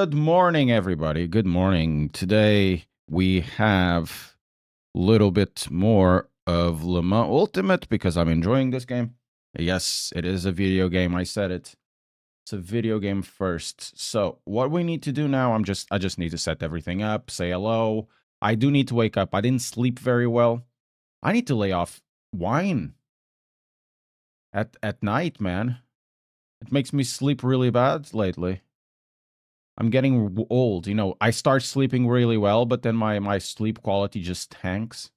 Good morning, everybody. Good morning. Today we have a little bit more of Le Mans Ultimate because I'm enjoying this game. Yes, it is a video game. I said it. It's a video game first. So what we need to do now, I just need to set everything up, say hello. I do need to wake up. I didn't sleep very well. I need to lay off wine at night, man. It makes me sleep really bad lately. I'm getting old. I start sleeping really well, but then my sleep quality just tanks.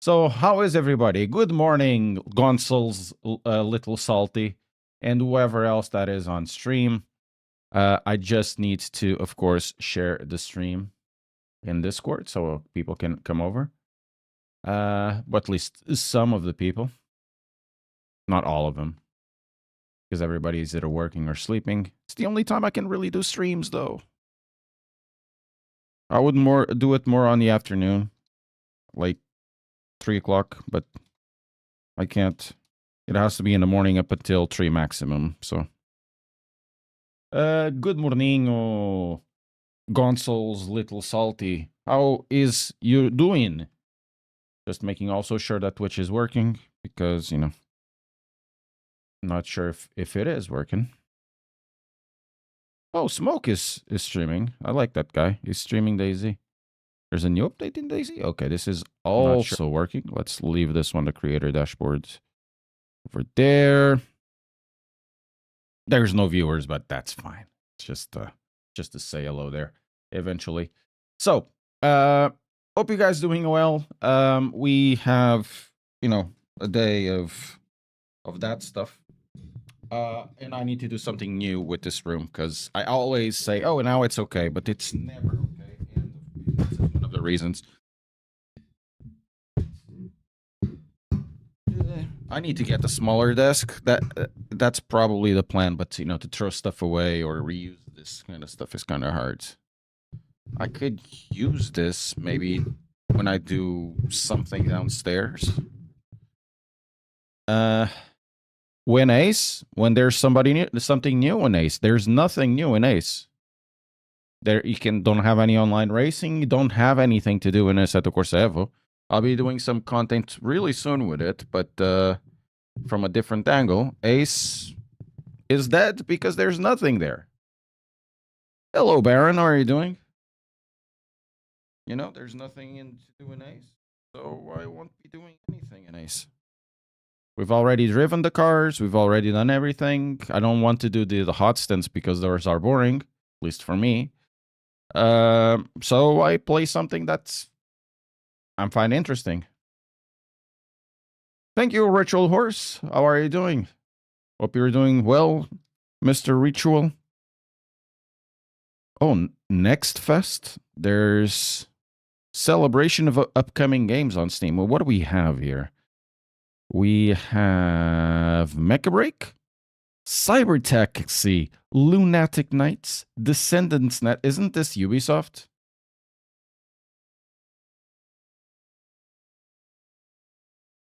So, how is everybody? Good morning, Gonsal's Little Salty, and whoever else that is on stream. I just need to, of course, share the stream in Discord so people can come over. But at least some of the people. Not all of them. Because everybody's either working or sleeping. It's the only time I can really do streams, though. I would do it more on the afternoon, like 3 o'clock, but I can't. It has to be in the morning up until 3 maximum, so. Good morning, Gonsal's Little Salty. How is you doing? Just making also sure that Twitch is working, because, not sure if it is working. Oh, Smoke is streaming. I like that guy. He's streaming Daisy. There's a new update in Daisy? Okay, this is also working. Let's leave this one, the creator dashboard, over there. There's no viewers, but that's fine. It's just to say hello there eventually. So, hope you guys doing well. We have, a day of that stuff. And I need to do something new with this room because I always say, oh, now it's okay, but it's never okay. And that's one of the reasons. I need to get a smaller desk. That's probably the plan, but to throw stuff away or reuse this kind of stuff is kind of hard. I could use this maybe when I do something downstairs. When Ace, when there's something new in Ace, there's nothing new in Ace. There you don't have any online racing, you don't have anything to do in Assetto Corsa Evo. I'll be doing some content really soon with it, but from a different angle. Ace is dead because there's nothing there. Hello, Baron. How are you doing? There's nothing to do in Ace, so I won't be doing anything in Ace. We've already driven the cars. We've already done everything. I don't want to do the hot stints because those are boring, at least for me. So I play something that's I'm find interesting. Thank you, Ritual Horse. How are you doing? Hope you're doing well, Mr. Ritual. Oh, Next Fest. There's celebration of upcoming games on Steam. Well, what do we have here? We have Mecha Break, Cyber Taxi, Lunatic Knights, Descendants Net. Isn't this Ubisoft?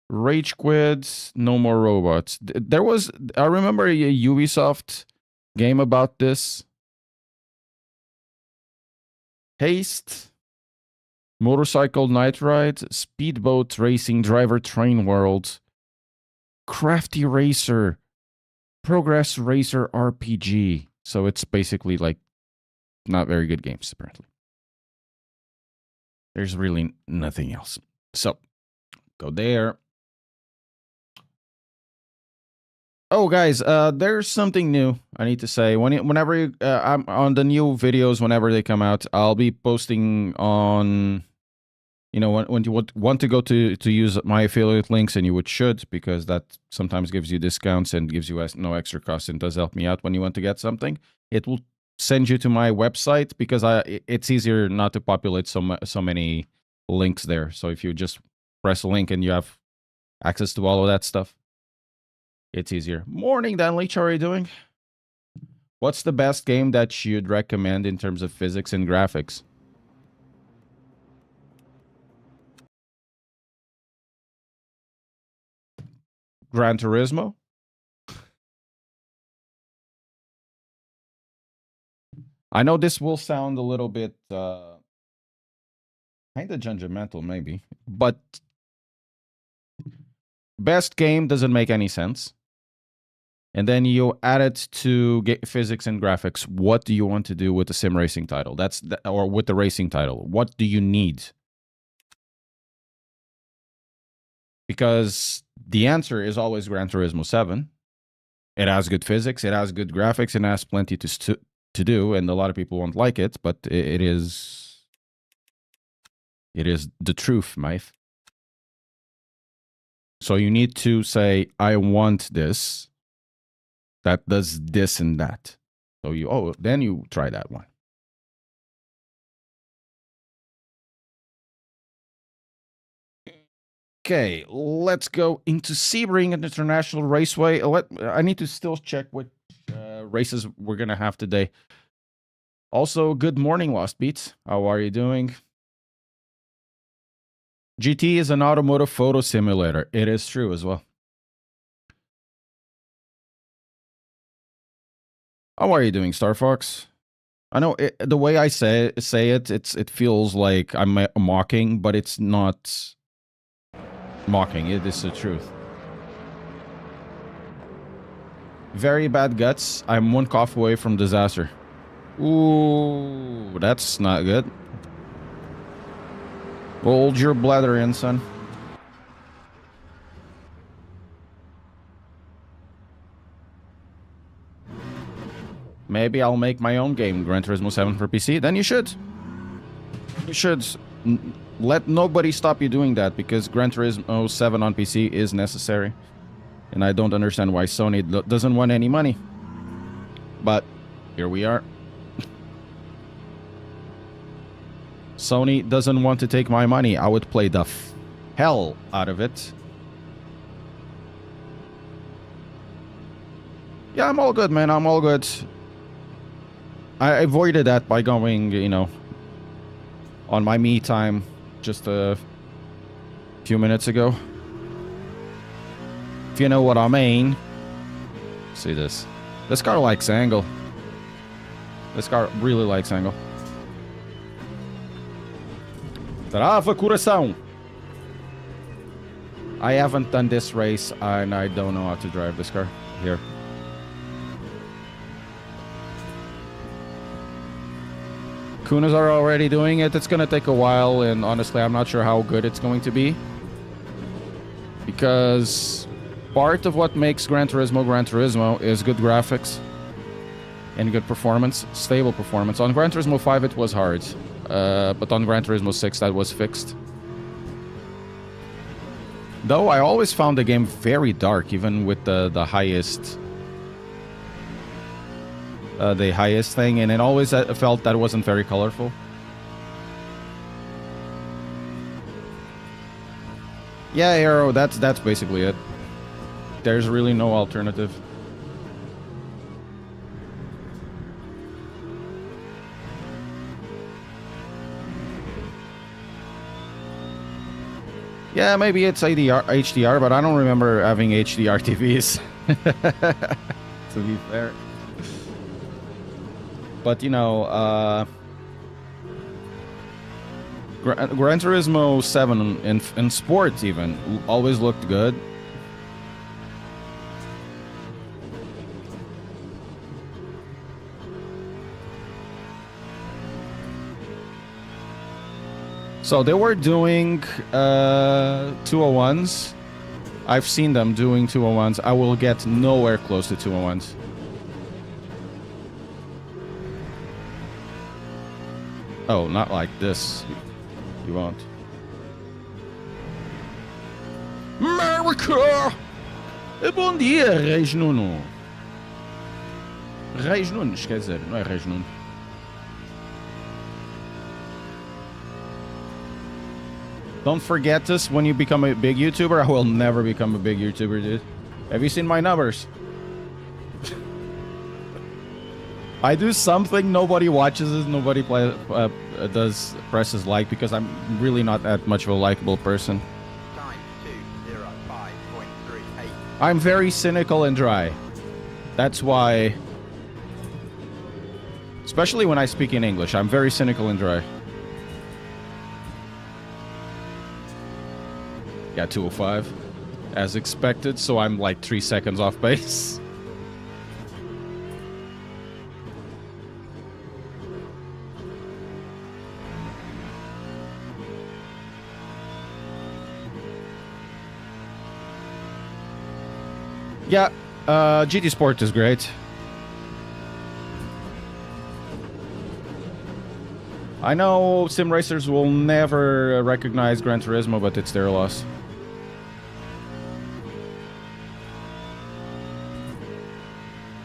Rage Quid, No More Robots. I remember a Ubisoft game about this. Haste, Motorcycle Night Ride, Speedboat Racing Driver Train World, Crafty Racer, Progress Racer RPG. So it's basically like not very good games, apparently. There's really nothing else. So go there. Oh, guys, there's something new I need to say. Whenever I'm on the new videos, whenever they come out, I'll be posting on, when you want to go to use my affiliate links, and you should, because that sometimes gives you discounts and gives you no extra cost and does help me out when you want to get something. It will send you to my website because it's easier not to populate so many links there. So if you just press a link and you have access to all of that stuff, it's easier. Morning, Dan Leach. How are you doing? What's the best game that you'd recommend in terms of physics and graphics? Gran Turismo? I know this will sound a little bit kind of judgmental, maybe, but best game doesn't make any sense. And then you add it to physics and graphics. What do you want to do with the sim racing title? Or with the racing title. What do you need? Because the answer is always Gran Turismo 7. It has good physics, it has good graphics, and it has plenty to do, and a lot of people won't like it, but it is the truth, mate. So you need to say, I want this that does this and that. So then you try that one. Okay, let's go into Sebring International Raceway. I need to still check what races we're going to have today. Also, good morning, Lost Beats. How are you doing? GT is an automotive photo simulator. It is true as well. How are you doing, Star Fox? I know the way I say it, it feels like I'm mocking, but it's not mocking. It is the truth. Very bad guts. I'm one cough away from disaster. Ooh, that's not good. Hold your bladder in, son. Maybe I'll make my own game, Gran Turismo 7 for PC. Then you should. You should. Let nobody stop you doing that, because Gran Turismo 7 on PC is necessary. And I don't understand why Sony doesn't want any money. But here we are. Sony doesn't want to take my money. I would play the hell out of it. Yeah, I'm all good, man. I'm all good. I avoided that by going, you know, on my me time just a few minutes ago. If you know what I mean. See this. This car likes angle. This car really likes angle. Trava coração. I haven't done this race and I don't know how to drive this car. Here. Kunas are already doing it. It's going to take a while, and honestly, I'm not sure how good it's going to be. Because part of what makes Gran Turismo is good graphics and good performance, stable performance. On Gran Turismo 5, it was hard. But on Gran Turismo 6, that was fixed. Though I always found the game very dark, even with the highest... the highest thing, and it always felt that it wasn't very colorful. Yeah, Arrow, that's basically it. There's really no alternative. Yeah, maybe it's HDR, but I don't remember having HDR TVs. To be fair. But, you know, Gran Turismo 7 in sports even always looked good. So they were doing 201s. I've seen them doing 201s. I will get nowhere close to 201s. Oh, not like this. You won't. America! Bom dia, Reis Nuno. Reis Nunes, quer dizer, não é Reis Nuno. Don't forget this when you become a big YouTuber. I will never become a big YouTuber, dude. Have you seen my numbers? I do something, nobody watches it, nobody presses like, because I'm really not that much of a likable person. Time 2:05.38. I'm very cynical and dry. That's why Especially when I speak in English. I'm very cynical and dry. Yeah, 205. As expected, so I'm like 3 seconds off base. Yeah, GT Sport is great. I know sim racers will never recognize Gran Turismo, but it's their loss.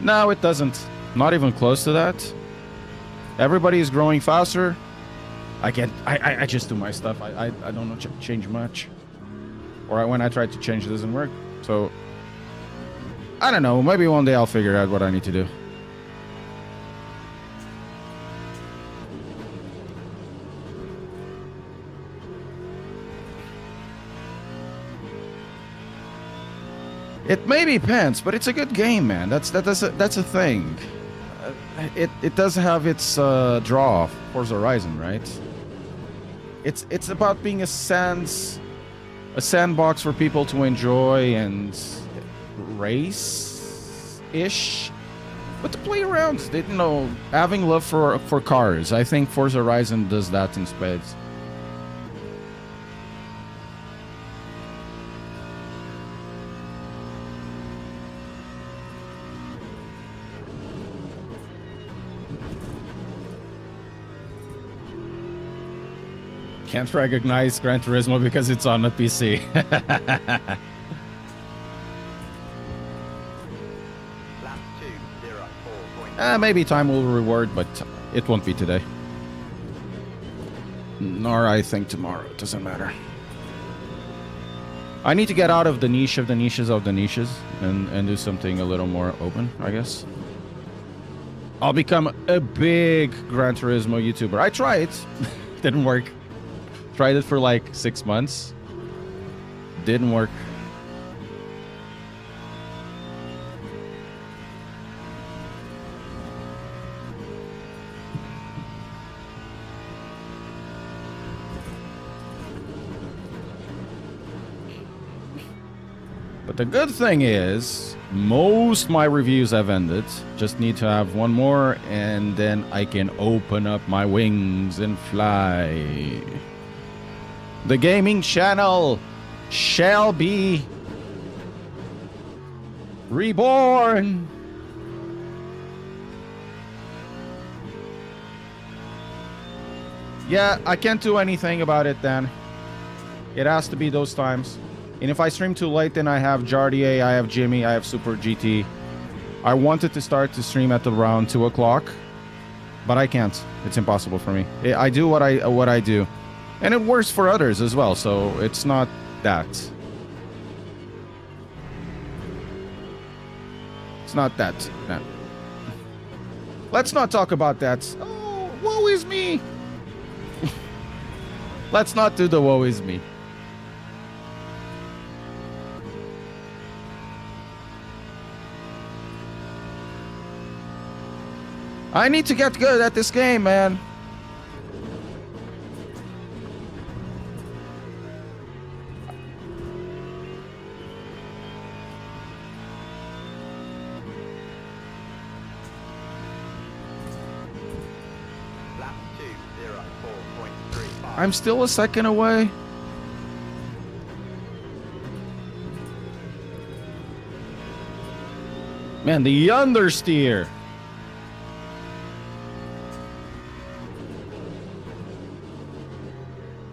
No, it doesn't. Not even close to that. Everybody is growing faster. I can't. I just do my stuff. I don't know change much. Or when I try to change, it doesn't work. So I don't know. Maybe one day I'll figure out what I need to do. It may be pants, but it's a good game, man. That's a thing. It does have its draw, Forza Horizon, right? It's about being a sandbox for people to enjoy and race-ish, but to play around. You know, having love for cars. I think Forza Horizon does that in spades. Can't recognize Gran Turismo because it's on a PC. Maybe time will reward, but it won't be today. Nor I think tomorrow. It doesn't matter. I need to get out of the niche of the niches of the niches and do something a little more open, I guess. I'll become a big Gran Turismo YouTuber. I tried. Didn't work. Tried it for like 6 months. Didn't work. But the good thing is, most my reviews have ended. Just need to have one more, and then I can open up my wings and fly. The gaming channel shall be reborn. Yeah, I can't do anything about it then. It has to be those times. And if I stream too late, then I have Jardier, I have Jimmy, I have Super GT. I wanted to start to stream at around 2 o'clock, but I can't. It's impossible for me. I do what I do. And it works for others as well, so it's not that. It's not that. No. Let's not talk about that. Oh, woe is me. Let's not do the woe is me. I need to get good at this game, man. I'm still a second away. Man, the understeer.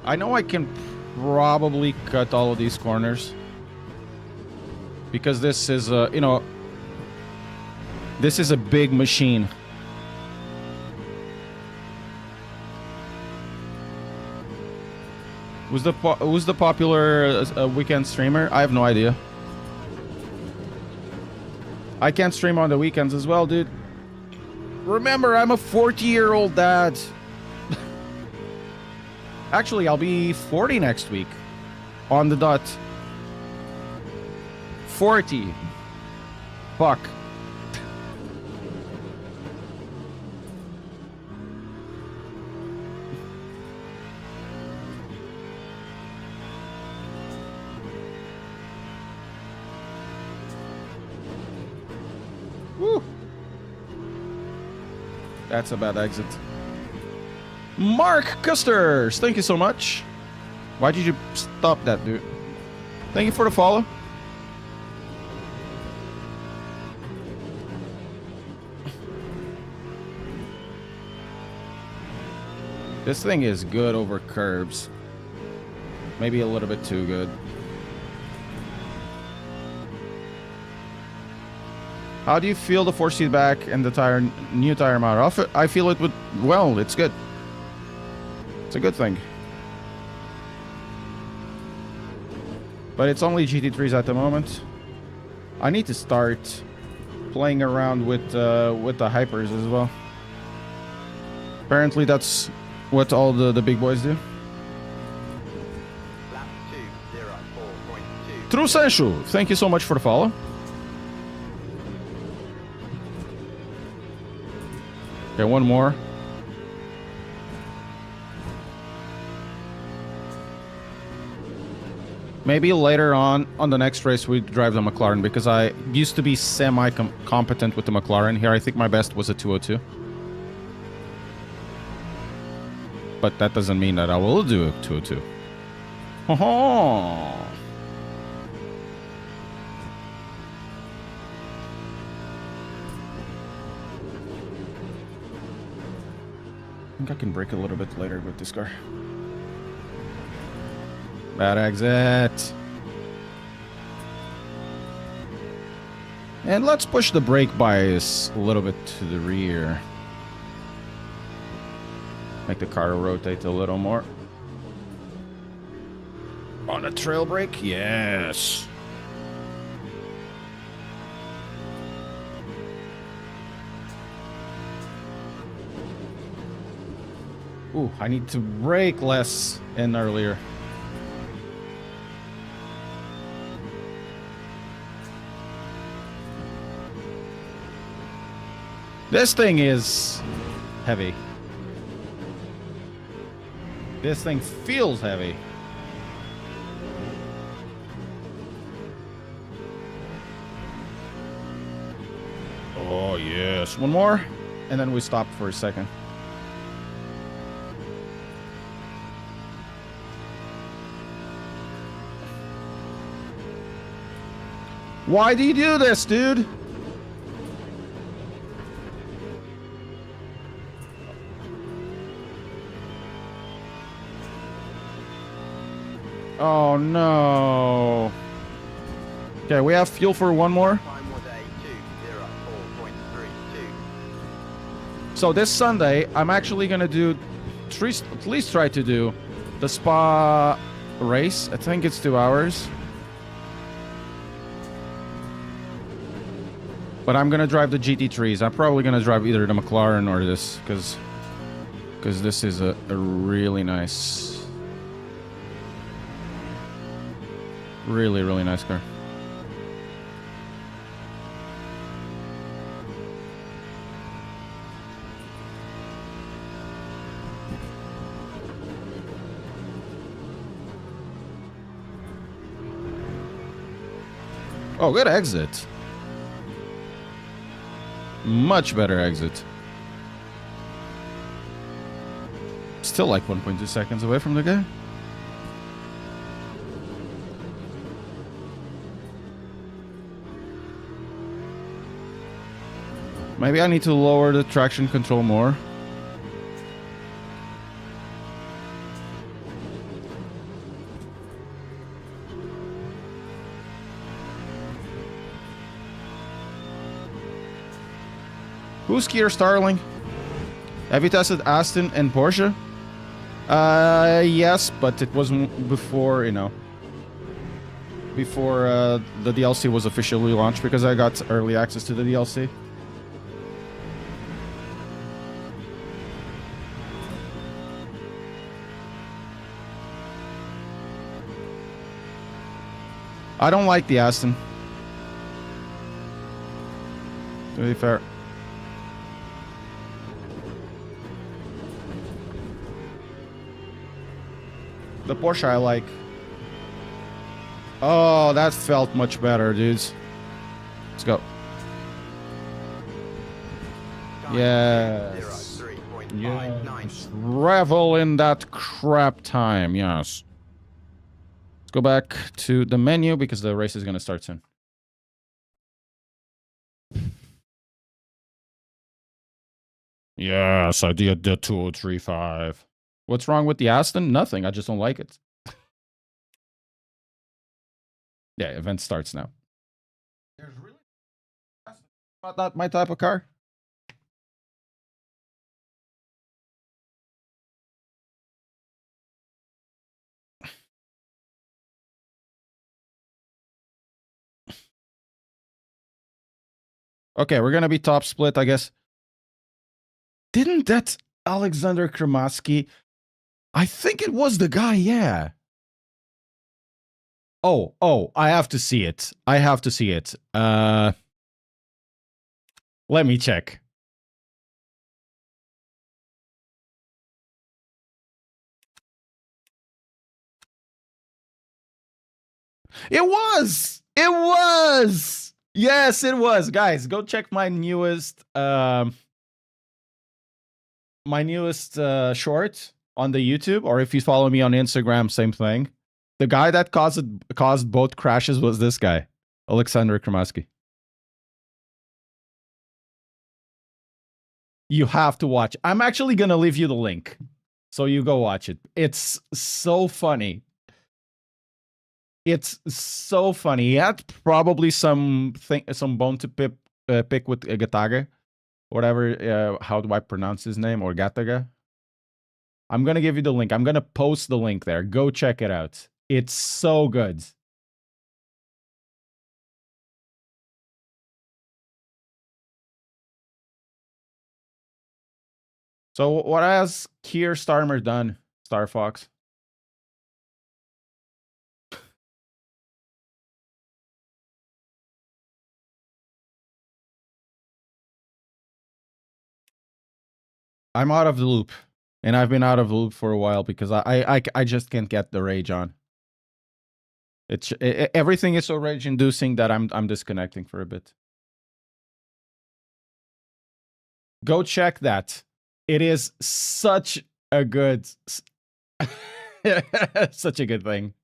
I know I can probably cut all of these corners. Because this is a, you know, this is a big machine. Who's the popular weekend streamer? I have no idea. I can't stream on the weekends as well, dude. Remember, I'm a 40-year-old dad. Actually, I'll be 40 next week. On the dot. 40. Fuck. That's a bad exit. Mark Custers, thank you so much. Why did you stop that, dude? Thank you for the follow. This thing is good over curbs. Maybe a little bit too good. How do you feel the 4-seat back and the new tire mounter? I feel it would, well, it's good. It's a good thing. But it's only GT3s at the moment. I need to start playing around with the hypers as well. Apparently that's what all the big boys do. Lap 2:04.2. True Senshu, thank you so much for the follow. Okay, one more. Maybe later on the next race we drive the McLaren, because I used to be semi-competent with the McLaren. Here I think my best was a 202. But that doesn't mean that I will do a 202. Ho-ho! I think I can brake a little bit later with this car. Bad exit. And let's push the brake bias a little bit to the rear. Make the car rotate a little more. On a trail brake? Yes. Ooh, I need to brake less and earlier. This thing is heavy. This thing feels heavy. Oh, yes. One more, and then we stop for a second. Why do you do this, dude? Oh no. Okay, we have fuel for one more. Time was a 2:04.32. So this Sunday, I'm actually gonna do at least try to do the Spa race. I think it's 2 hours. But I'm gonna drive the GT3s. I'm probably gonna drive either the McLaren or this, because this is a really nice. Really, really nice car. Oh, good exit. Much better exit. Still like 1.2 seconds away from the guy. Maybe I need to lower the traction control more. Who's Keir Starling? Have you tested Aston and Porsche? Yes, but it wasn't before, you know, before the DLC was officially launched, because I got early access to the DLC. I don't like the Aston, to be fair. The Porsche I like. Oh, that felt much better, dudes. Let's go. Time Yes. Yes. Revel in that crap time, yes. Let's go back to the menu because the race is going to start soon. Yes, I did the 235. What's wrong with the Aston? Nothing. I just don't like it. Yeah, event starts now. There's really not my type of car. Okay, we're gonna be top split, I guess. Didn't that Alexander Kremasky? I think it was the guy, yeah. Oh, I have to see it. I have to see it. Let me check. It was! It was! Yes, it was. Guys, go check my newest short on the YouTube, or if you follow me on Instagram, same thing. The guy that caused both crashes was this guy, Alexander Kremasky. You have to watch. I'm actually gonna leave you the link, so you go watch it. It's so funny. It's so funny. He had probably some bone to pick with Gataga, whatever. How do I pronounce his name? Or Gataga? I'm gonna give you the link. I'm gonna post the link there. Go check it out. It's so good. So what has Keir Starmer done, Star Fox? I'm out of the loop, and I've been out of the loop for a while because I just can't get the rage on. Everything is so rage inducing that I'm disconnecting for a bit. Go check that. It is such a good such a good thing.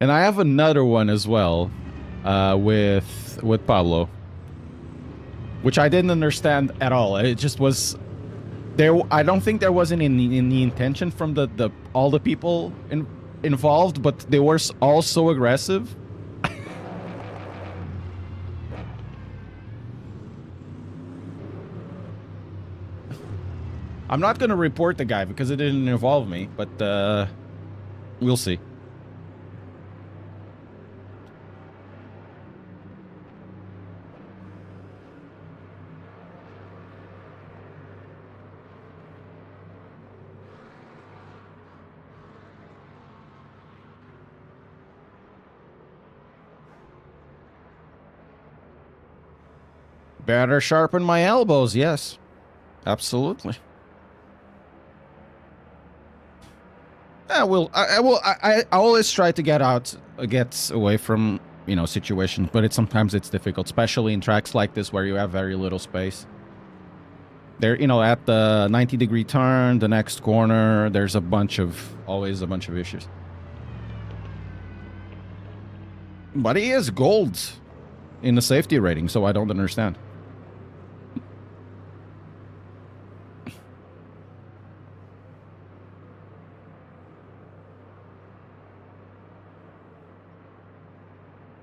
And I have another one as well, with Pablo, which I didn't understand at all. It just was there. I don't think there wasn't in the intention from the all the people involved, but they were all so aggressive. I'm not gonna report the guy because it didn't involve me, but we'll see. Better sharpen my elbows, yes. Absolutely. I always try to get away from, situations, but sometimes it's difficult, especially in tracks like this where you have very little space. There, at the 90-degree turn, the next corner, there's always a bunch of issues. But he is gold in the safety rating, so I don't understand.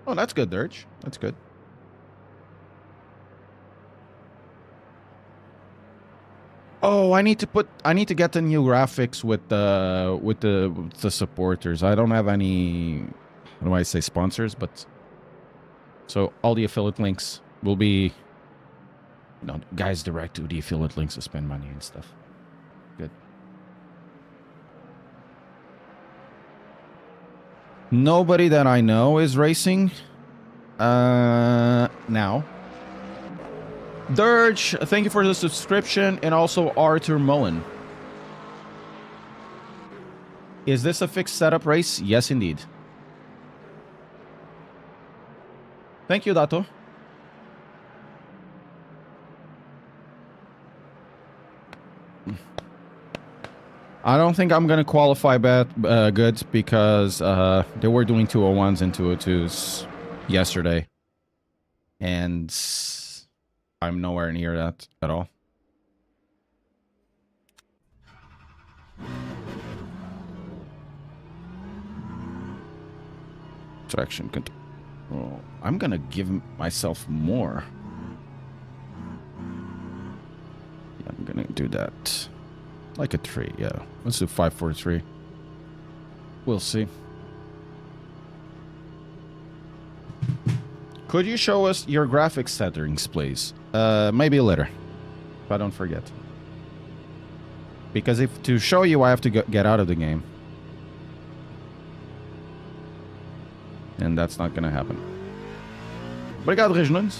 Oh, that's good, Dirge. That's good. Oh, I need to get the new graphics with the supporters. I don't have any, how do I say, sponsors, but so all the affiliate links will be, guys direct to the affiliate links to spend money and stuff. Good. Nobody that I know is racing now. Dirge, thank you for the subscription, and also Arthur Mullen. Is this a fixed setup race? Yes, indeed. Thank you, Dato. I don't think I'm going to qualify good because they were doing 201s and 202s yesterday. And I'm nowhere near that at all. Traction control. Oh, I'm going to give myself more. Yeah, I'm going to do that. Like a 3, yeah. Let's do 5, 4, 3. We'll see. Could you show us your graphics settings, please? Maybe later, if I don't forget. Because if to show you, I have to get out of the game. And that's not gonna happen. Obrigado, Reginald.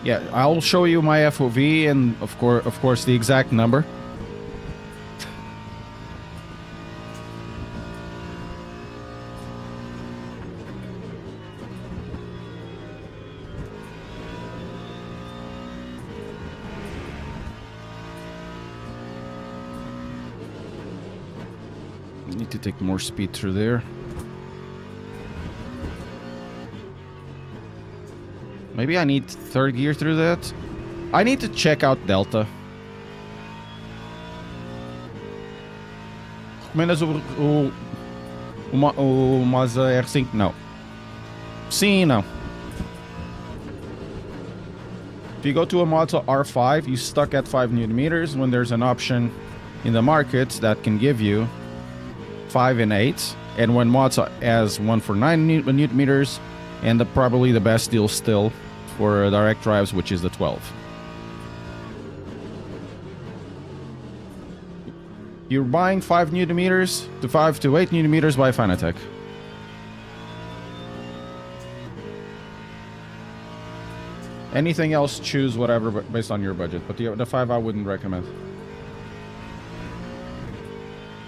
Yeah, I'll show you my FOV and of course the exact number. Need to take more speed through there. Maybe I need third gear through that. I need to check out Delta. Recomendas o Mazda R5? Não. Sim, não. If you go to a Mazda R5, you're stuck at 5 Nm when there's an option in the market that can give you 5 and 8. And when Mazda has one for 9 Nm, and probably the best deal still for direct drives, which is the 12. You're buying 5 Nm to 5 to 8 Nm by Fanatec. Anything else, choose whatever based on your budget. But the 5 I wouldn't recommend.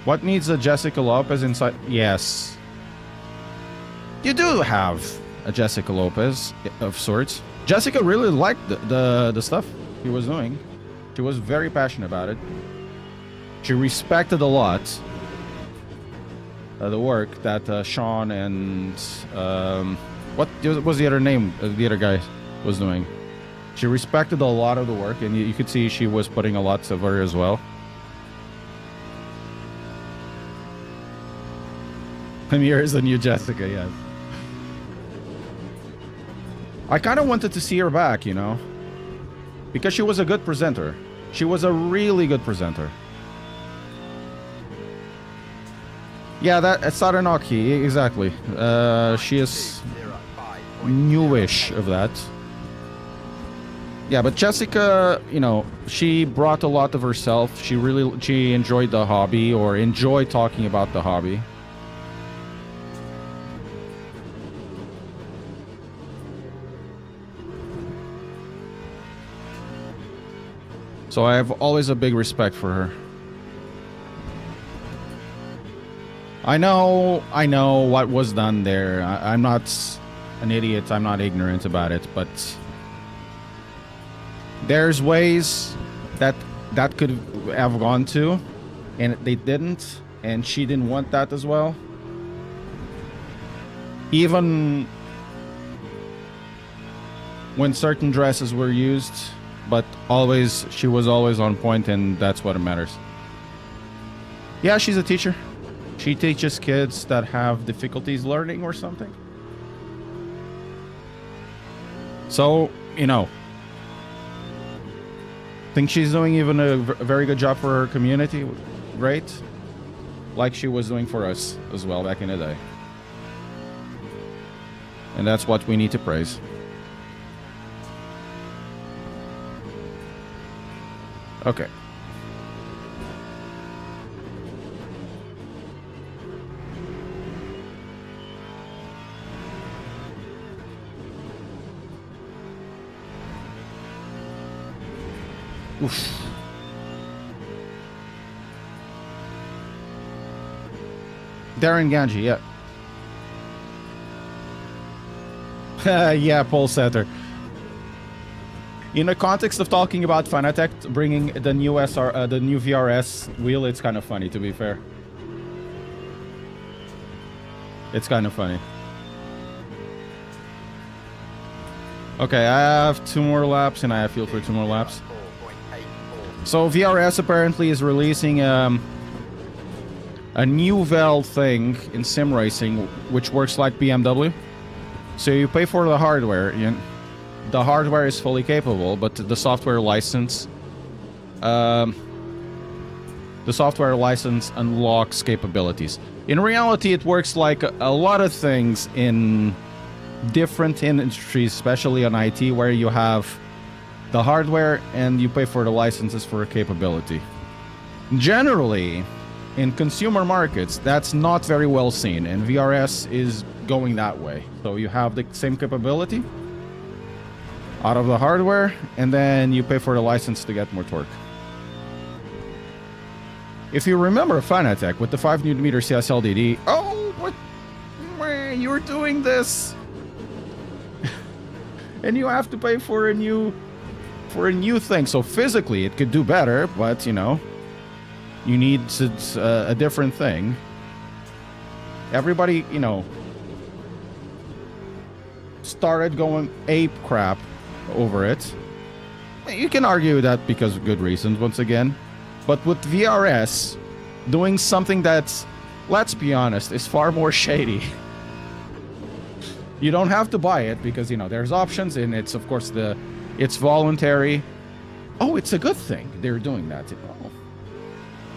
What needs a Jessica Lopez inside? Yes. You do have a Jessica Lopez of sorts. Jessica really liked the stuff he was doing. She was very passionate about it. She respected a lot the work that Sean and what was the other name the other guy was doing. She respected a lot of the work, and you could see she was putting a lot of her as well. Amir is the new Jessica, yes. I kind of wanted to see her back, you know, because she was a good presenter. She was a really good presenter. Yeah, that's Saranaki, exactly. She is newish of that. Yeah, but Jessica, you know, she brought a lot of herself. She enjoyed the hobby, or enjoyed talking about the hobby. So I have always a big respect for her. I know what was done there. I'm not an idiot. I'm not ignorant about it, but there's ways that could have gone to, and they didn't, and she didn't want that as well. Even when certain dresses were used, but she was always on point, and that's what matters. Yeah, she's a teacher. She teaches kids that have difficulties learning or something. So, you know, think she's doing even a very good job for her community. Great. Like she was doing for us as well back in the day. And that's what we need to praise. Okay. Oof. Darren Ganji, yeah. Yeah, Paul Setter. In the context of talking about Fanatec bringing the new the new VRS wheel, it's kind of funny, to be fair. It's kind of funny. Okay, I have 2 more laps, and I have fuel for 2 more laps. So VRS apparently is releasing a new valve thing in sim racing, which works like BMW. So you pay for the hardware. The hardware is fully capable, but the software license, unlocks capabilities. In reality, it works like a lot of things in different industries, especially on IT, where you have the hardware and you pay for the licenses for a capability. Generally, in consumer markets, that's not very well seen, and VRS is going that way. So you have the same capability out of the hardware, and then you pay for the license to get more torque. If you remember Fanatec with the 5 Nm CSL DD, oh, what? You're doing this, and you have to pay for a new thing. So physically, it could do better, but you know, you need a different thing. Everybody, you know, started going ape crap over it. You can argue that because of good reasons, once again. But with VRS doing something that's, let's be honest, is far more shady. You don't have to buy it because, you know, there's options, and it's, of course, it's voluntary. Oh, it's a good thing they're doing that. Oh.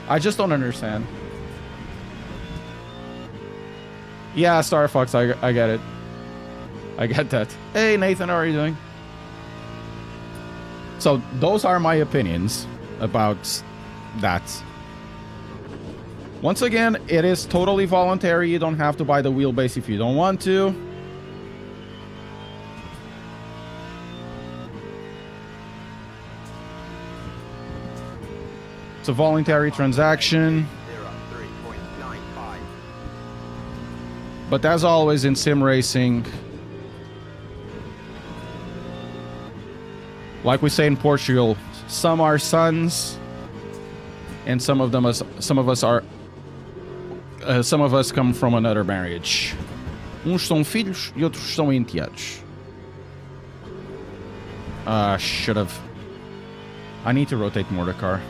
I just don't understand. Yeah, Star Fox, I get it. I get that. Hey, Nathan, how are you doing? So, those are my opinions about that. Once again, it is totally voluntary. You don't have to buy the wheelbase if you don't want to. It's a voluntary transaction. But as always in sim racing, like we say in Portugal, some are sons, and some of us come from another marriage. Uns são filhos e outros são enteados. Should have. I need to rotate more the car.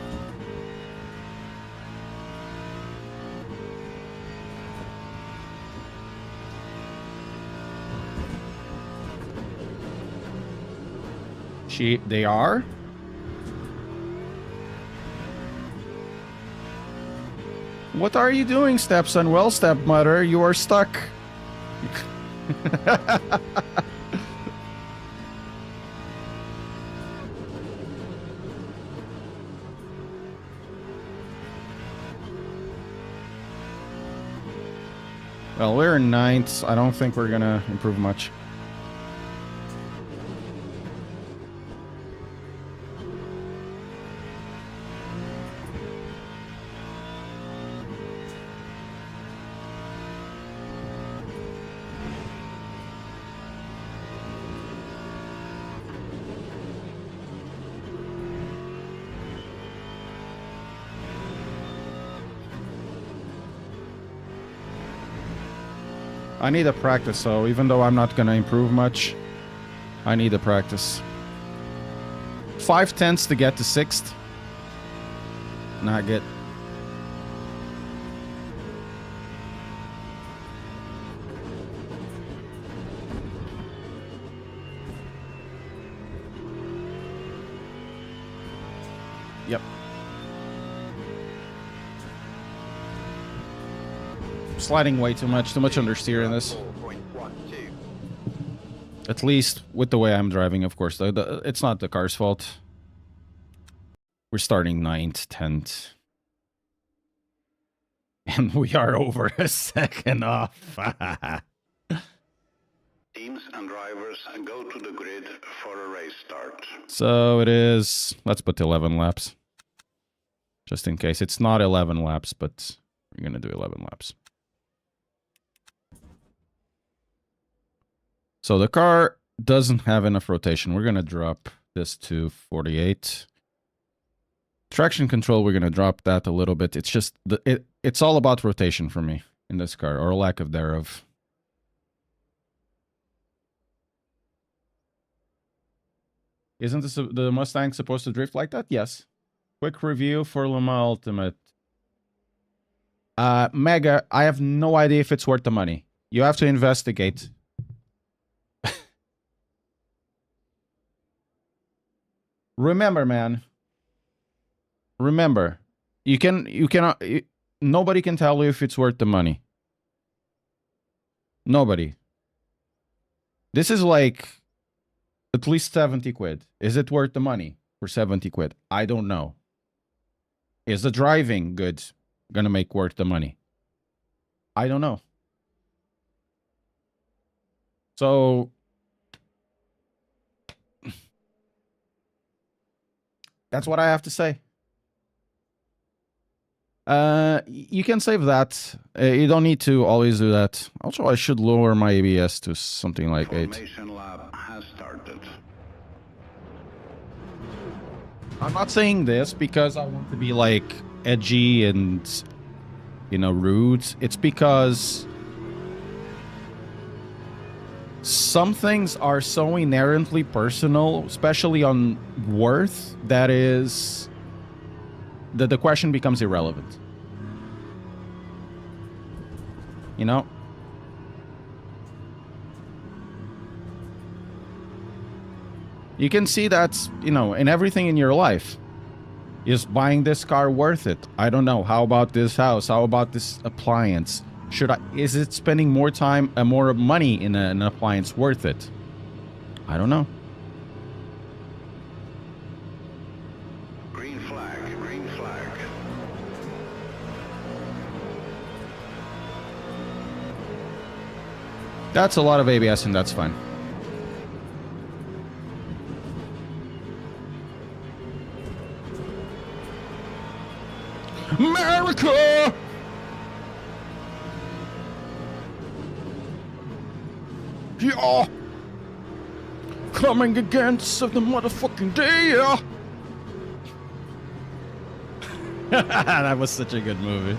They are? What are you doing, stepson? Well, stepmother, you are stuck. Well, we're in 9th. I don't think we're gonna improve much. I need a practice, so even though I'm not gonna improve much, I need a practice. 5/10 to get to 6th. Not good. Yep. Sliding way too much understeer in this. At least with the way I'm driving, of course. It's not the car's fault. We're starting 9th, 10th. And we are over a second off. Teams and drivers drivers go to the grid for a race start. So it is, let's put 11 laps. Just in case. It's not 11 laps, but we're going to do 11 laps. So the car doesn't have enough rotation. We're going to drop this to 48. Traction control, we're going to drop that a little bit. It's just, it's all about rotation for me in this car, or lack of thereof. Isn't this, the Mustang supposed to drift like that? Yes. Quick review for Le Mans Ultimate. Mega, I have no idea if it's worth the money. You have to investigate. Remember, man. Remember, nobody can tell you if it's worth the money. Nobody. This is like at least 70 quid. Is it worth the money for 70 quid? I don't know. Is the driving good gonna make worth the money? I don't know. So that's what I have to say. You can save that. You don't need to always do that. Also, I should lower my ABS to something like 8. Formation lap has started. I'm not saying this because I want to be like edgy and, you know, rude. It's because some things are so inherently personal, especially on worth, that is that the question becomes irrelevant. You know? You can see that, you know, in everything in your life. Is buying this car worth it? I don't know. How about this house? How about this appliance? Is it spending more time and more money in an appliance worth it? I don't know. Green flag, green flag. That's a lot of ABS and that's fine. America! Yeah! Coming against the motherfucking day, yeah! That was such a good movie.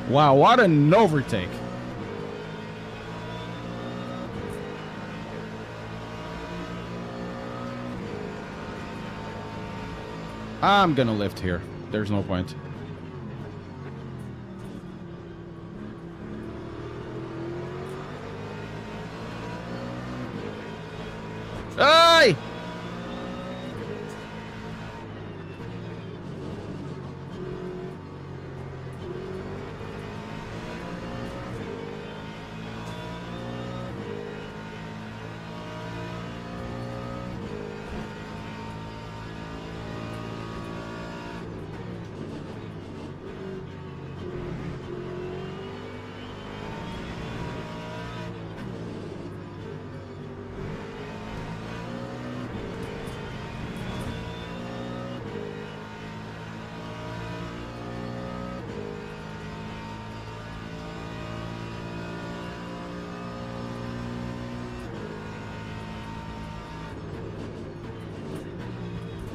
Wow, what an overtake. I'm gonna lift here. There's no point. Hey!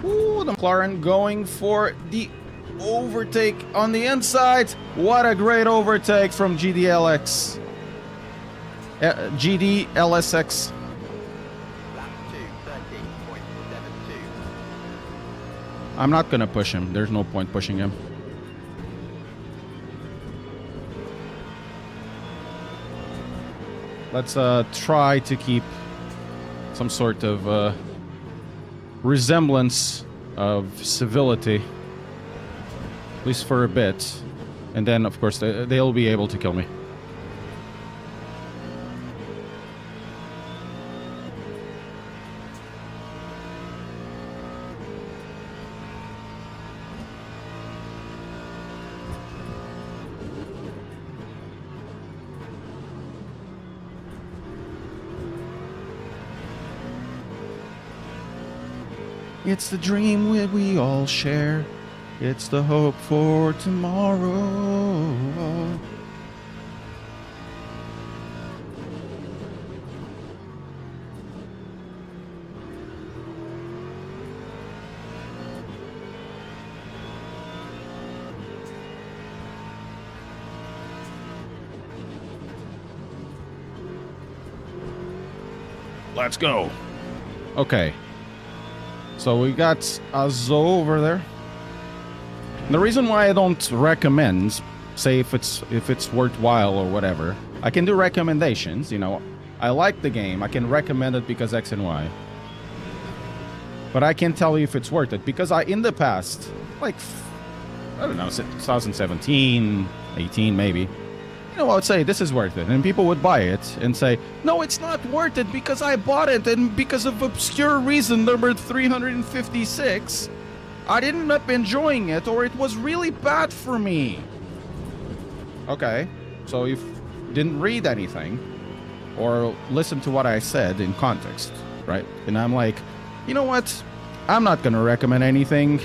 Ooh, the McLaren going for the overtake on the inside. What a great overtake from GDLX. GDLSX. Lap 2, 13.72. I'm not gonna push him. There's no point pushing him. Let's try to keep some sort of resemblance of civility, at least for a bit, and then of course they'll be able to kill me. It's the dream we all share. It's the hope for tomorrow. Let's go. Okay. So we got a Zo over there. And the reason why I don't recommend, say if it's worthwhile or whatever, I can do recommendations, you know. I like the game. I can recommend it because X and Y. But I can't tell you if it's worth it because in the past, like, I don't know, 2017, 18 maybe, you know, I would say this is worth it. And people would buy it and say, no, it's not worth it because I bought it and because of obscure reason number 356, I didn't end up enjoying it or it was really bad for me. Okay, so you didn't read anything or listen to what I said in context, right? And I'm like, you know what? I'm not going to recommend anything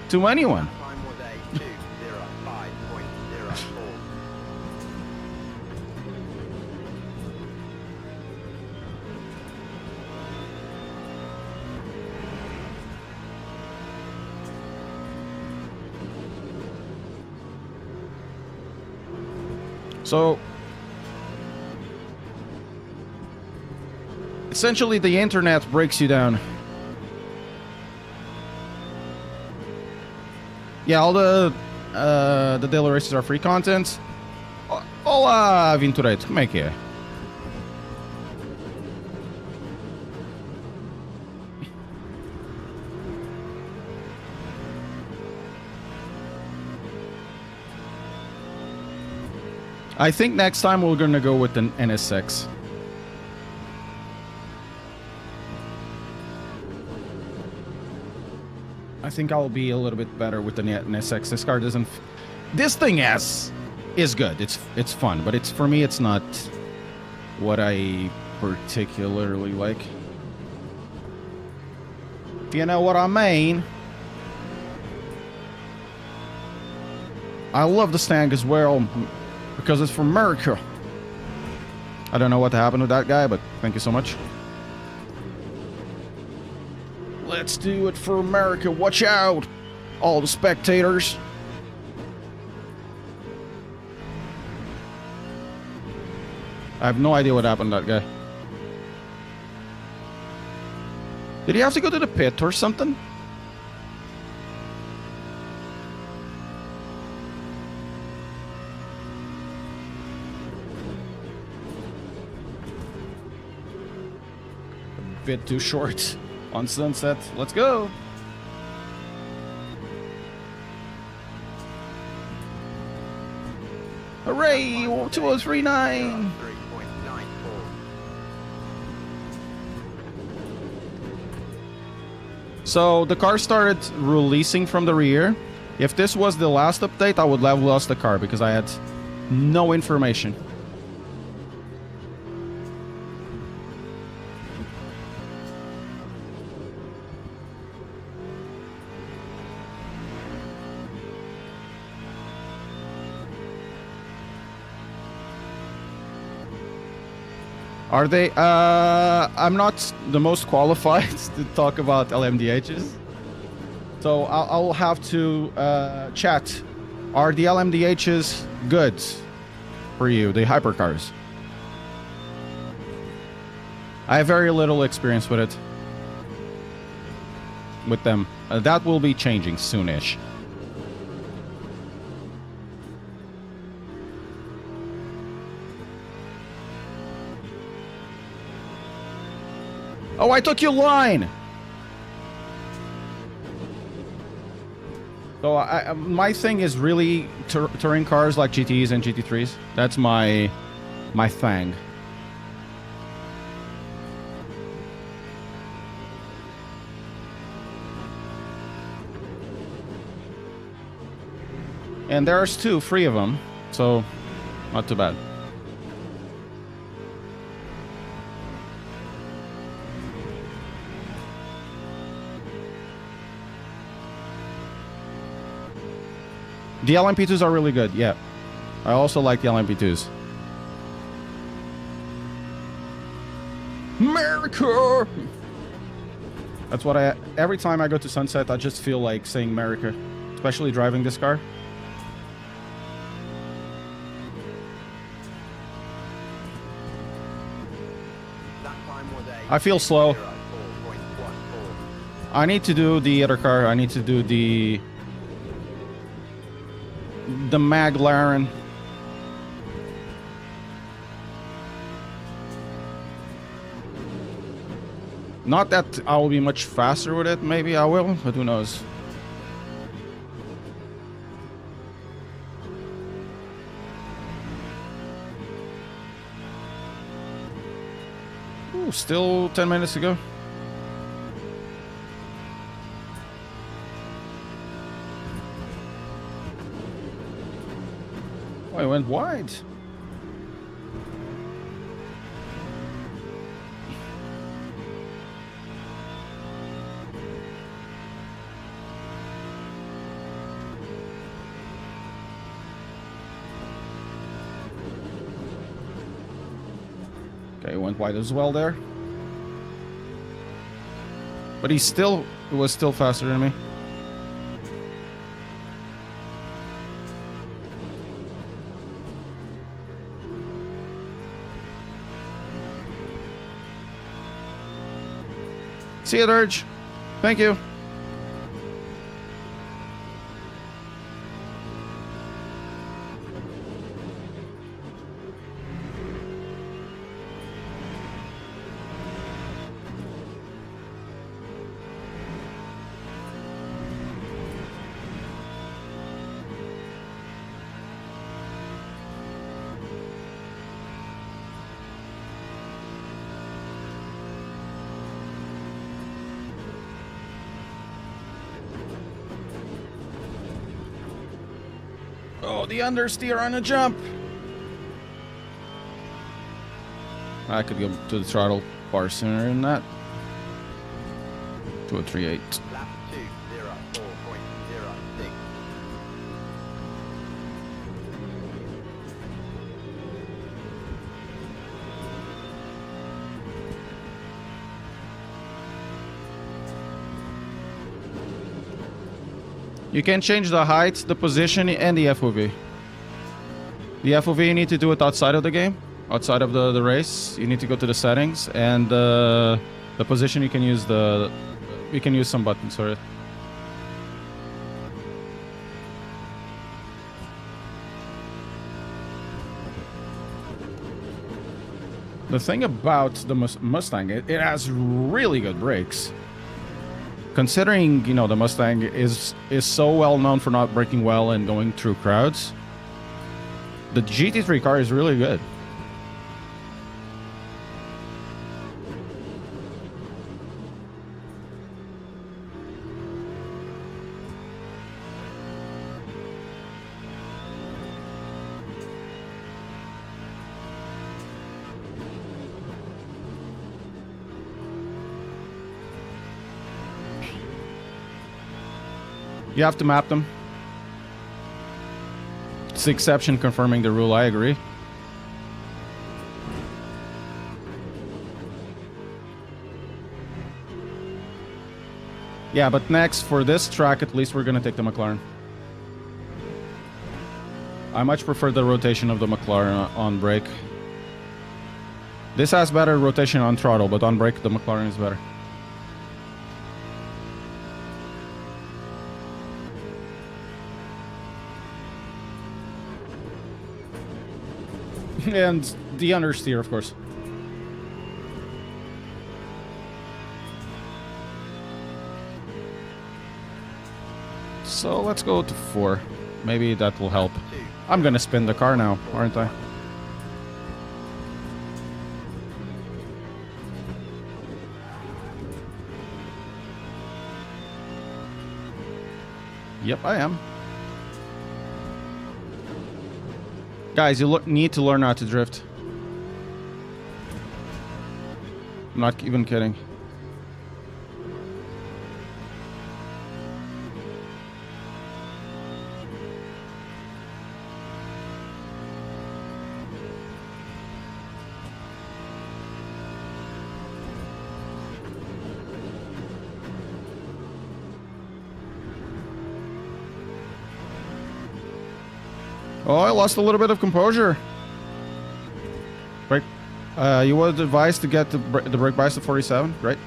to anyone. Time was a 2:05.04. So, essentially the internet breaks you down. Yeah, all the daily races are free content. Olá, aventureiro, como é que é? I think next time we're gonna go with an NSX. I think I'll be a little bit better with the NSX. This car doesn't. This thing is good. It's fun, but for me it's not what I particularly like. If you know what I mean. I love the Stang as well because it's from America. I don't know what happened with that guy, but thank you so much. Let's do it for America. Watch out, all the spectators. I have no idea what happened to that guy. Did he have to go to the pit or something? A bit too short on Sunset. Let's go. Hooray! 2039. 3.94. So the car started releasing from the rear. If this was the last update, I would have lost the car because I had no information. Are they? I'm not the most qualified to talk about LMDHs. So I'll have to chat. Are the LMDHs good for you, the hypercars? I have very little experience with it. With them. That will be changing soonish. Oh, I took your line! So my thing is really touring cars like GTs and GT3s. That's my thing. And there's three of them, so not too bad. The LMP2s are really good, yeah. I also like the LMP2s. America! That's what every time I go to Sunset, I just feel like saying America. Especially driving this car. That time was a I feel slow. 04.14. I need to do the other car. I need to do the McLaren. Not that I will be much faster with it. Maybe I will, but who knows. Ooh, still 10 minutes to go. Oh, I went wide. Okay, went wide as well there. But he was still faster than me. See you, Dirge. Thank you. Oh, the understeer on a jump. I could go to the throttle far sooner than that. 2038. Lap 204.06. You can change the height, the position, and the FOV. The FOV, you need to do it outside of the game, outside of the race. You need to go to the settings, and the position you can use some buttons for it. The thing about the Mustang, it has really good brakes. Considering, you know, the Mustang is so well known for not braking well and going through crowds, the GT3 car is really good. You have to map them. It's the exception confirming the rule, I agree. Yeah, but next, for this track, at least we're gonna take the McLaren. I much prefer the rotation of the McLaren on brake. This has better rotation on throttle, but on brake, the McLaren is better. And the understeer, of course. So let's go to 4. Maybe that will help. I'm gonna spin the car now, aren't I? Yep, I am. Guys, you need to learn how to drift. I'm not even kidding. Oh, I lost a little bit of composure. Brake. You was advised to get the brake bias to 47, right?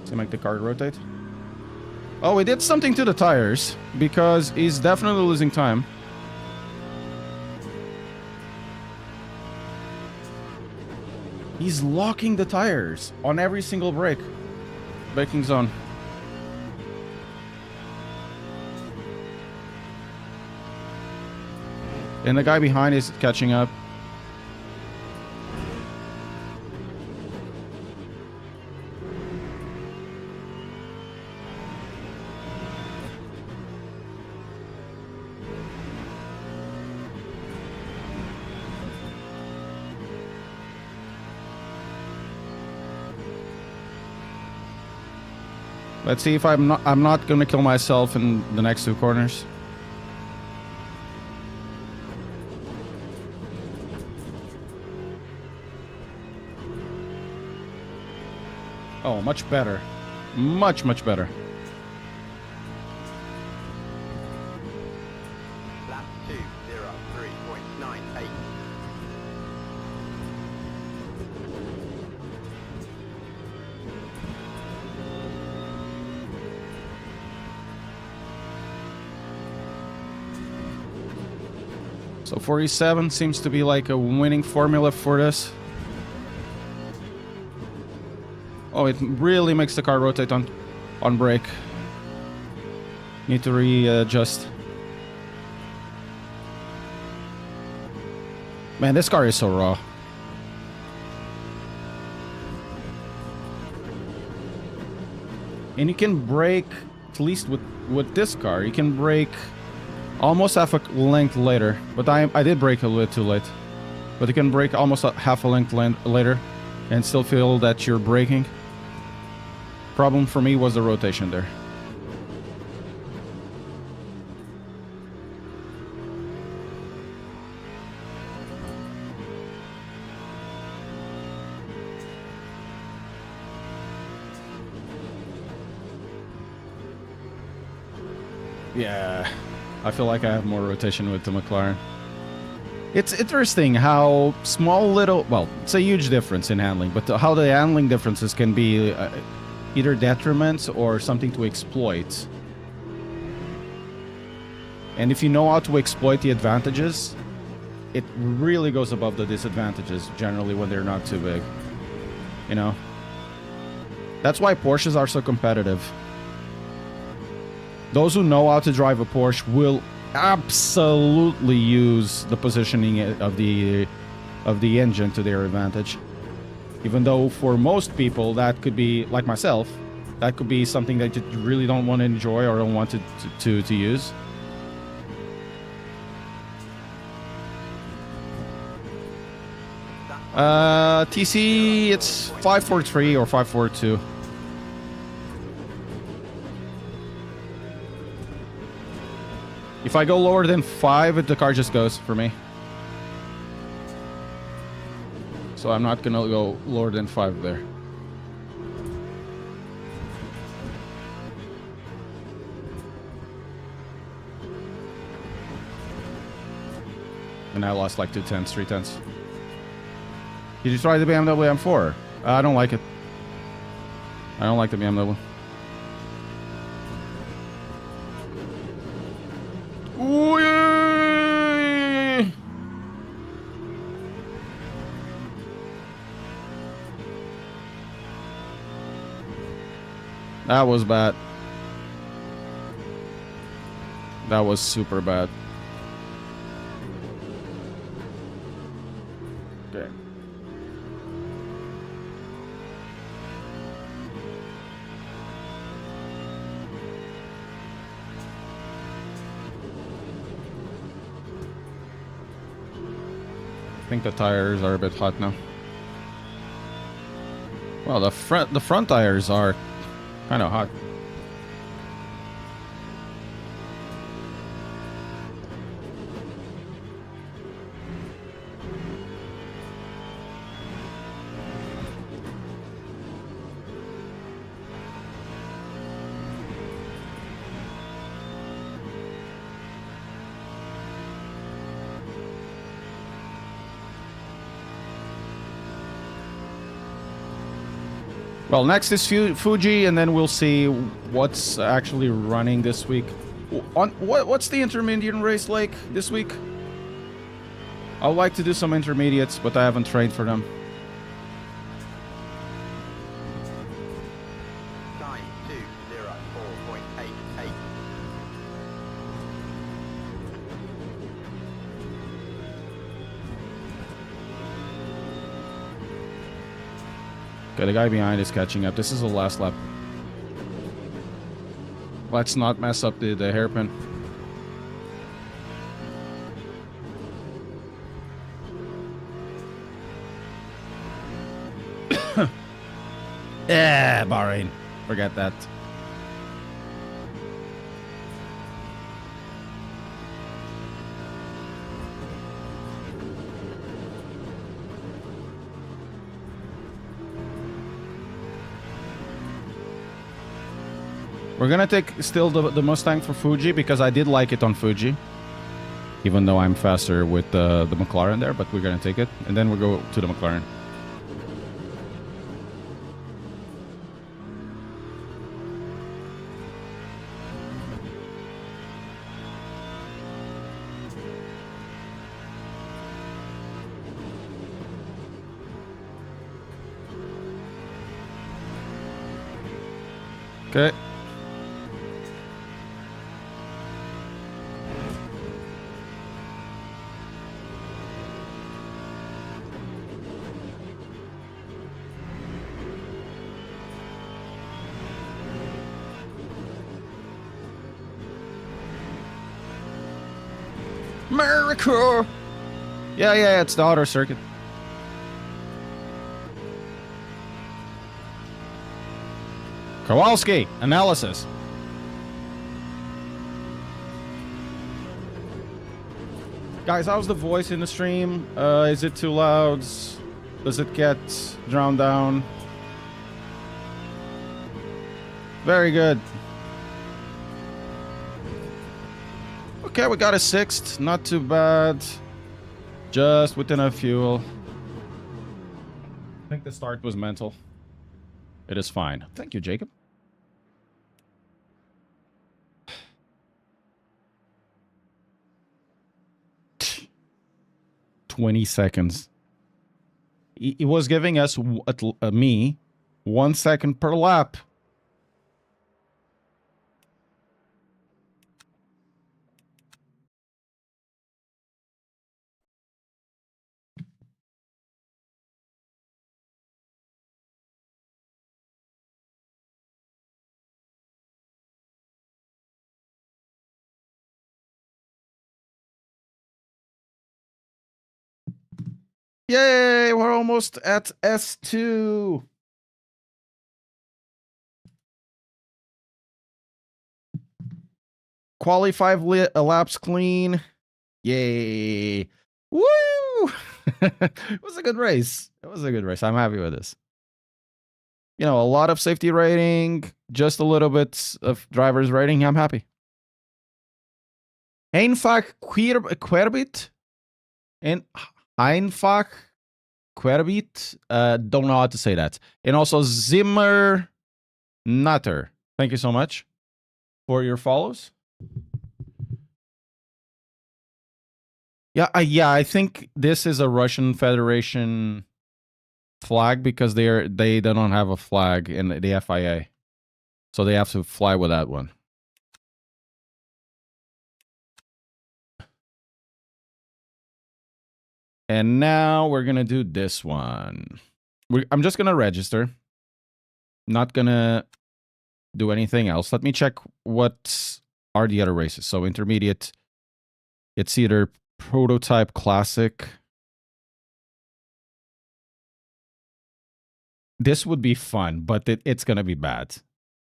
To make the car rotate. Oh, he did something to the tires because he's definitely losing time. He's locking the tires on every single braking zone. And the guy behind is catching up. Let's see if I'm not gonna kill myself in the next two corners. Oh, much better. Much better. Lap 2:03.98. So 47 seems to be like a winning formula for this. Oh, it really makes the car rotate on brake. Need to readjust. Man, this car is so raw. And you can brake, at least with this car, you can brake almost half a length later. But I did brake a little bit too late. But you can brake almost half a length later and still feel that you're braking. Problem for me was the rotation there. Yeah, I feel like I have more rotation with the McLaren. It's interesting how well, it's a huge difference in handling, but how the handling differences can be either detriments or something to exploit. And if you know how to exploit the advantages, it really goes above the disadvantages generally when they're not too big. You know? That's why Porsches are so competitive. Those who know how to drive a Porsche will absolutely use the positioning of the engine to their advantage. Even though for most people that could be, like myself, that could be something that you really don't want to enjoy or don't want to use. TC, it's 543 or 542. If I go lower than 5, the car just goes for me. So I'm not gonna go lower than 5 there. And I lost like 2 tenths, 3 tenths. Did you try the BMW M4? I don't like it. I don't like the BMW. Ooh, yeah. That was bad. That was super bad. Okay. I think the tires are a bit hot now. Well, the front tires are kind of hot. Well, next is Fuji, and then we'll see what's actually running this week. What's the intermediate race like this week? I would like to do some intermediates, but I haven't trained for them. Time 2:04.88. Okay, the guy behind is catching up. This is the last lap. Let's not mess up the hairpin. Yeah, Bahrain. Forget that. We're gonna take still the Mustang for Fuji because I did like it on Fuji. Even though I'm faster with the McLaren there, but we're gonna take it. And then we'll go to the McLaren. Okay. America! Yeah, it's the auto circuit. Kowalski, analysis. Guys, how's the voice in the stream? Is it too loud? Does it get drowned down? Very good. Okay, we got a 6th. Not too bad. Just with enough fuel. I think the start was mental. It is fine. Thank you, Jacob. "20 seconds. He was giving us, me, 1 second per lap. Yay, we're almost at S2. Qualify laps clean. Yay. Woo! It was a good race. It was a good race. I'm happy with this. You know, a lot of safety rating, just a little bit of driver's rating. I'm happy. Einfach Querbit? And Einfach Querbit? Don't know how to say that. And also Zimmer Nutter. Thank you so much for your follows. Yeah, I think this is a Russian Federation flag because they don't have a flag in the FIA, so they have to fly with that one. And now we're gonna do this one. I'm just gonna register. Not gonna do anything else. Let me check what are the other races. So intermediate, it's either prototype classic. This would be fun, but it's gonna be bad.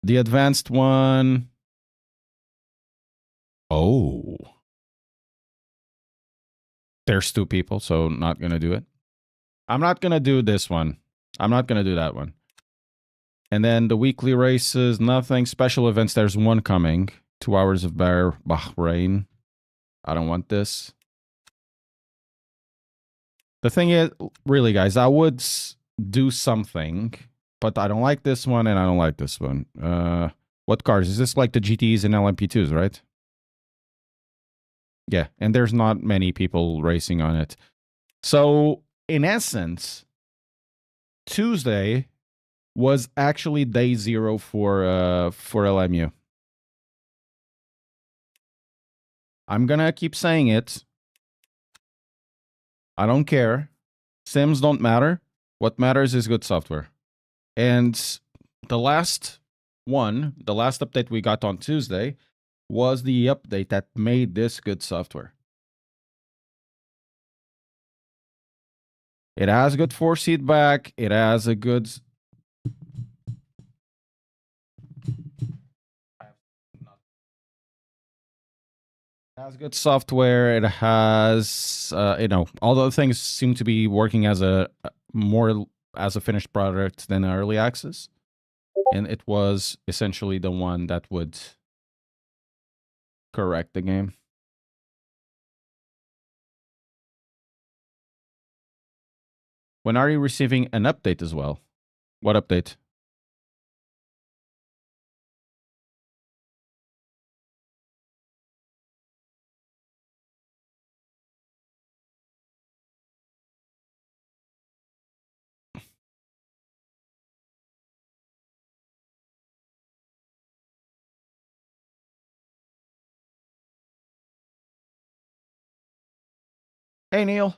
The advanced one. Oh. There's 2 people, so not gonna do it. I'm not gonna do this one. I'm not gonna do that one. And then the weekly races, nothing. Special events, there's one coming. 2 hours of Bahrain. I don't want this. The thing is, really, guys, I would do something but I don't like this one and I don't like this one. What cars? Is this like the GTs and LMP2s, right? Yeah, and there's not many people racing on it. So, in essence, Tuesday was actually day 0 for LMU. I'm gonna keep saying it. I don't care. Sims don't matter. What matters is good software. And the last update we got on Tuesday was the update that made this good software. It has good force feedback. It has a good... It has good software. It has, all the things seem to be working as a more as a finished product than early access. And it was essentially the one that would correct the game. When are you receiving an update as well? What update? Hey, Neil.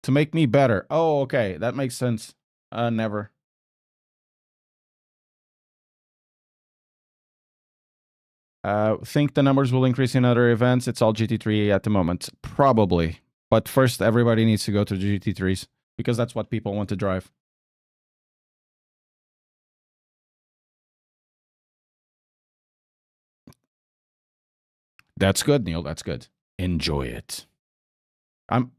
To make me better. Oh, okay. That makes sense. Never. Think the numbers will increase in other events. It's all GT3 at the moment. Probably. But first, everybody needs to go to GT3s because that's what people want to drive. That's good, Neil. That's good. Enjoy it. I'm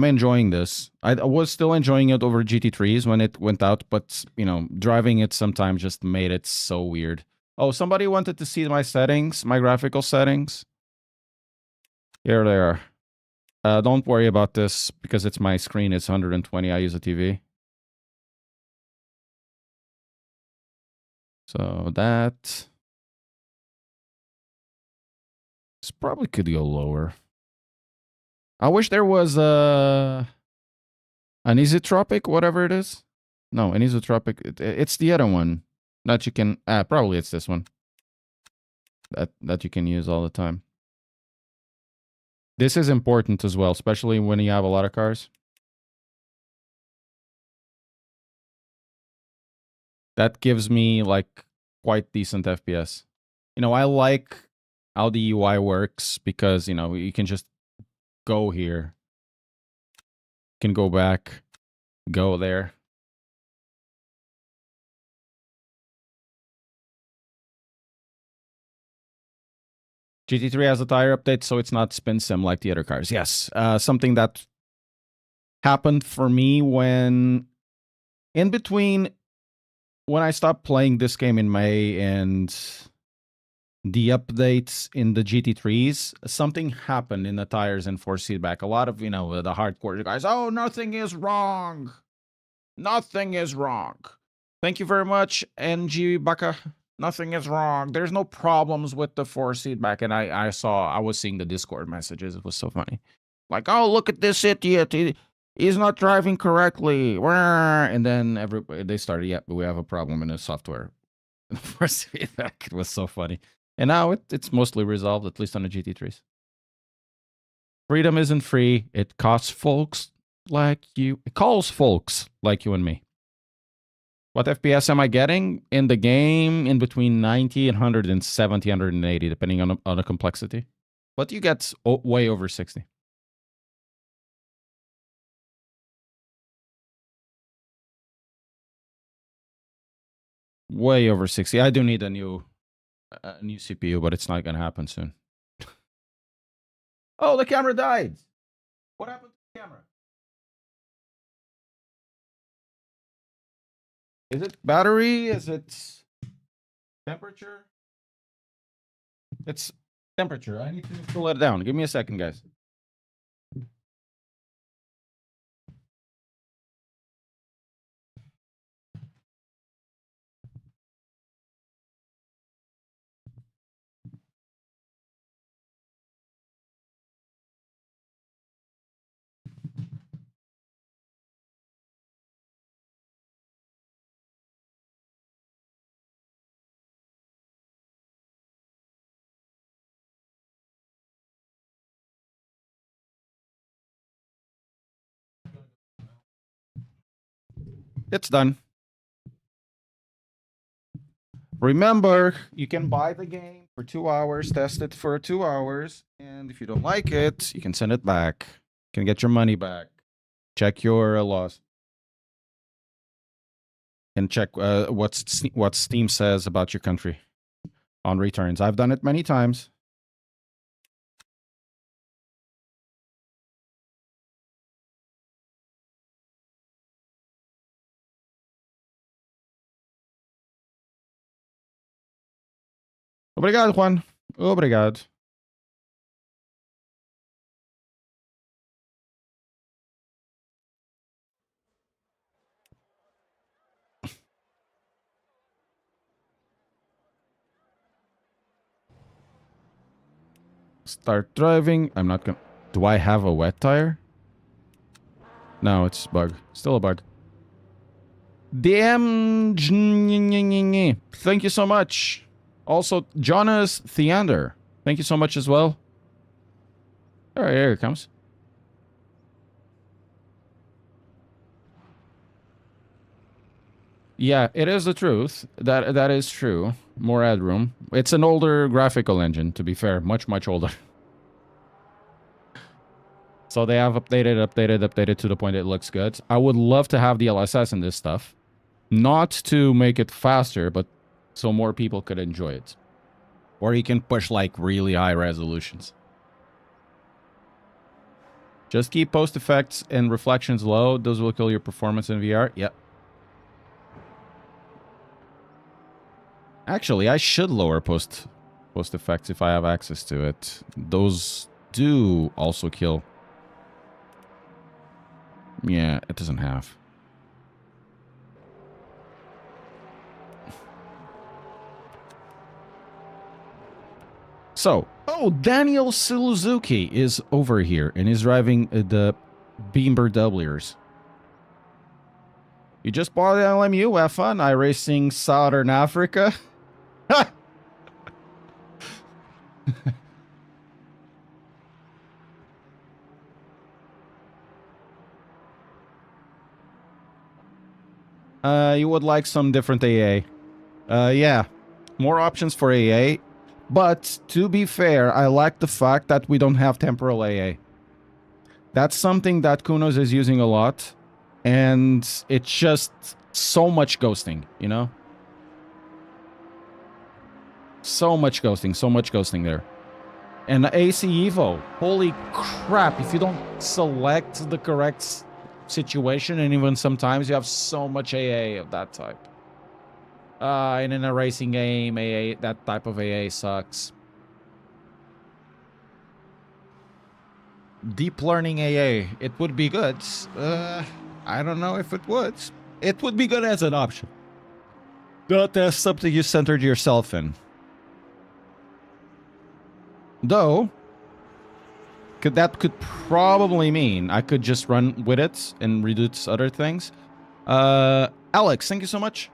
enjoying this. I was still enjoying it over GT3s when it went out, but driving it sometimes just made it so weird. Oh, somebody wanted to see my settings, my graphical settings. Here they are. Don't worry about this because it's my screen. It's 120. I use a TV. So that this probably could go lower. I wish there was an isotropic, whatever it is. No, an isotropic. It's the other one that you can. Probably it's this one that you can use all the time. This is important as well, especially when you have a lot of cars. That gives me like quite decent FPS. I like how the UI works because, you can just go here. You can go back, go there. GT3 has a tire update, so it's not spin sim like the other cars. Yes, something that happened for me when in between when I stopped playing this game in May and the updates in the GT3s, something happened in the tires and force feedback. A lot of, the hardcore guys, oh, nothing is wrong. Nothing is wrong. Thank you very much, NG Baka. Nothing is wrong. There's no problems with the force feedback. And I was seeing the Discord messages. It was so funny. Like, oh, look at this idiot. He's not driving correctly. And then they started, yeah, but we have a problem in the software. Force feedback. It was so funny. And now it's mostly resolved, at least on the GT3s. Freedom isn't free. It costs folks like you. It calls folks like you and me. What FPS am I getting in the game? In between 90 and 170, 180, depending on the complexity. But you get way over 60. Way over 60. I do need a new CPU, but it's not going to happen soon. Oh, the camera died. What happened to the camera? Is it battery? Is it temperature? It's temperature. I need to cool it down. Give me a second, guys. It's done. Remember, you can buy the game for 2 hours, test it for 2 hours, and if you don't like it, you can send it back. You can get your money back. Check your loss. And check what Steam says about your country on returns. I've done it many times. Obrigado, Juan. Obrigado. Start driving. I'm not gonna... Do I have a wet tire? No, it's a bug. Still a bug. DM... Thank you so much. Also, Jonas Theander. Thank you so much as well. All right, here it comes. Yeah, it is the truth. That is true. More headroom. It's an older graphical engine, to be fair. Much older. So they have updated to the point it looks good. I would love to have the LSS in this stuff. Not to make it faster, but so more people could enjoy it. Or you can push like really high resolutions. Just keep post effects and reflections low. Those will kill your performance in VR. Yep. Actually, I should lower post effects if I have access to it. Those do also kill. Yeah, it doesn't have. So, oh, Daniel Suzuki is over here and is driving the Beamer Doublers. You just bought an LMU, have fun. iRacing Southern Africa. You would like some different AA. Yeah, more options for AA. But, to be fair, I like the fact that we don't have temporal AA. That's something that Kunos is using a lot. And it's just so much ghosting, you know? So much ghosting there. And the AC Evo, holy crap, if you don't select the correct situation, and even sometimes you have so much AA of that type. And in a racing game, AA, that type of AA sucks. Deep learning AA, it would be good. I don't know if it would. It would be good as an option. But that's something you centered yourself in. Though, that could probably mean I could just run with it and reduce other things. Alex, thank you so much.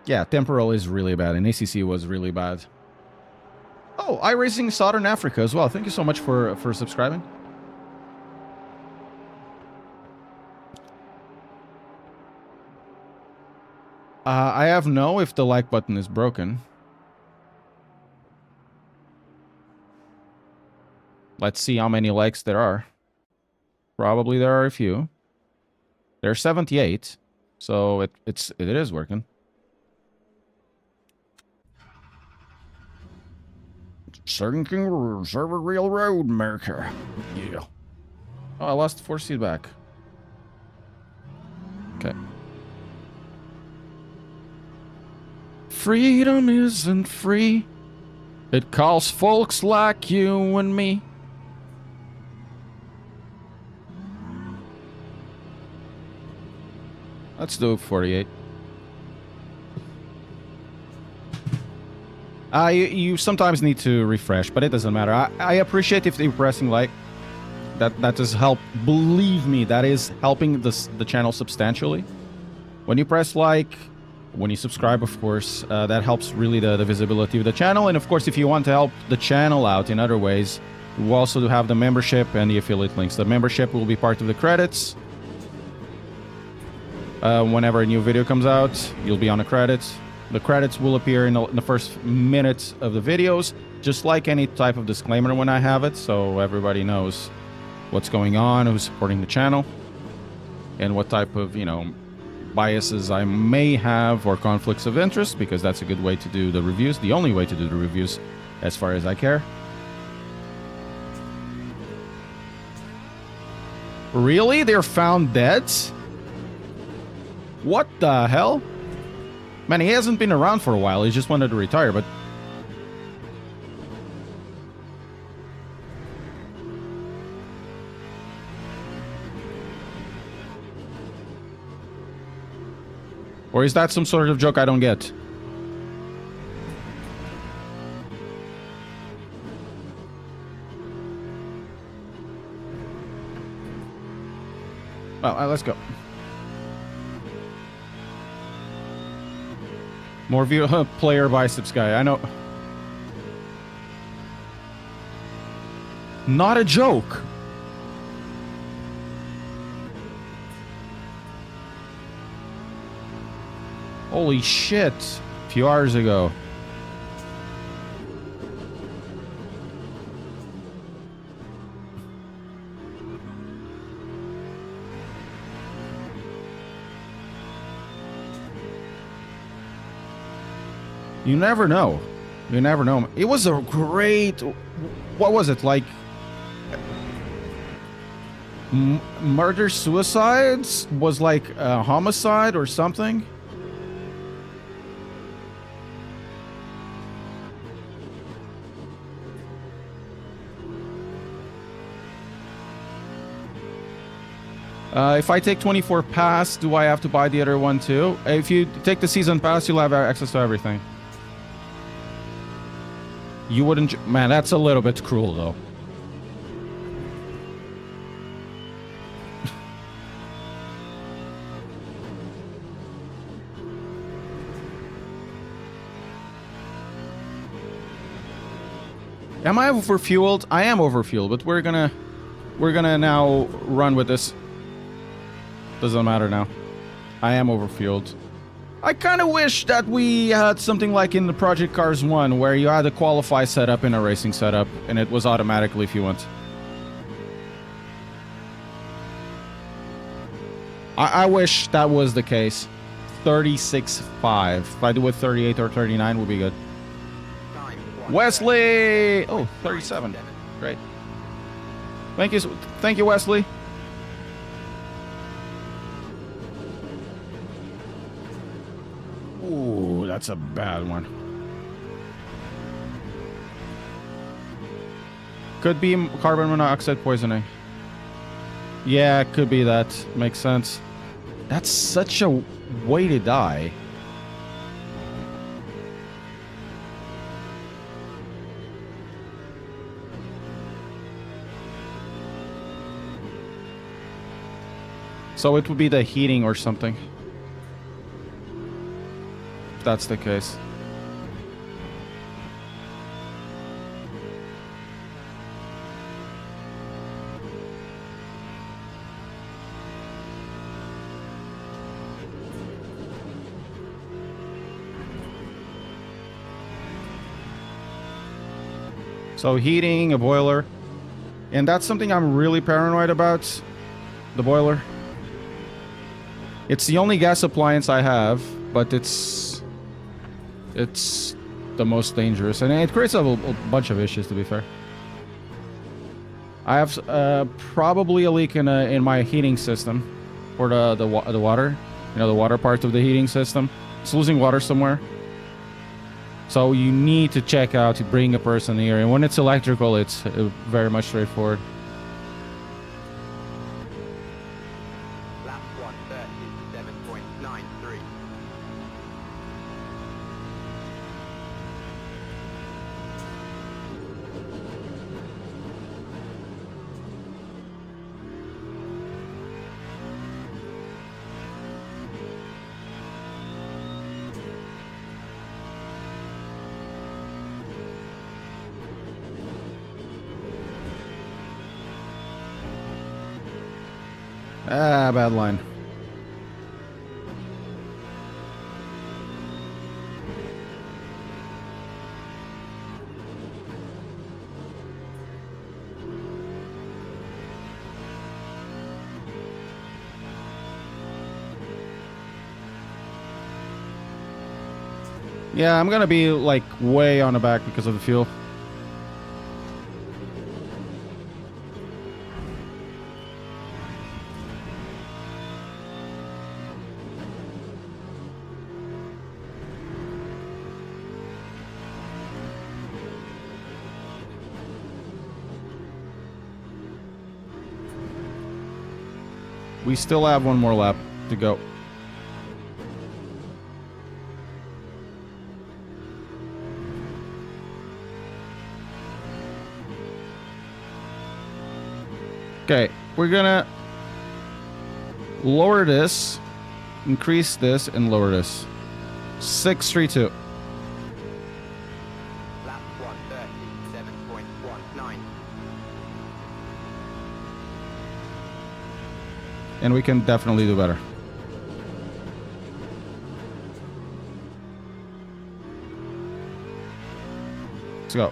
Yeah, temporal is really bad, and ACC was really bad. Oh, iRacing Southern Africa as well. Thank you so much for subscribing. I have no if the like button is broken. Let's see how many likes there are. Probably there are a few. There's 78, so it is working. Sinking Server Railroad, America. Yeah. Oh, I lost 4 feedback. Okay. Freedom isn't free. It calls folks like you and me. Let's do 48. You sometimes need to refresh, but it doesn't matter. I appreciate if you're pressing like. That does help. Believe me, that is helping the channel substantially. When you press like, when you subscribe, of course, that helps really the visibility of the channel. And of course, if you want to help the channel out in other ways, we also have the membership and the affiliate links. The membership will be part of the credits. Whenever a new video comes out, you'll be on the credits. The credits will appear in the first minutes of the videos, just like any type of disclaimer when I have it, so everybody knows what's going on, who's supporting the channel, and what type of, you know, biases I may have or conflicts of interest, because that's a good way to do the reviews, the only way to do the reviews as far as I care. Really? They're found dead? What the hell? Man, he hasn't been around for a while. He just wanted to retire, but... Or is that some sort of joke I don't get? Well, let's go. More view player biceps guy. I know. Not a joke. Holy shit. A few hours ago. You never know. You never know. It was a great... What was it? Like... Murder-suicides? Was like a homicide or something? If I take 24 pass, do I have to buy the other one too? If you take the season pass, you'll have access to everything. You wouldn't... Man, that's a little bit cruel, though. Am I overfueled? I am overfueled, but we're gonna now run with this. Doesn't matter now. I am overfueled. I kind of wish that we had something like in the Project Cars 1, where you had a qualify setup in a racing setup, and it was automatically if you went. I wish that was the case. 36.5. If I do it 38 or 39, would be good. Wesley! Oh, 37. Great. Thank you, Wesley. Ooh, that's a bad one. Could be carbon monoxide poisoning. Yeah, it could be that. Makes sense. That's such a way to die. So it would be the heating or something. If that's the case. So heating, a boiler. And that's something I'm really paranoid about. The boiler. It's the only gas appliance I have, but it's the most dangerous, and it creates a bunch of issues, to be fair. I have probably a leak in my heating system for the water, you know, the water part of the heating system. It's losing water somewhere. So you need to check out to bring a person here, and when it's electrical, it's very much straightforward. Lap 1:37.93. Ah, bad line. Yeah, I'm gonna be like way on the back because of the fuel. We still have one more lap to go. Okay, we're gonna lower this, increase this, and lower this. 632. Lap 1:37.19. And we can definitely do better. Let's go.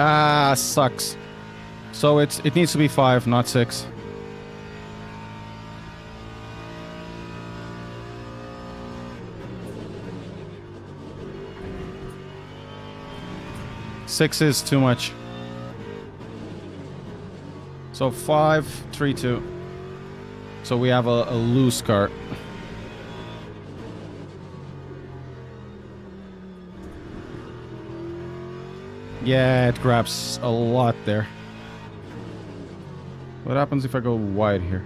Ah, sucks. So it needs to be 5, not 6. Six is too much. So 5, 3, 2. So we have a loose car. Yeah, it grabs a lot there. What happens if I go wide here?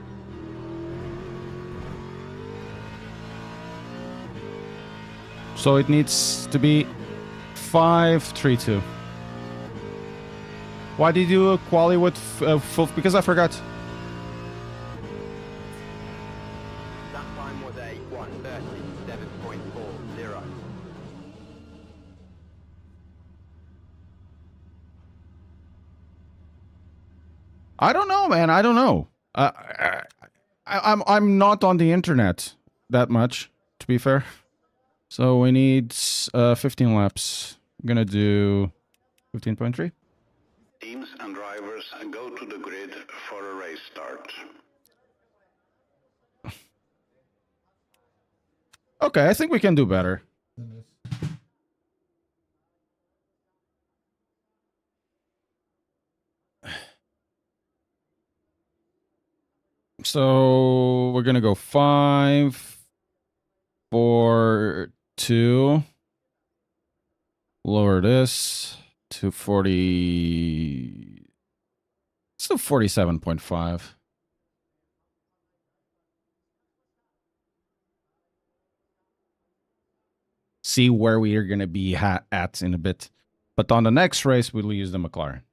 So it needs to be 5, 3, 2. Why did you do a quali with full? Because I forgot. That time was a 1:37.40. I don't know, man. I don't know. I'm not on the internet that much, to be fair. So we need 15 laps. I'm gonna do 15.3. Teams and drivers go to the grid for a race start. Okay, I think we can do better. So we're gonna go 5, 4, 2. Lower this to 40. Let's do 47.5. See where we are gonna be at in a bit. But on the next race, we'll use the McLaren.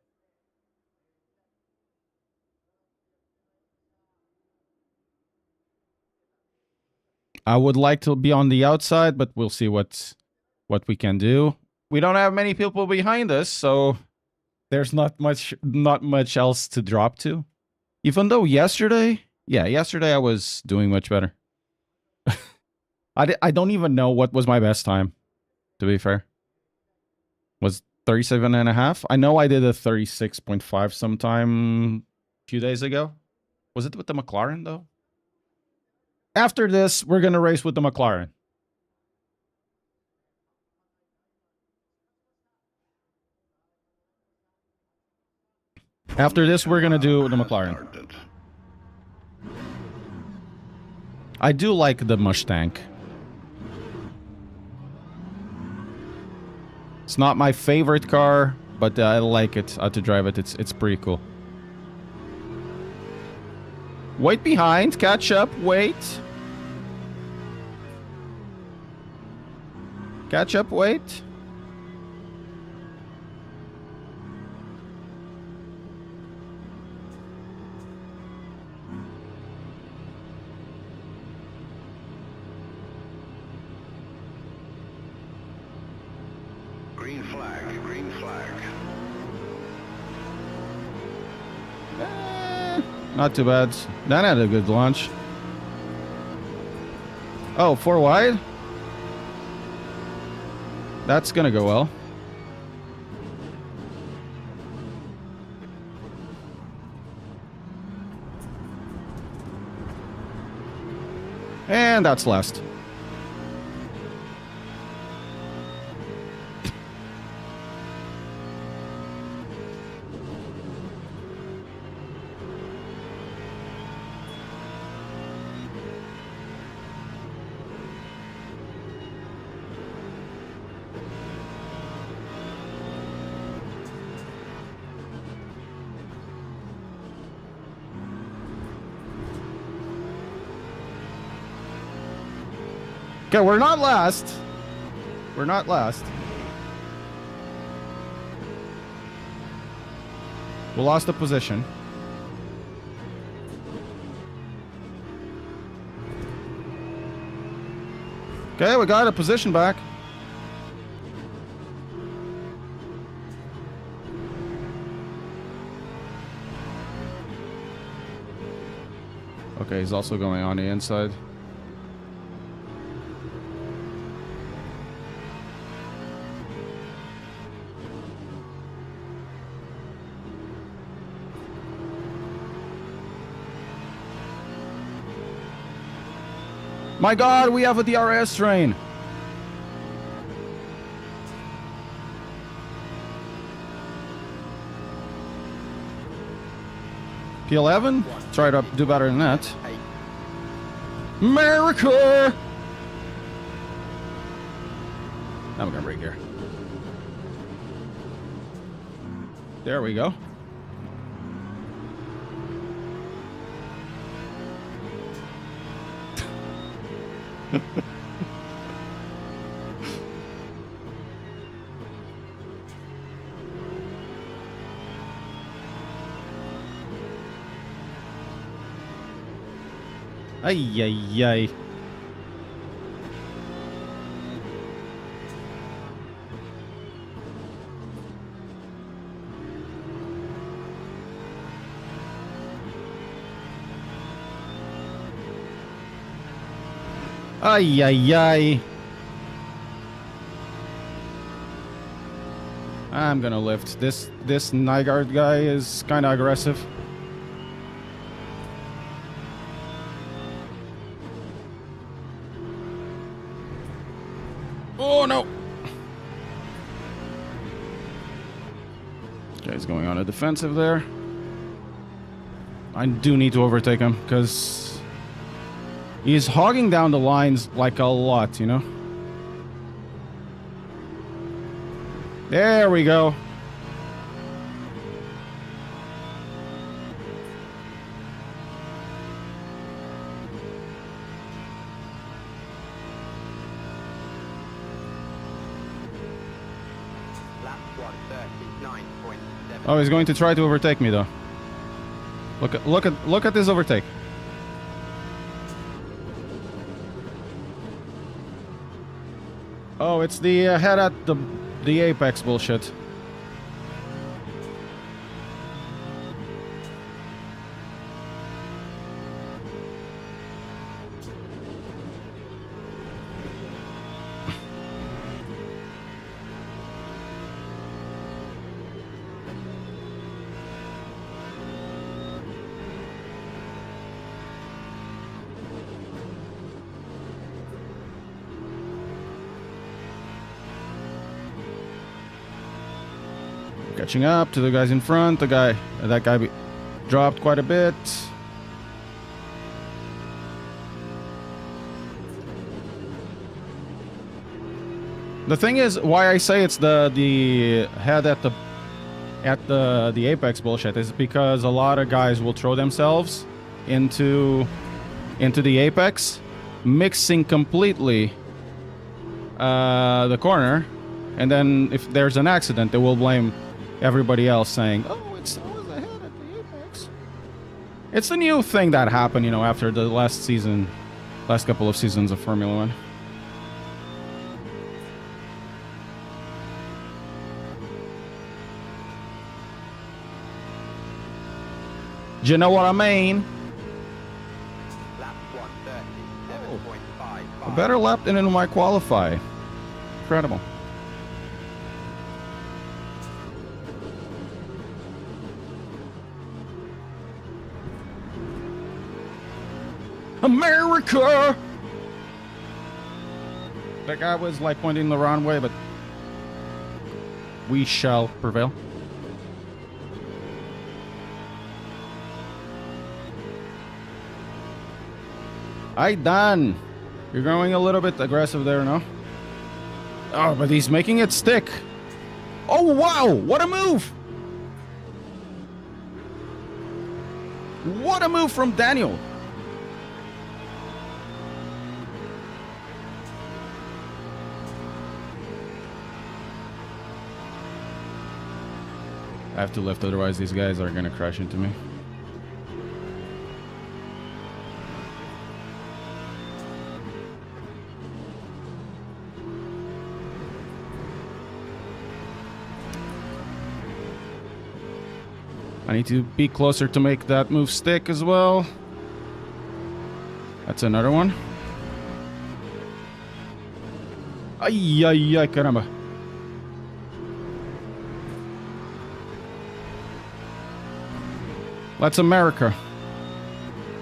I would like to be on the outside, but we'll see what we can do. We don't have many people behind us, so there's not much else to drop to. Even though yesterday I was doing much better. I don't even know what was my best time, to be fair. Was 37.5? I know I did a 36.5 sometime a few days ago. Was it with the McLaren, though? After this, we're going to race with the McLaren. After this, we're going to do the McLaren. I do like the Mustang. It's not my favorite car, but I like it to drive it. It's pretty cool. Wait behind, catch up, wait. Catch up, wait. Green flag. Not too bad. That had a good launch. Oh, 4 wide? That's gonna go well. And that's last. Okay, we're not last. We're not last. We lost the position. Okay, we got a position back. Okay, he's also going on the inside. My God, we have a DRS train. P11? Try to do better than that. America! Now we're gonna break here. There we go. Ay, ay, ay. Ay, ay, ay. I'm gonna lift. This Nygaard guy is kind of aggressive. Oh no! Okay, he's going on a defensive there. I do need to overtake him because he's hogging down the lines like a lot, you know? There we go. Lap 139.7. Oh, he's going to try to overtake me though. Look at this overtake. Oh, it's the head at the apex bullshit. Catching up to the guys in front. That guy dropped quite a bit. The thing is, why I say it's the head at the apex bullshit is because a lot of guys will throw themselves into the apex, mixing completely the corner, and then if there's an accident, they will blame everybody else, saying, "Oh, I was ahead at the apex." It's the new thing that happened, you know, after the last couple of seasons of Formula One. Do you know what I mean? Lap 130, 7.55. A better lap than in my qualify. Incredible. America! That guy was like pointing the wrong way, but we shall prevail. I done. You're going a little bit aggressive there, no? Oh, but he's making it stick. Oh, wow! What a move! What a move from Daniel. I have to lift, otherwise these guys are gonna crash into me. I need to be closer to make that move stick as well. That's another one. Ay, ay, ay, caramba. That's America.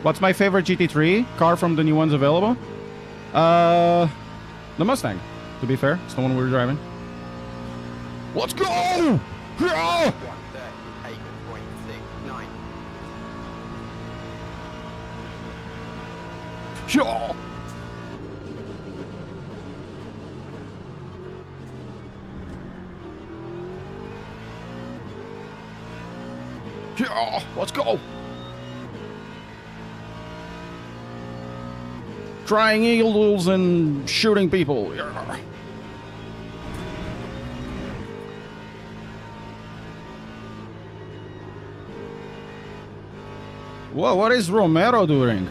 What's my favorite GT3 car from the new ones available? The Mustang, to be fair. It's the one we were driving. Let's go! Yeah! 138.69. Yeah! Yeah! Let's go! Trying eagles and shooting people. Yeah. Whoa, what is Romero doing?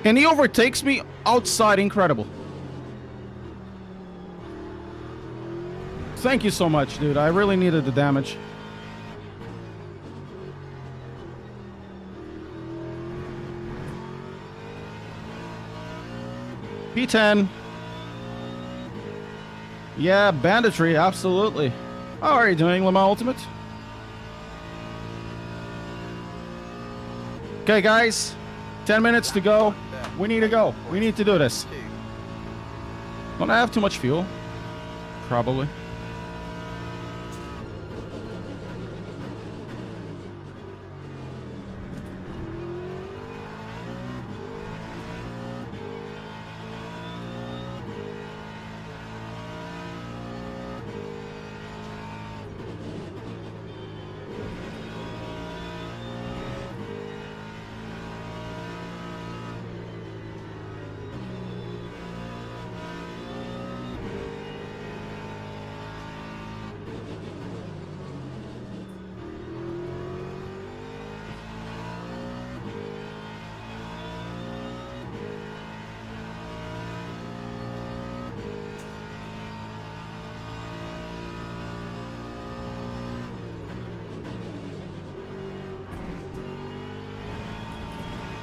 And he overtakes me outside. Incredible. Thank you so much, dude. I really needed the damage. P10. Yeah, banditry, absolutely. How are you doing, Le Mans Ultimate? Okay, guys. 10 minutes to go. We need to go. We need to do this. Don't I have too much fuel? Probably.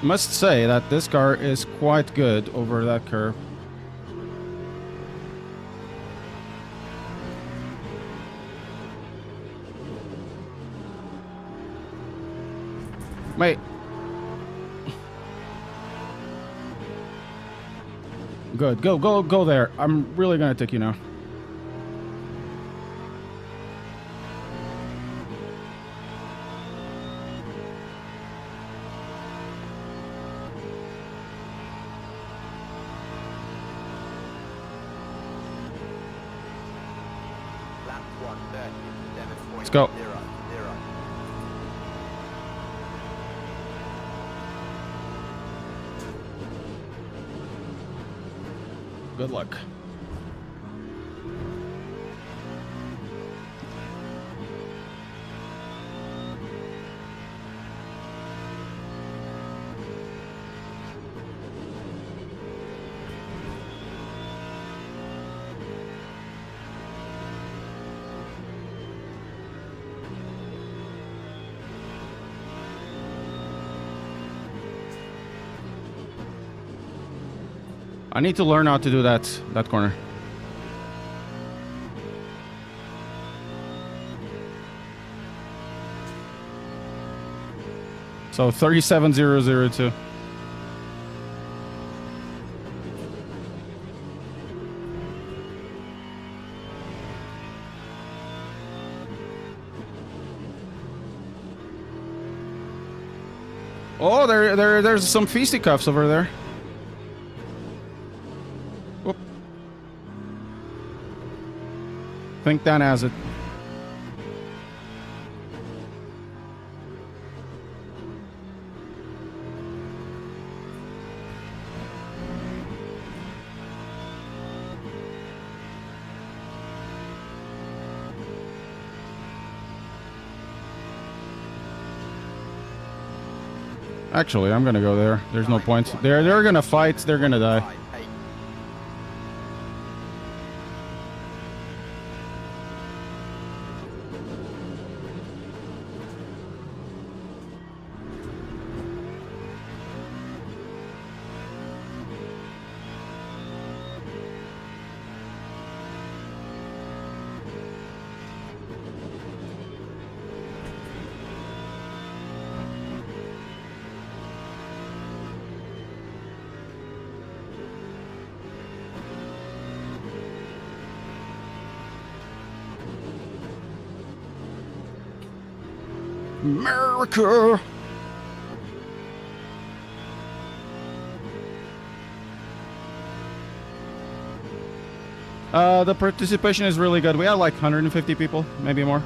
Must say that this car is quite good over that curve. Wait. Good. Go there. I'm really gonna take you now. Lap 130, Let's go. 7.00. Good luck. I need to learn how to do that corner. So 37002. Oh, there's some fisticuffs over there. Whoop. Think Dan has it. Actually, I'm gonna go there. There's no point. They're gonna fight. They're gonna die. America! The participation is really good. We had like 150 people, maybe more.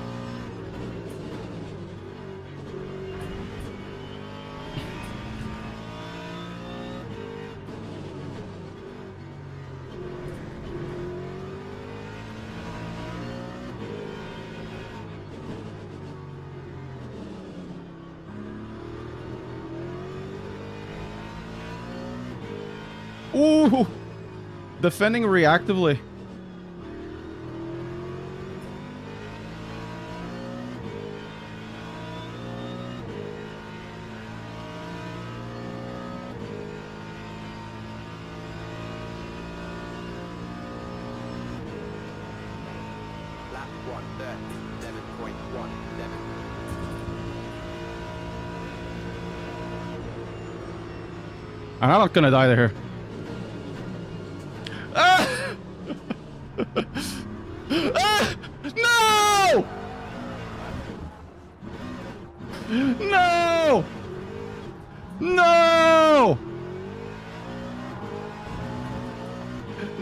Ooh! Defending reactively. Lap 1:37.17. I'm not gonna die there. Ah! Ah! No! No! No!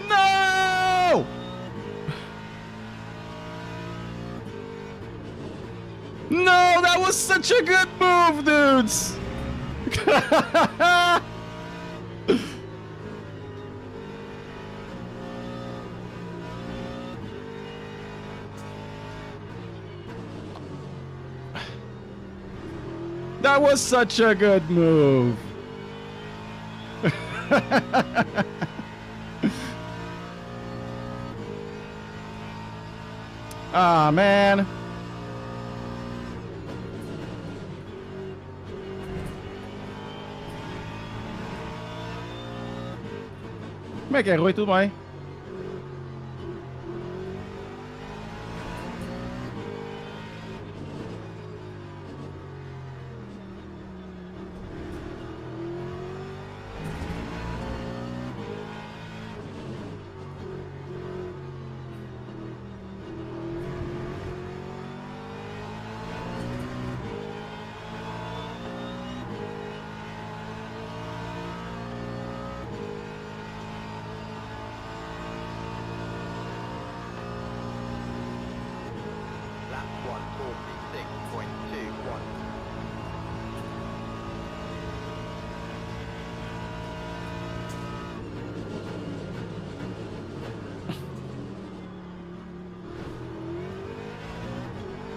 No! No, that was such a good move, dudes! That was such a good move. Ah, man. Como é que é, Rui? Tudo bem?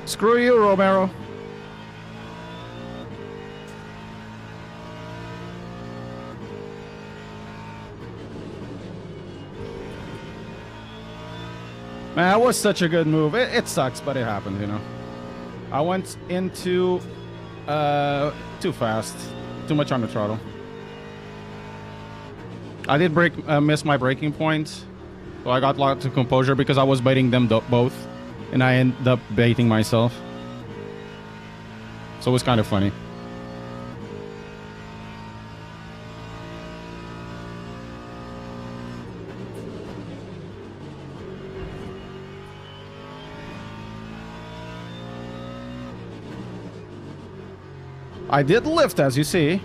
Screw you, Romero. Man, that was such a good move. It sucks, but it happened, you know. I went into too fast. Too much on the throttle. I did miss my braking point. So I got lots of composure because I was baiting them both. And I ended up baiting myself. So it was kind of funny. I did lift, as you see.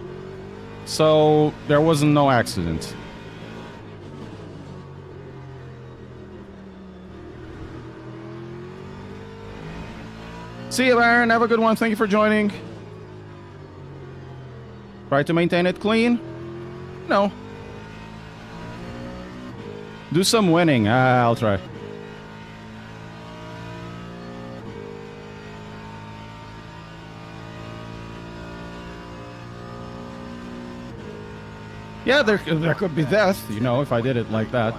So there was no accident. See you, Baron. Have a good one. Thank you for joining. Try to maintain it clean? No. Do some winning. I'll try. Yeah, there could be death, you know, if I did it like that.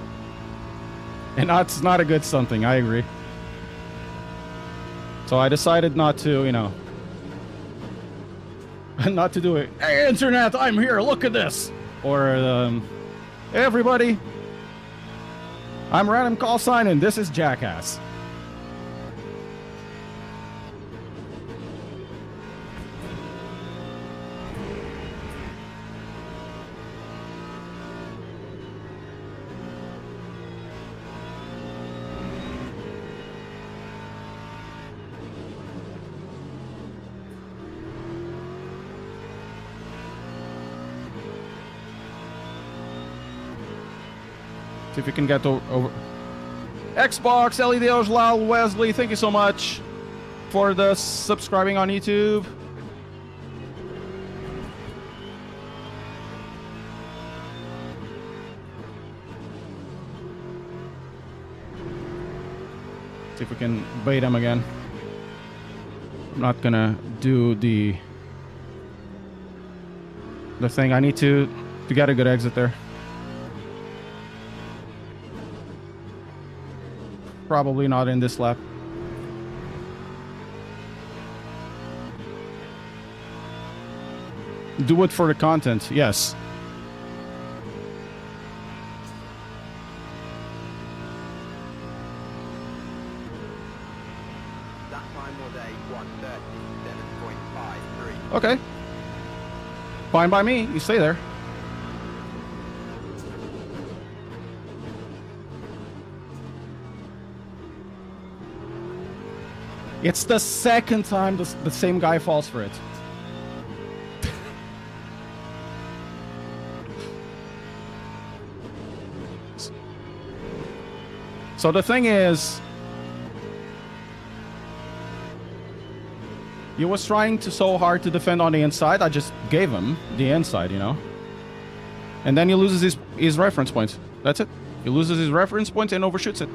And that's not a good something, I agree. So I decided not to, you know, not to do it. Hey, internet, I'm here, look at this! Or, hey, everybody, I'm Random Call Sign and this is Jackass. See if you can get over. Xbox, LED Lal Wesley, thank you so much for the subscribing on YouTube. See if we can bait him again. I'm not gonna do the thing. I need to get a good exit there. Probably not in this lap. Do it for the content, yes. That time was a 1:37.53. Okay. Fine by me. You stay there. It's the second time the same guy falls for it. So the thing is, he was trying so hard to defend on the inside, I just gave him the inside, you know? And then he loses his reference point. That's it. He loses his reference point and overshoots it.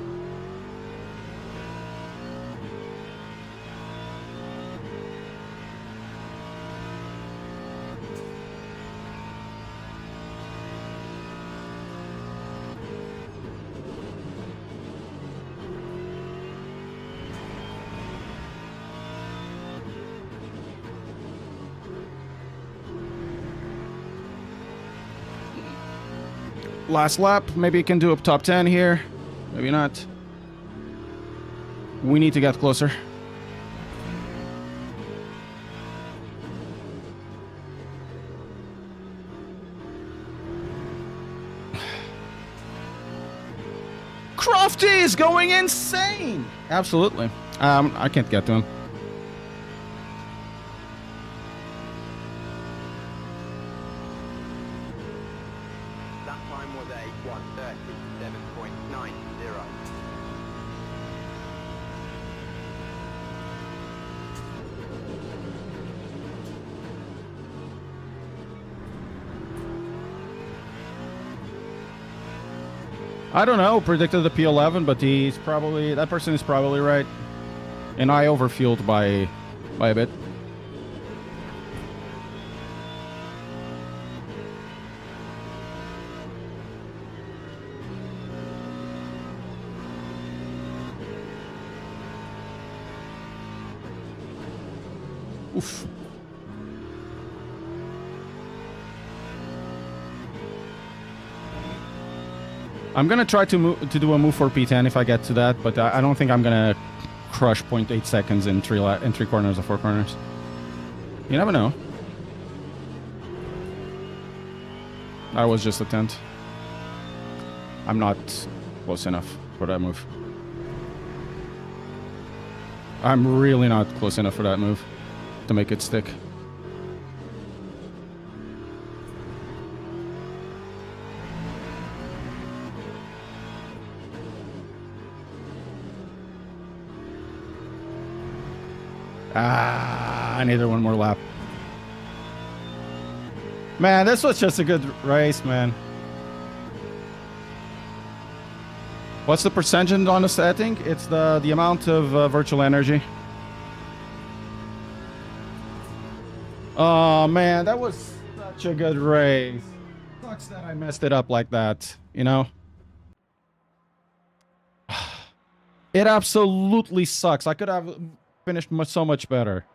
Last lap, maybe you can do a top 10 here. Maybe not. We need to get closer. Crofty is going insane! Absolutely. I can't get to him. Was a 1:37.90. I don't know, predicted the P11, but that person is probably right. And I overfueled by a bit. Oof. I'm gonna try to do a move for P10 if I get to that, but I don't think I'm gonna crush 0.8 seconds in three corners or 4 corners. You never know. That was just a tent. I'm not close enough for that move. I'm really not close enough for that move to make it stick. I needed one more lap. Man, this was just a good race, man. What's the percentage on the setting? It's the amount of virtual energy. Oh, man, that was such a good race. Sucks that I messed it up like that, you know? It absolutely sucks. I could have finished so much better.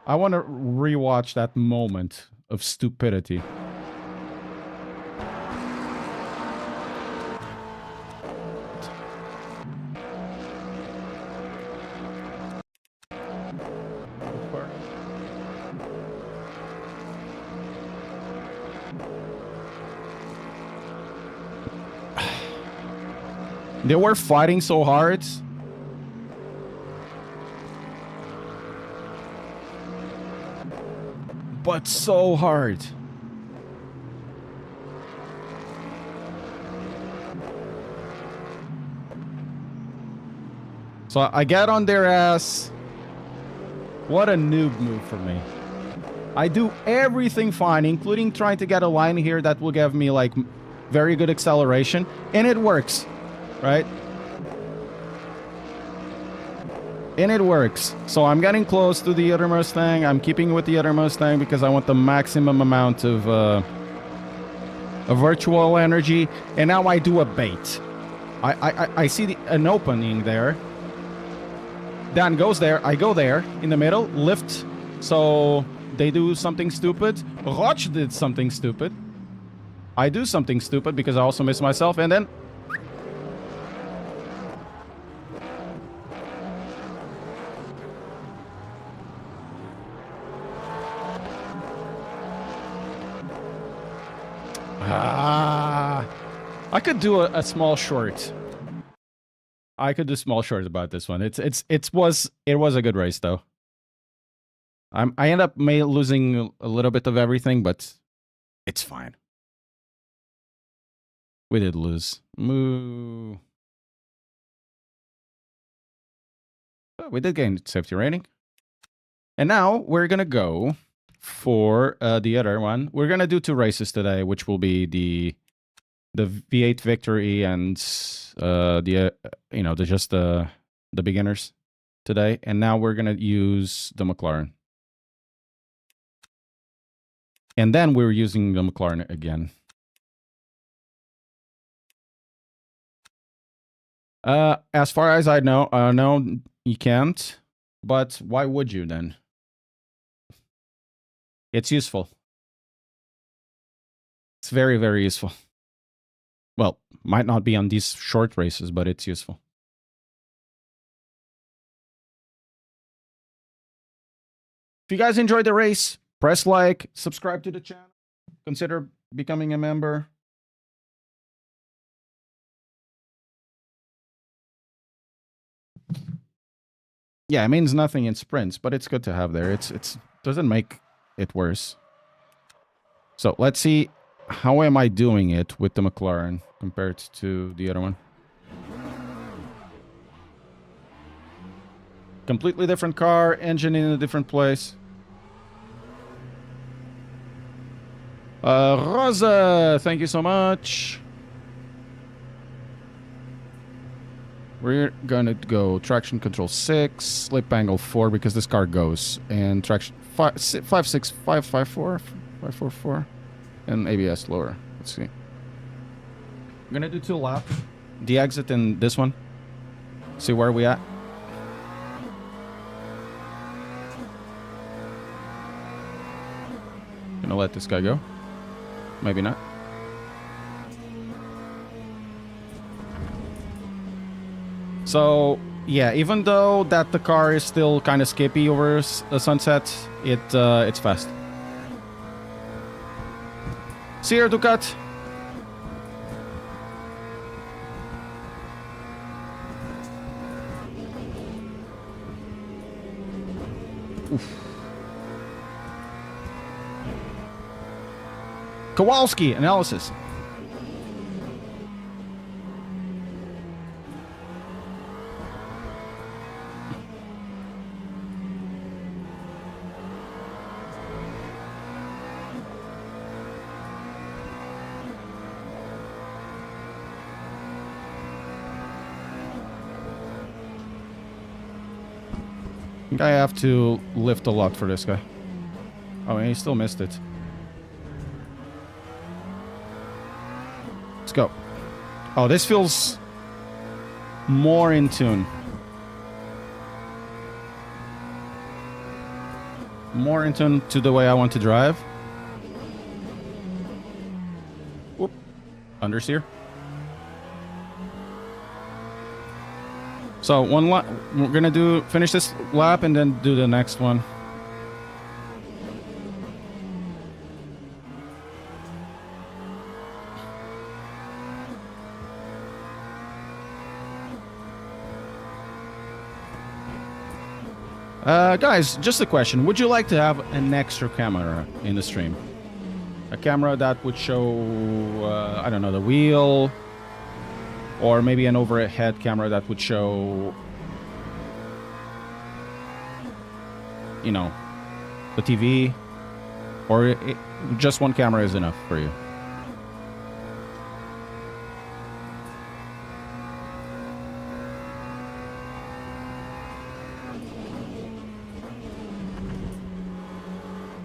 I want to rewatch that moment of stupidity. They were fighting so hard. But so hard. So I get on their ass. What a noob move for me. I do everything fine, including trying to get a line here that will give me like very good acceleration. And it works, right? And it works. So I'm getting close to the other Mustang. I'm keeping with the other Mustang because I want the maximum amount of virtual energy. And now I do a bait. I see an opening there. Dan goes there. I go there in the middle. Lift. So they do something stupid. Roch did something stupid. I do something stupid because I also miss myself. And then... I could do a small short. I could do small short about this one. It was a good race though. I end up losing a little bit of everything, but it's fine. We did lose. Moo. Oh, we did gain safety rating. And now we're gonna go for the other one. We're gonna do 2 races today, which will be the V8 Victory and the beginners today. And now we're gonna use the McLaren. And then we're using the McLaren again. As far as I know, no, you can't. But why would you then? It's useful. It's very, very useful. Well, might not be on these short races, but it's useful. If you guys enjoyed the race, press like, subscribe to the channel, consider becoming a member. Yeah, it means nothing in sprints, but it's good to have there. It's doesn't make it worse. So let's see, how am I doing it with the McLaren compared to the other one? Completely different car, engine in a different place. Rosa, thank you so much. We're gonna go traction control 6, slip angle 4 because this car goes, and traction 5, 5 6, 5 5 4, 5 4 4, and ABS lower. Let's see. I'm gonna do 2 laps. The exit and this one. See where we at. Gonna let this guy go. Maybe not. So yeah, even though that the car is still kind of skippy over a sunset, it's fast. See here, Ducat. Oof. Kowalski analysis. I think I have to lift a lot for this guy. Oh, and he still missed it. Let's go. Oh, this feels more in tune. More in tune to the way I want to drive. Whoop. Understeer. So we're gonna finish this lap and then do the next one. Guys, just a question. Would you like to have an extra camera in the stream? A camera that would show, I don't know, the wheel, or maybe an overhead camera that would show, you know, the TV, or just one camera is enough for you?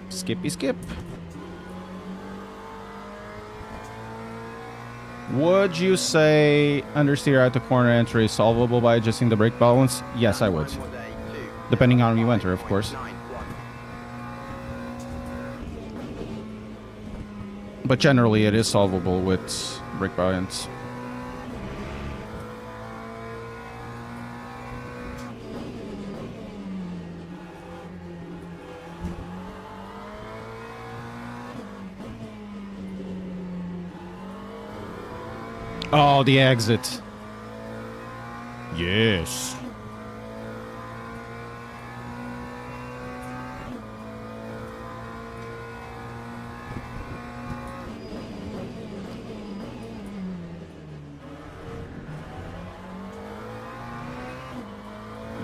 Skippy skip. Would you say understeer at the corner entry is solvable by adjusting the brake balance? Yes, I would. Depending on you enter, of course. But generally, it is solvable with brake balance. Oh, the exit. Yes.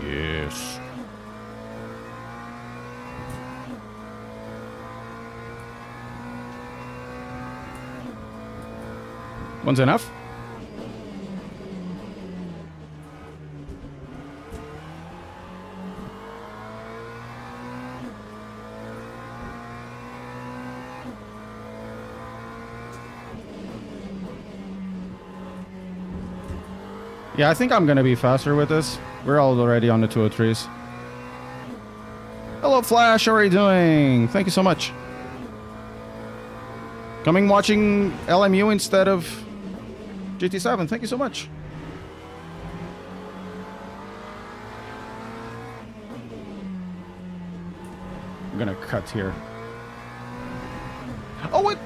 Yes. One's enough? Yeah, I think I'm gonna be faster with this. We're already on the 203s. Hello, Flash. How are you doing? Thank you so much. Coming watching LMU instead of GT7. Thank you so much. I'm gonna cut here. Oh, what?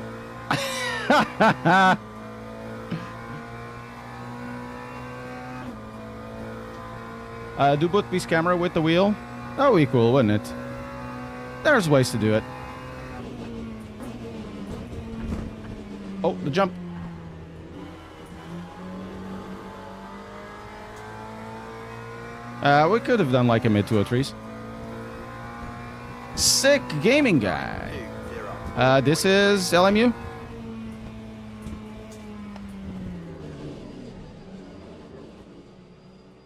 Do boot piece camera with the wheel? That would be cool, wouldn't it? There's ways to do it. Oh, the jump. We could have done like a mid 203s. Sick gaming guy. This is LMU.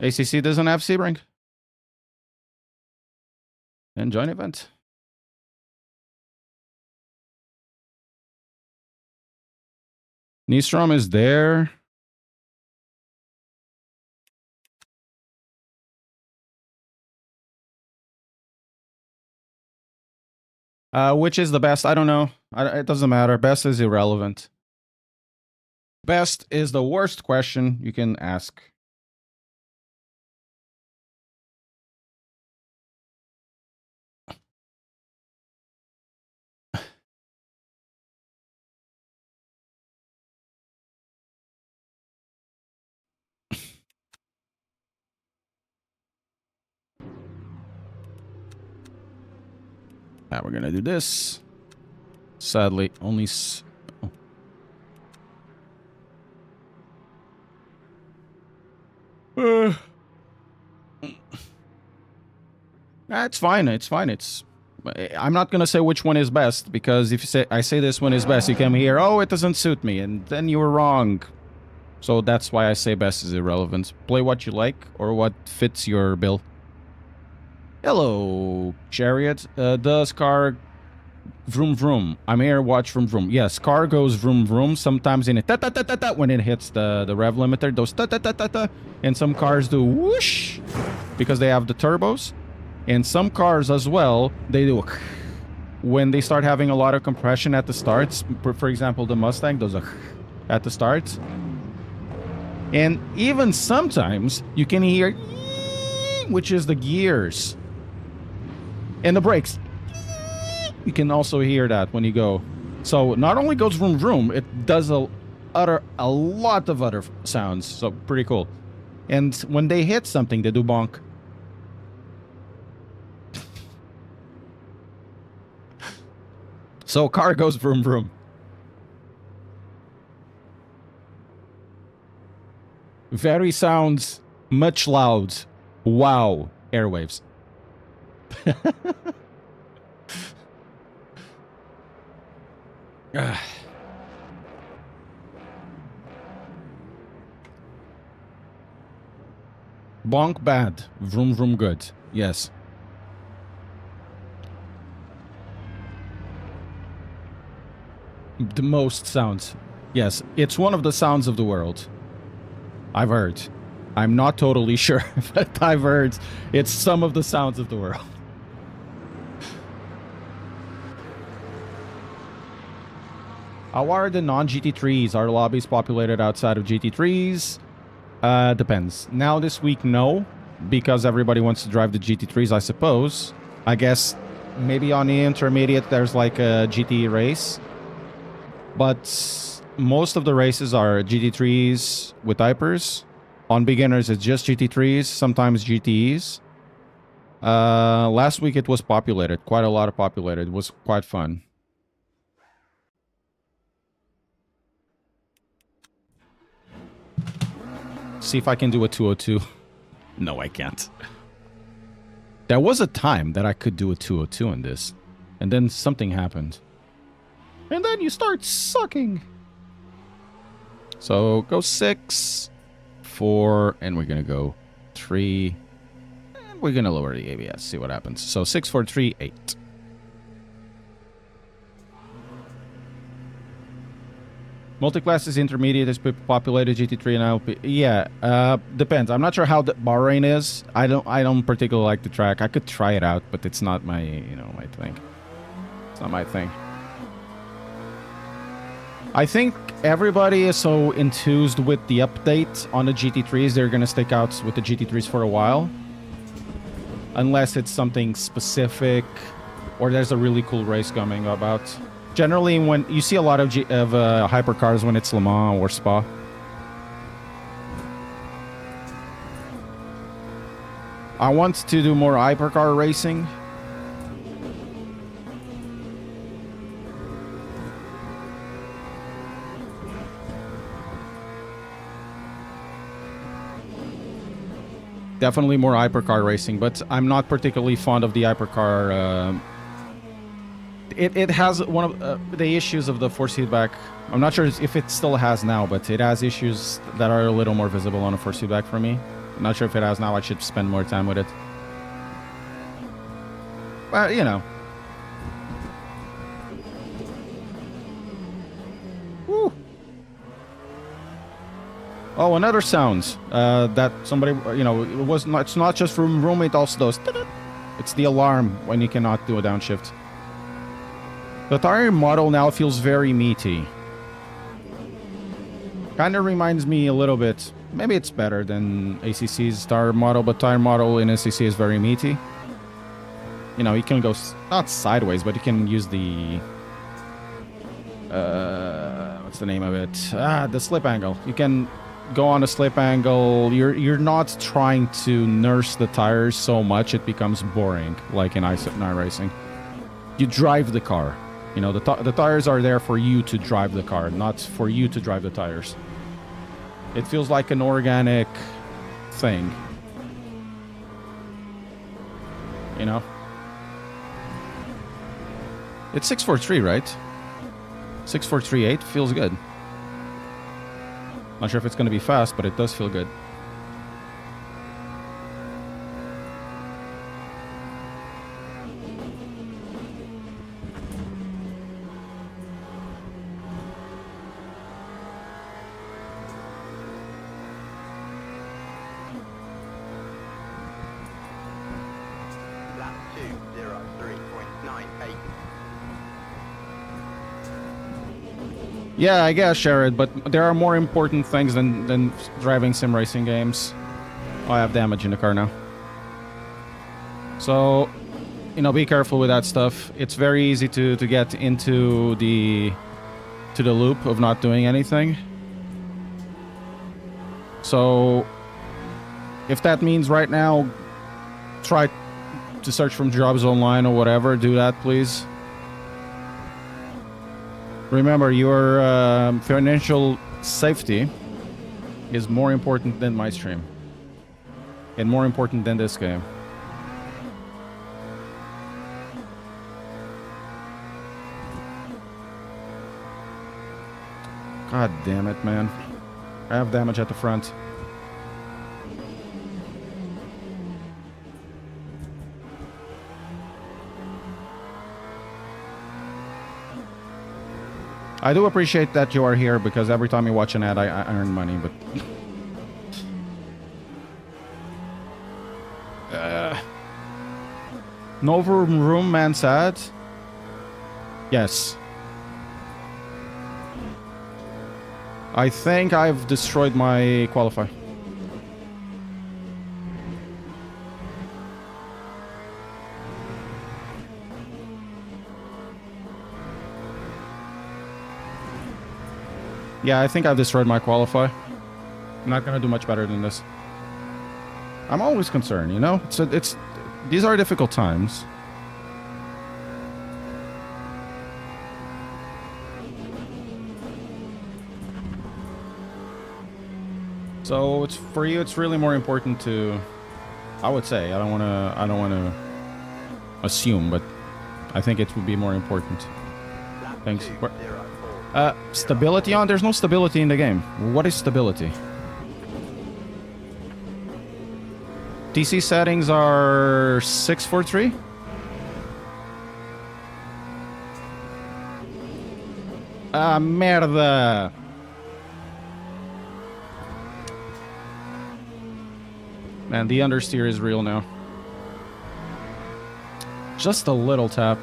ACC doesn't have Sebring. And join event. Nystrom is there. Which is the best? I don't know. It doesn't matter. Best is irrelevant. Best is the worst question you can ask. Now we're gonna do this. Sadly, only It's fine. It's fine. I'm not gonna say which one is best, because if I say this one is best, you come here, oh, it doesn't suit me, and then you were wrong. So that's why I say best is irrelevant. Play what you like or what fits your bill. Hello, Chariot. Does car vroom vroom? I'm here, watch vroom vroom. Yes, car goes vroom vroom. Sometimes in it ta-ta-ta-ta-ta when it hits the rev limiter, those ta-ta-ta-ta-ta. And some cars do whoosh because they have the turbos. And some cars as well, they do when they start having a lot of compression at the starts. For example, the Mustang does a at the start. And even sometimes you can hear, which is the gears. And the brakes. You can also hear that when you go. So not only goes vroom vroom, it does a lot of other sounds. So pretty cool. And when they hit something, they do bonk. So car goes vroom vroom. Very sounds much loud. Wow. Airwaves. Bonk bad. Vroom vroom good. Yes. The most sounds. Yes, it's one of the sounds of the world. I've heard. I'm not totally sure, but I've heard it's some of the sounds of the world. How are the non-GT3s? Are lobbies populated outside of GT3s? Depends. Now this week, no. Because everybody wants to drive the GT3s, I suppose. I guess maybe on the intermediate there's like a GT race. But most of the races are GT3s with hypers. On beginners, it's just GT3s, sometimes GTEs. Last week it was populated. Quite a lot of populated. It was quite fun. See if I can do a 202. No, I can't. There was a time that I could do a 202 in this. And then something happened. And then you start sucking. So go 6, 4, and we're going to go 3. And we're going to lower the ABS, see what happens. So 6, 4, 3, 8. Multi-class is intermediate, is populated GT3 and LP. Yeah, depends. I'm not sure how the Bahrain is. I don't particularly like the track. I could try it out, but it's not my, my thing. It's not my thing. I think everybody is so enthused with the update on the GT3s, they're going to stick out with the GT3s for a while. Unless it's something specific or there's a really cool race coming about. Generally, when you see a lot of hypercars when it's Le Mans or Spa. I want to do more hypercar racing. Definitely more hypercar racing, but I'm not particularly fond of the hypercar. It has one of the issues of the force feedback. I'm not sure if it still has now, but it has issues that are a little more visible on a force feedback for me. Not sure if it has now. I should spend more time with it. But, you know. Woo. Oh, another sounds that somebody, you know, it's not just from roommate, also does. It's the alarm when you cannot do a downshift. The tire model now feels very meaty. Kind of reminds me a little bit. Maybe it's better than ACC's tire model, but tire model in ACC is very meaty. You know, you can go not sideways, but you can use the what's the name of it? The slip angle. You can go on a slip angle. You're not trying to nurse the tires so much it becomes boring, like in iRacing. You drive the car. You know, the tires are there for you to drive the car, not for you to drive the tires. It feels like an organic thing. You know? It's 643, right? 6438 feels good. Not sure if it's going to be fast, but it does feel good. Lap 2:03.98. Yeah, I guess, Sherrod, but there are more important things than driving sim racing games. Oh, I have damage in the car now. So, you know, be careful with that stuff. It's very easy to get into the loop of not doing anything. So, if that means right now, try to search from jobs online or whatever, do that, please. Remember, your financial safety is more important than my stream. And more important than this game. God damn it, man. I have damage at the front. I do appreciate that you are here, because every time you watch an ad, I earn money, but... no room, man, sad? Yes. I think I've destroyed my qualify. Yeah, I think I've destroyed my qualify. I'm not gonna do much better than this. I'm always concerned, you know? These are difficult times. So it's for you. It's really more important to, I would say. I don't want to assume, but I think it would be more important. Thanks. Stability on? There's no stability in the game. What is stability? DC settings are 643. Ah, merda. Man, the understeer is real now. Just a little tap.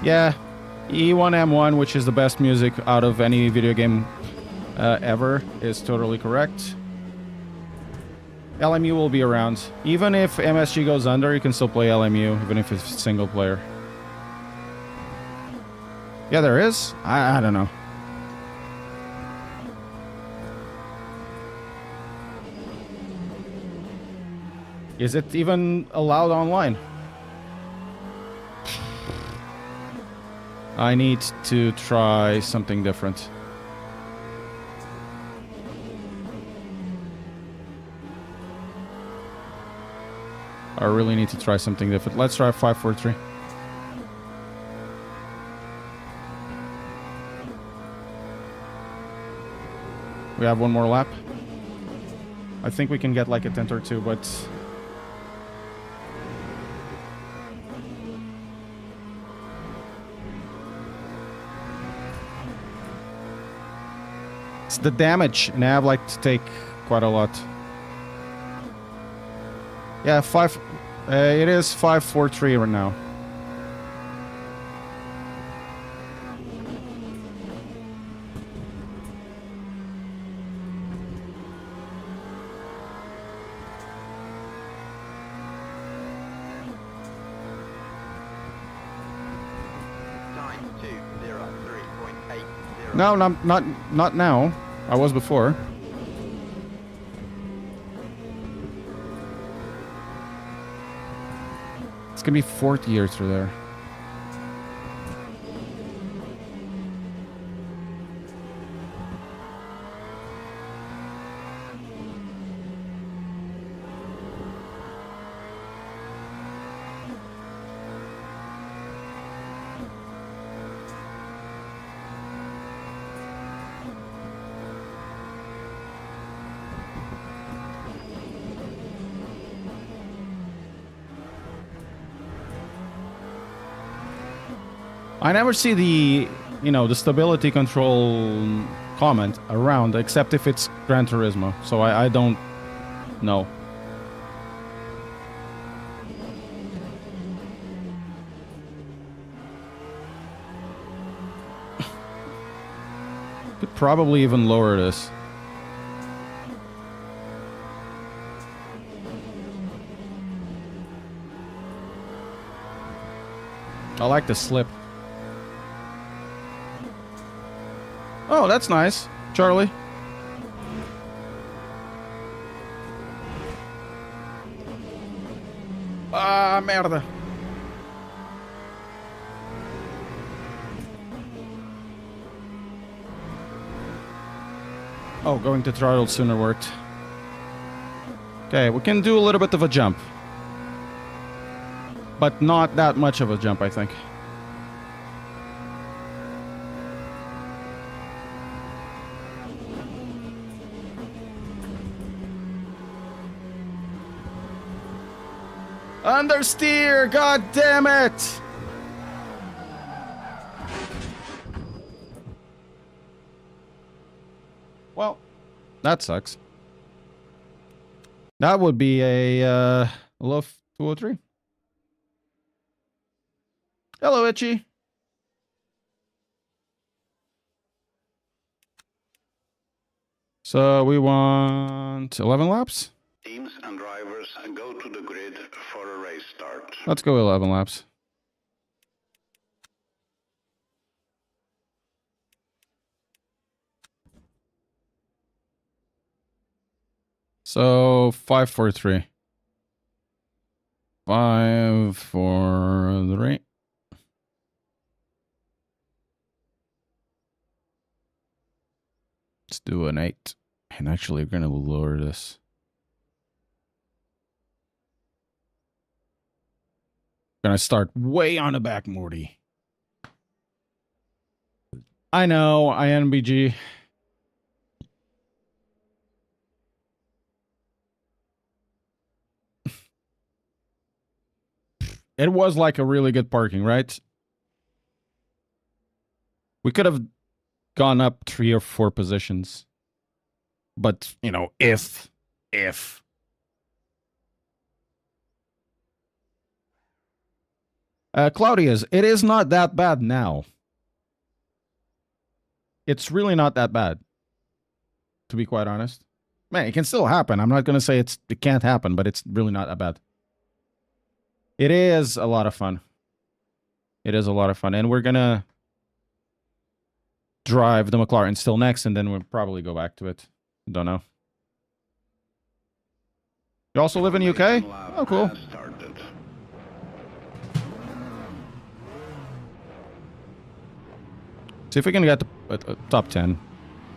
Yeah, E1M1, which is the best music out of any video game ever, is totally correct. LMU will be around. Even if MSG goes under, you can still play LMU, even if it's single player. Yeah, there is? I don't know. Is it even allowed online? I need to try something different. I really need to try something different. Let's try 543. We have one more lap. I think we can get like a 10th or 2, but... It's the damage, and I have like to take quite a lot. Yeah, it is 5-4-3 right now. No, not now. I was before. It's gonna be 40 years through there. I never see the, the stability control comment around, except if it's Gran Turismo. So I don't know. Could probably even lower this. I like the slip. Oh, that's nice, Charlie. Ah, merda. Oh, going to throttle sooner worked. Okay, we can do a little bit of a jump. But not that much of a jump, I think. Understeer! God damn it! Well, that sucks. That would be a Love 203. Hello, Itchy. So we want 11 laps? Teams and drivers go to the grid for a race start. Let's go 11 laps. So 5-4-3. 5-4-3. Let's do an 8. And actually, we're going to lower this. Gonna start way on the back, Morty. I know, INBG. It was like a really good parking, right? We could have gone up 3 or 4 positions. But, if. Claudius, it is not that bad now. It's really not that bad. To be quite honest. Man, it can still happen. I'm not going to say it can't happen, but it's really not that bad. It is a lot of fun. It is a lot of fun. And we're going to drive the McLaren still next, and then we'll probably go back to it. Don't know. You also live in UK? Oh, cool. See if we can get the top 10.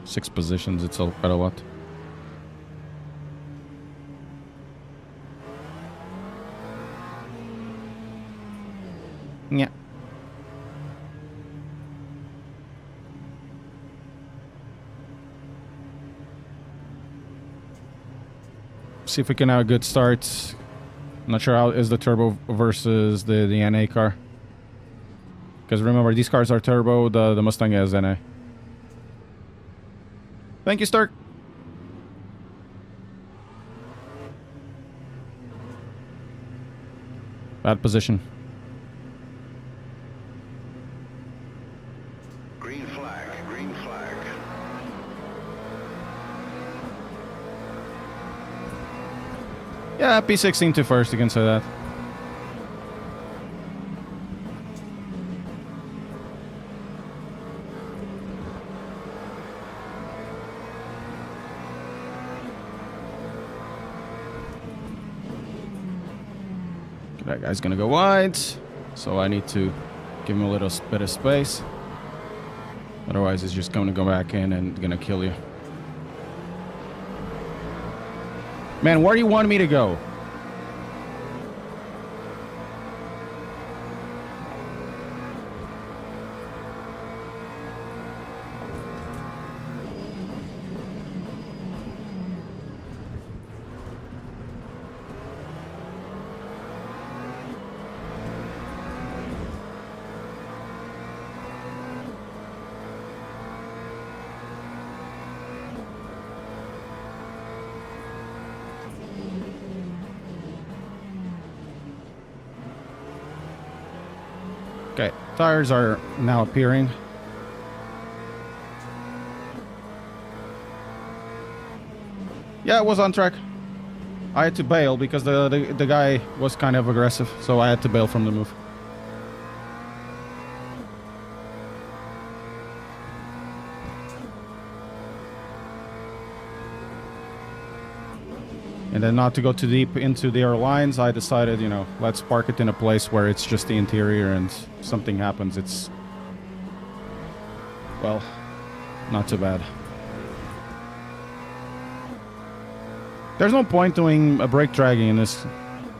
6 positions, it's quite a lot. Yeah. See if we can have a good start. I'm not sure how is the turbo versus the NA car. Because remember, these cars are turbo, the Mustang is NA. Thank you, Stark. Bad position. Green flag, green flag. Yeah, P16 to first, you can say that. That guy's gonna go wide, so I need to give him a little bit of space. Otherwise, he's just gonna go back in and gonna kill you. Man, where do you want me to go? Okay, tires are now appearing. Yeah, it was on track. I had to bail because the guy was kind of aggressive, so I had to bail from the move. And then not to go too deep into their lines, I decided, you know, let's park it in a place where it's just the interior and something happens. It's, well, not too bad. There's no point doing a brake dragging in this.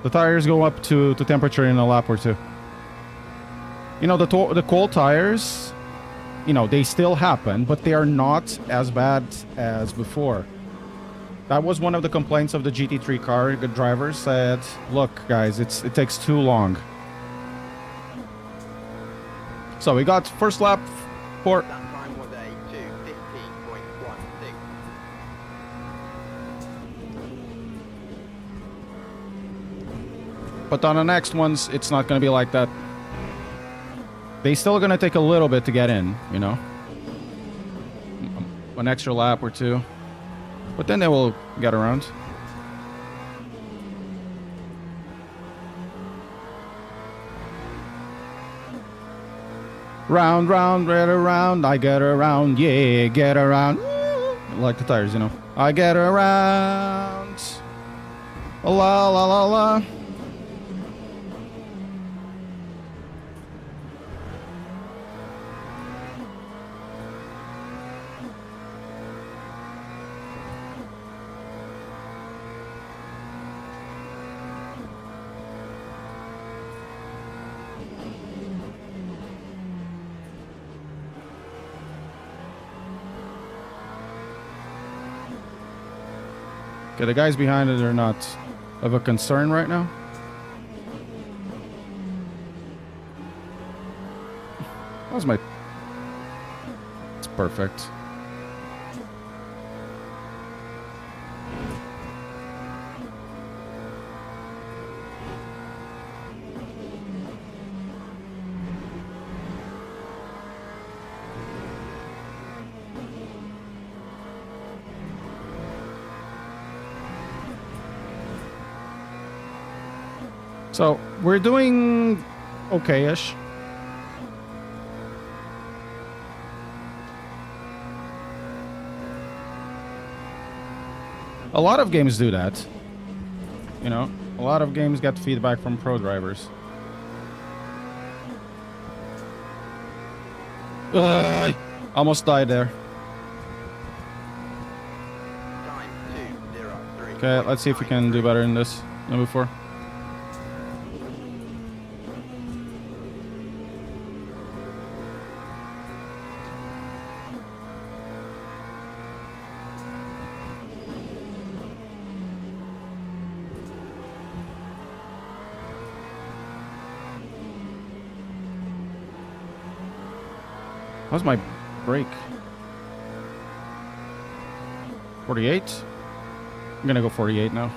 The tires go up to temperature in a lap or two. You know, the cold tires, you know, they still happen, but they are not as bad as before. That was one of the complaints of the GT3 car. The drivers said, look, guys, it takes too long. So we got first lap for... That time was a 2:15.16. But on the next ones, it's not going to be like that. They still going to take a little bit to get in, you know? An extra lap or two. But then they will get around. Round, round, right around, I get around, yeah, get around. Like the tires, you know. I get around. La la la la. Okay, the guys behind it are not of a concern right now. How's my... It's perfect. So, we're doing okay-ish. A lot of games do that. You know, a lot of games get feedback from pro drivers. Ugh, almost died there. Time 2:03. Okay, let's see if we can do better than this than before. How's my brake? 48? I'm gonna go 48 now.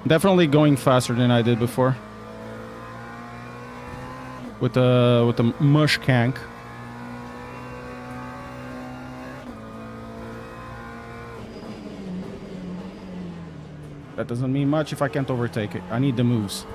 Definitely going faster than I did before. With the mush cank. That doesn't mean much if I can't overtake it. I need the moves.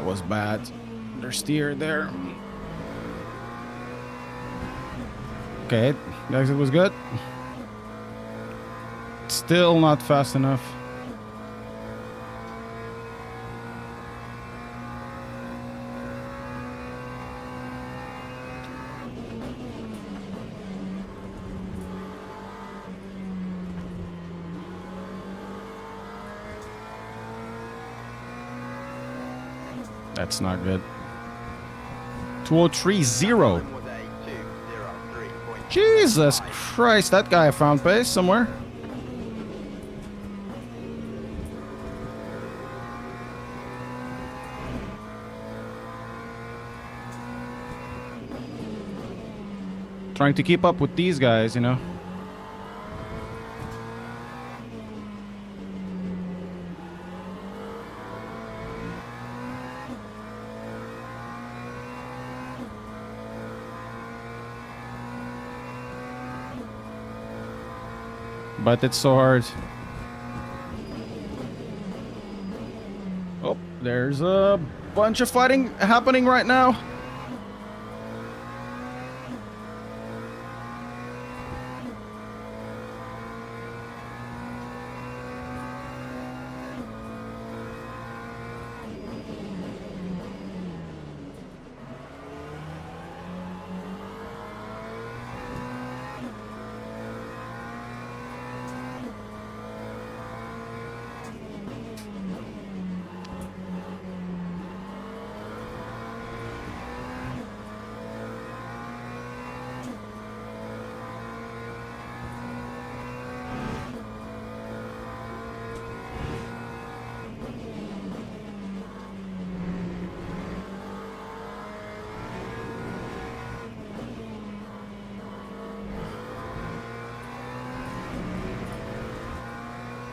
Was bad. Understeer there. Okay, exit was good. Still not fast enough. That's not good. 2030. Jesus Christ, that guy found pace somewhere. Trying to keep up with these guys, you know. But it's so hard. Oh, there's a bunch of fighting happening right now.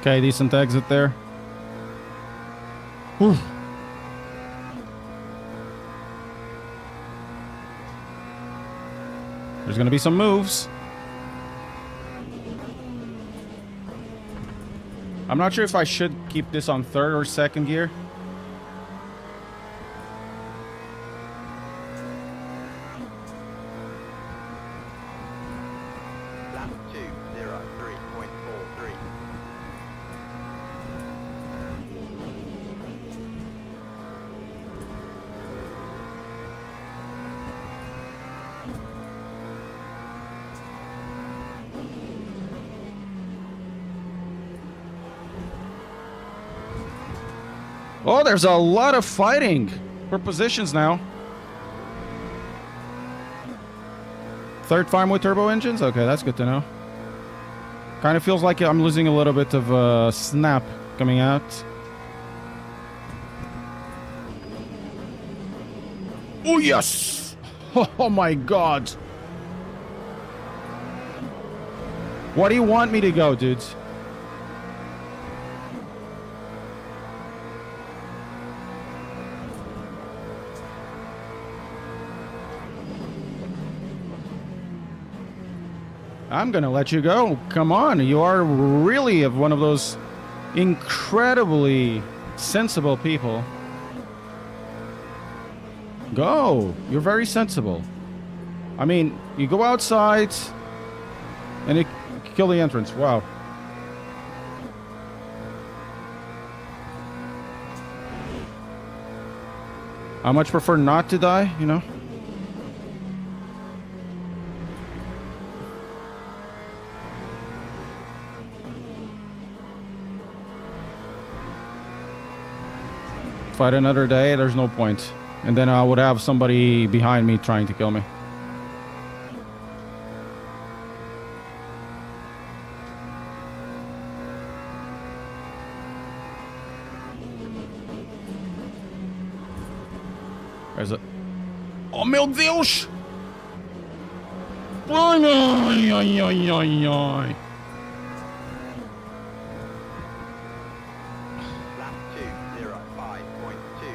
Okay, decent exit there. Whew. There's gonna be some moves. I'm not sure if I should keep this on third or second gear. Lap 203.43. Oh, there's a lot of fighting for positions now. Third farm with turbo engines? Okay, that's good to know. Kind of feels like I'm losing a little bit of snap coming out. Oh, yes! Oh my god. What do you want me to go, dudes? I'm gonna let you go. Come on, you are really one of those incredibly sensible people. Go. You're very sensible. I mean, you go outside and you kill the entrance. Wow. I much prefer not to die, you know? Fight another day, there's no point. And then I would have somebody behind me trying to kill me. Where's it? Oh, meu Deus! Ai, ai, ai, ai, ai, ai. Lap 205.26.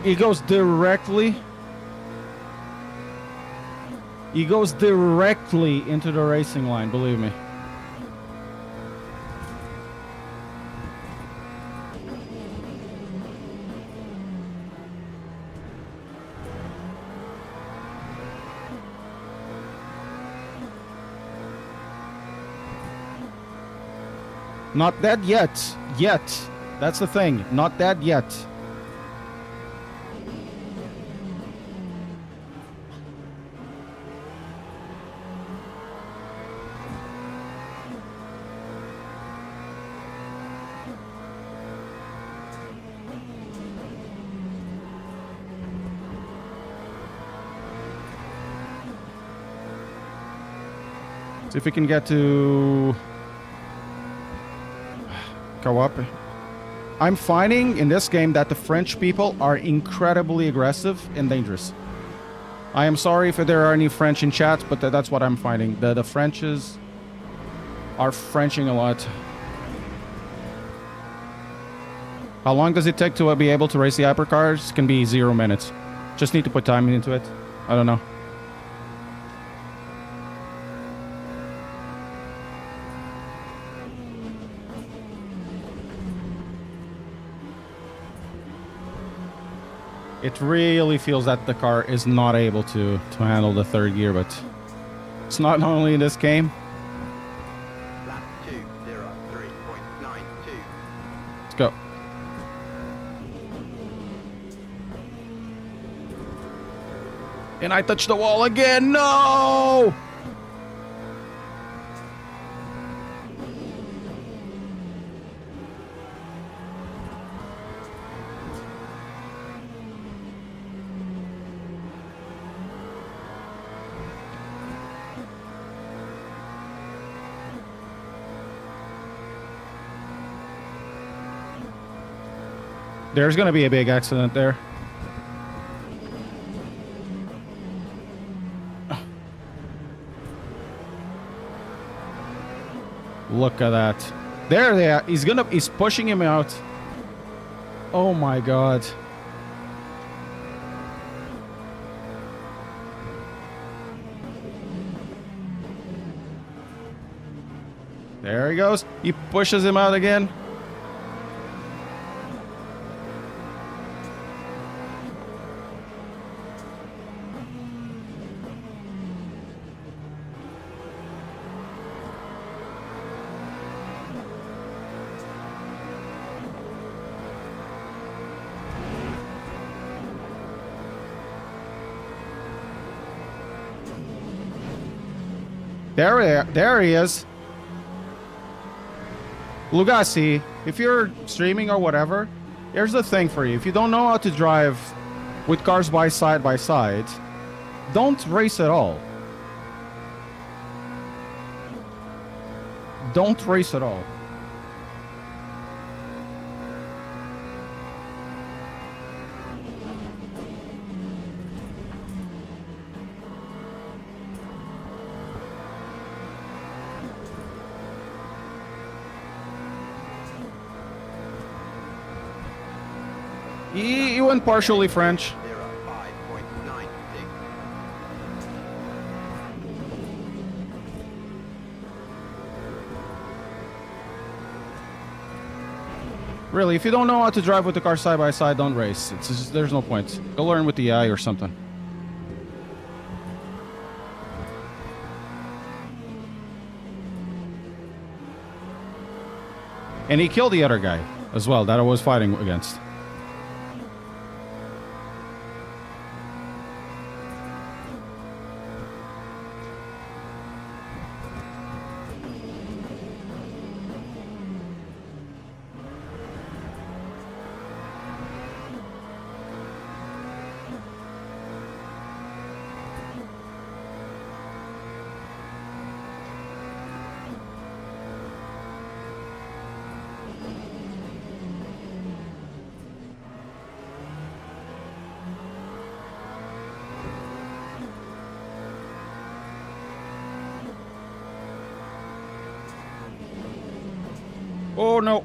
He goes directly. He goes directly into the racing line, believe me. Not dead yet. Yet. That's the thing. Not dead yet. See if we can get to go up. I'm finding in this game that the French people are incredibly aggressive and dangerous. I am sorry if there are any French in chat, but that's what I'm finding. The Frenches are Frenching a lot. How long does it take to be able to race the hypercars? Can be 0 minutes. Just need to put time into it. I don't know. It really feels that the car is not able to handle the third gear, but it's not only in this game. Lap 203.92. Let's go. And I touched the wall again. No! There's gonna be a big accident there. Look at that. There they are. He's pushing him out. Oh my god. There he goes. He pushes him out again. There he is. Lugassi, if you're streaming or whatever, here's the thing for you. If you don't know how to drive with cars side by side, don't race at all. Don't race at all. He went partially French. 05.96. Really, if you don't know how to drive with the car side by side, don't race. It's just, there's no point. Go learn with the AI or something. And he killed the other guy as well that I was fighting against. Oh no.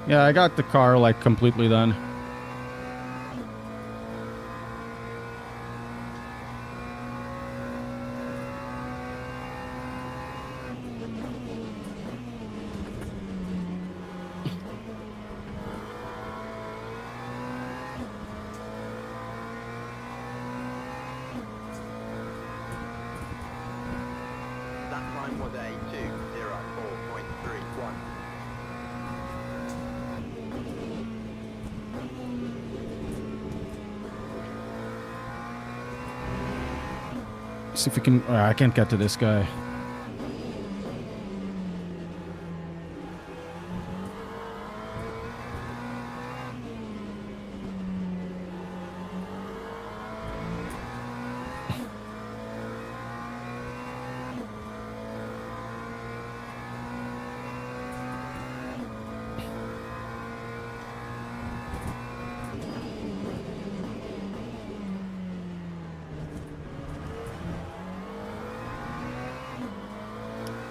Yeah, I got the car like completely done. That time was a 2:04.31. See if we can. I can't get to this guy.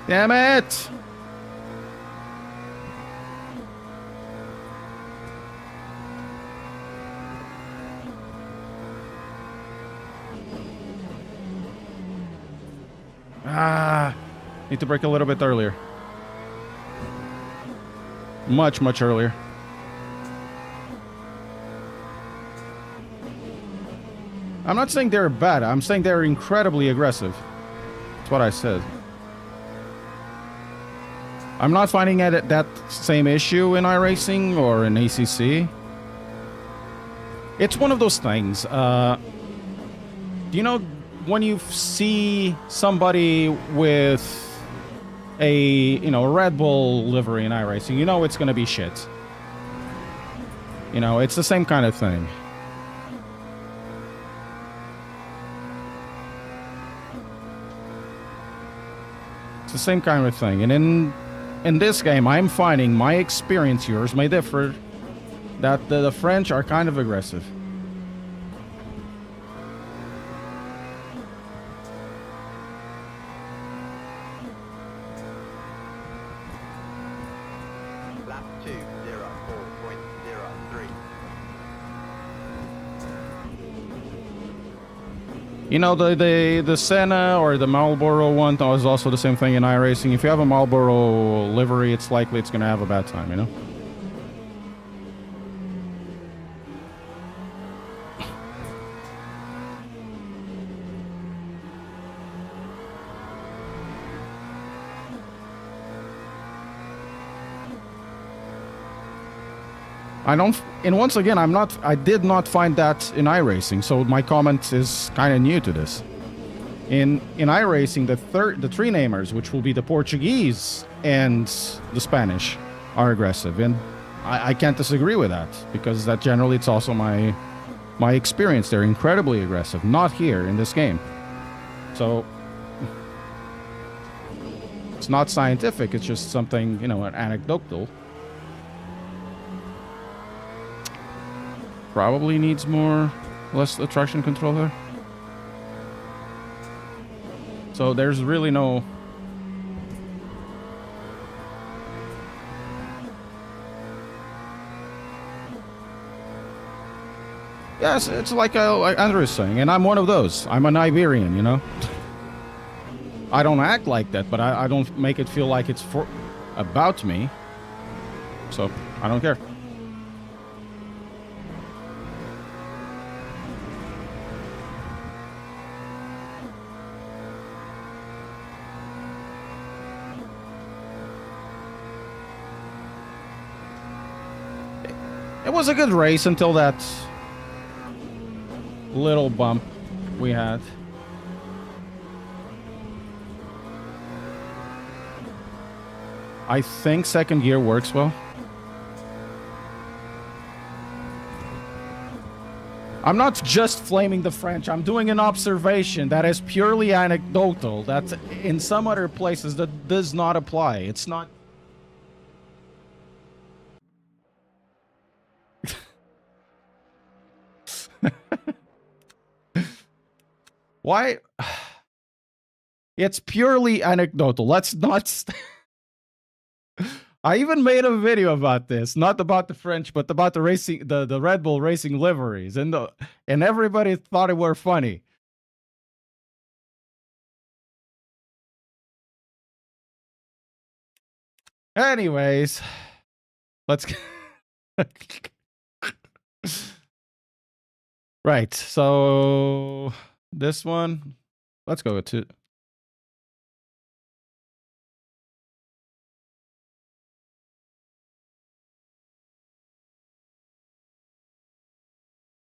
Damn it! Ah, need to brake a little bit earlier. Much earlier. I'm not saying they're bad. I'm saying they're incredibly aggressive. That's what I said. I'm not finding that same issue in iRacing or in ACC. It's one of those things. You know, when you see somebody with a Red Bull livery in iRacing, you know it's going to be shit. You know, it's the same kind of thing. It's the same kind of thing. And in this game, I'm finding my experience, yours may differ, that the French are kind of aggressive. Lap 2:04.03. You know, the Senna or the Marlboro one was also the same thing in iRacing. If you have a Marlboro livery, it's likely it's going to have a bad time, you know? And once again, I did not find that in iRacing, so my comment is kind of new to this. In iRacing, the three namers, which will be the Portuguese and the Spanish, are aggressive, and I can't disagree with that, because that generally it's also my experience. They're incredibly aggressive, not here in this game. So it's not scientific, it's just something, an anecdotal. probably needs less traction control here. So there's really no... Yes, it's like Andrew is saying, and I'm one of those. I'm an Iberian, you know? I don't act like that, but I don't make it feel like it's about me. So, I don't care. It was a good race until that little bump we had. I think second gear works well. I'm not just flaming the French. I'm doing an observation that is purely anecdotal. That in some other places that does not apply. It's not... Why? It's purely anecdotal. Let's not... I even made a video about this, not about the French, but about the racing, the Red Bull racing liveries, and everybody thought it were funny. Anyways, let's... Right, so this one, let's go with 2.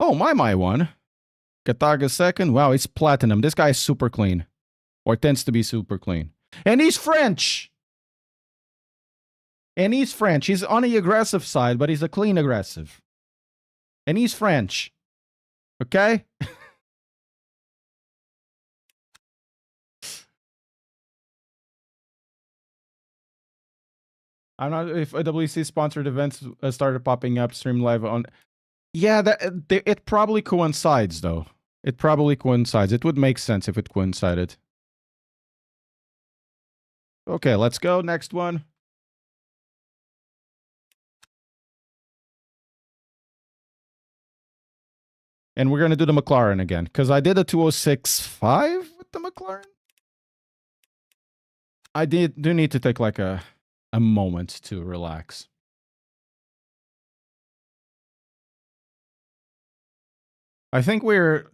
Oh, my one. Kataga second. Wow, he's platinum. This guy is super clean. Or tends to be super clean. And he's French! And he's French. He's on the aggressive side, but he's a clean aggressive. And he's French. Okay? I don't know if WC sponsored events started popping up, stream live on... Yeah, it probably coincides, though. It probably coincides. It would make sense if it coincided. Okay, let's go. Next one. And we're going to do the McLaren again, because I did a 206.5 with the McLaren. I do need to take like a moment to relax. I think we're,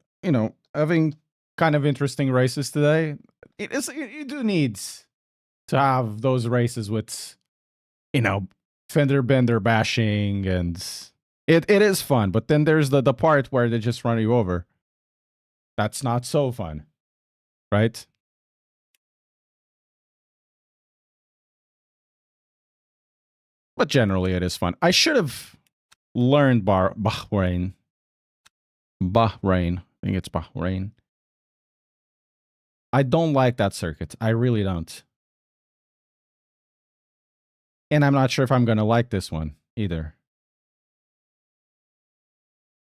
having kind of interesting races today. You do need to have those races with, fender bender bashing, and it is fun. But then there's the part where they just run you over. That's not so fun, right? But generally it is fun. I should have learned Bahrain. I think it's Bahrain. I don't like that circuit. I really don't. And I'm not sure if I'm going to like this one either.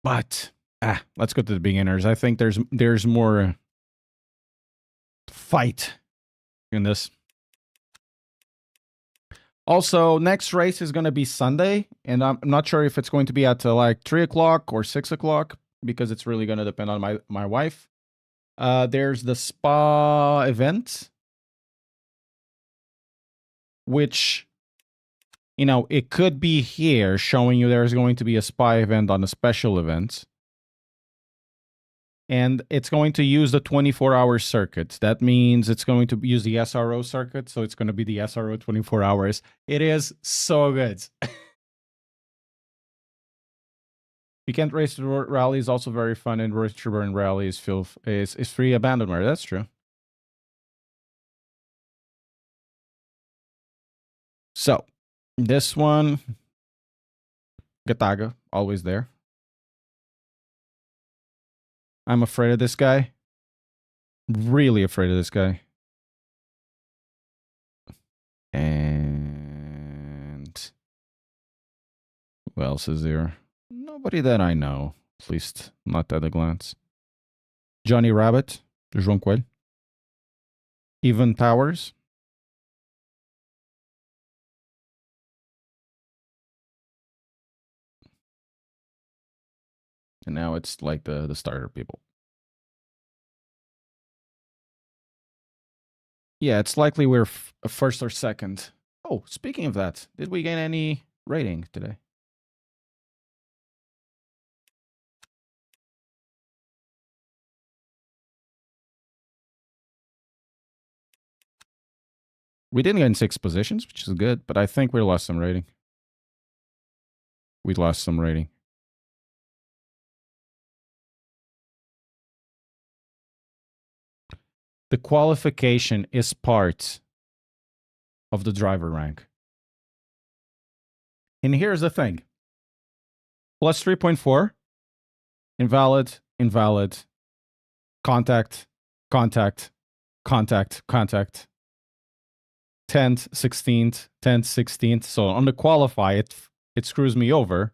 But let's go to the beginners. I think there's more fight in this. Also, next race is going to be Sunday, and I'm not sure if it's going to be at like 3 o'clock or 6 o'clock, because it's really going to depend on my wife. There's the Spa event, which, it could be here showing you there's going to be a Spa event on a special event. And it's going to use the 24-hour circuit. That means it's going to use the SRO circuit, so it's going to be the SRO 24 hours. It is so good. Weekend race rally is also very fun, and Road to Burn rally is free abandonware. That's true. So, this one, Gataga, always there. I'm afraid of this guy. Really afraid of this guy. And who else is there? Nobody that I know. At least not at a glance. Johnny Rabbit. João Coelho. Even Powers. And now it's like the starter people. Yeah, it's likely we're first or second. Oh, speaking of that, did we gain any rating today? We didn't gain 6 positions, which is good, but I think we lost some rating. We lost some rating. The qualification is part of the driver rank. And here's the thing. Plus 3.4, invalid, invalid, contact, contact, contact, contact. 10th, 16th, 10th, 16th. So on the qualify, it screws me over.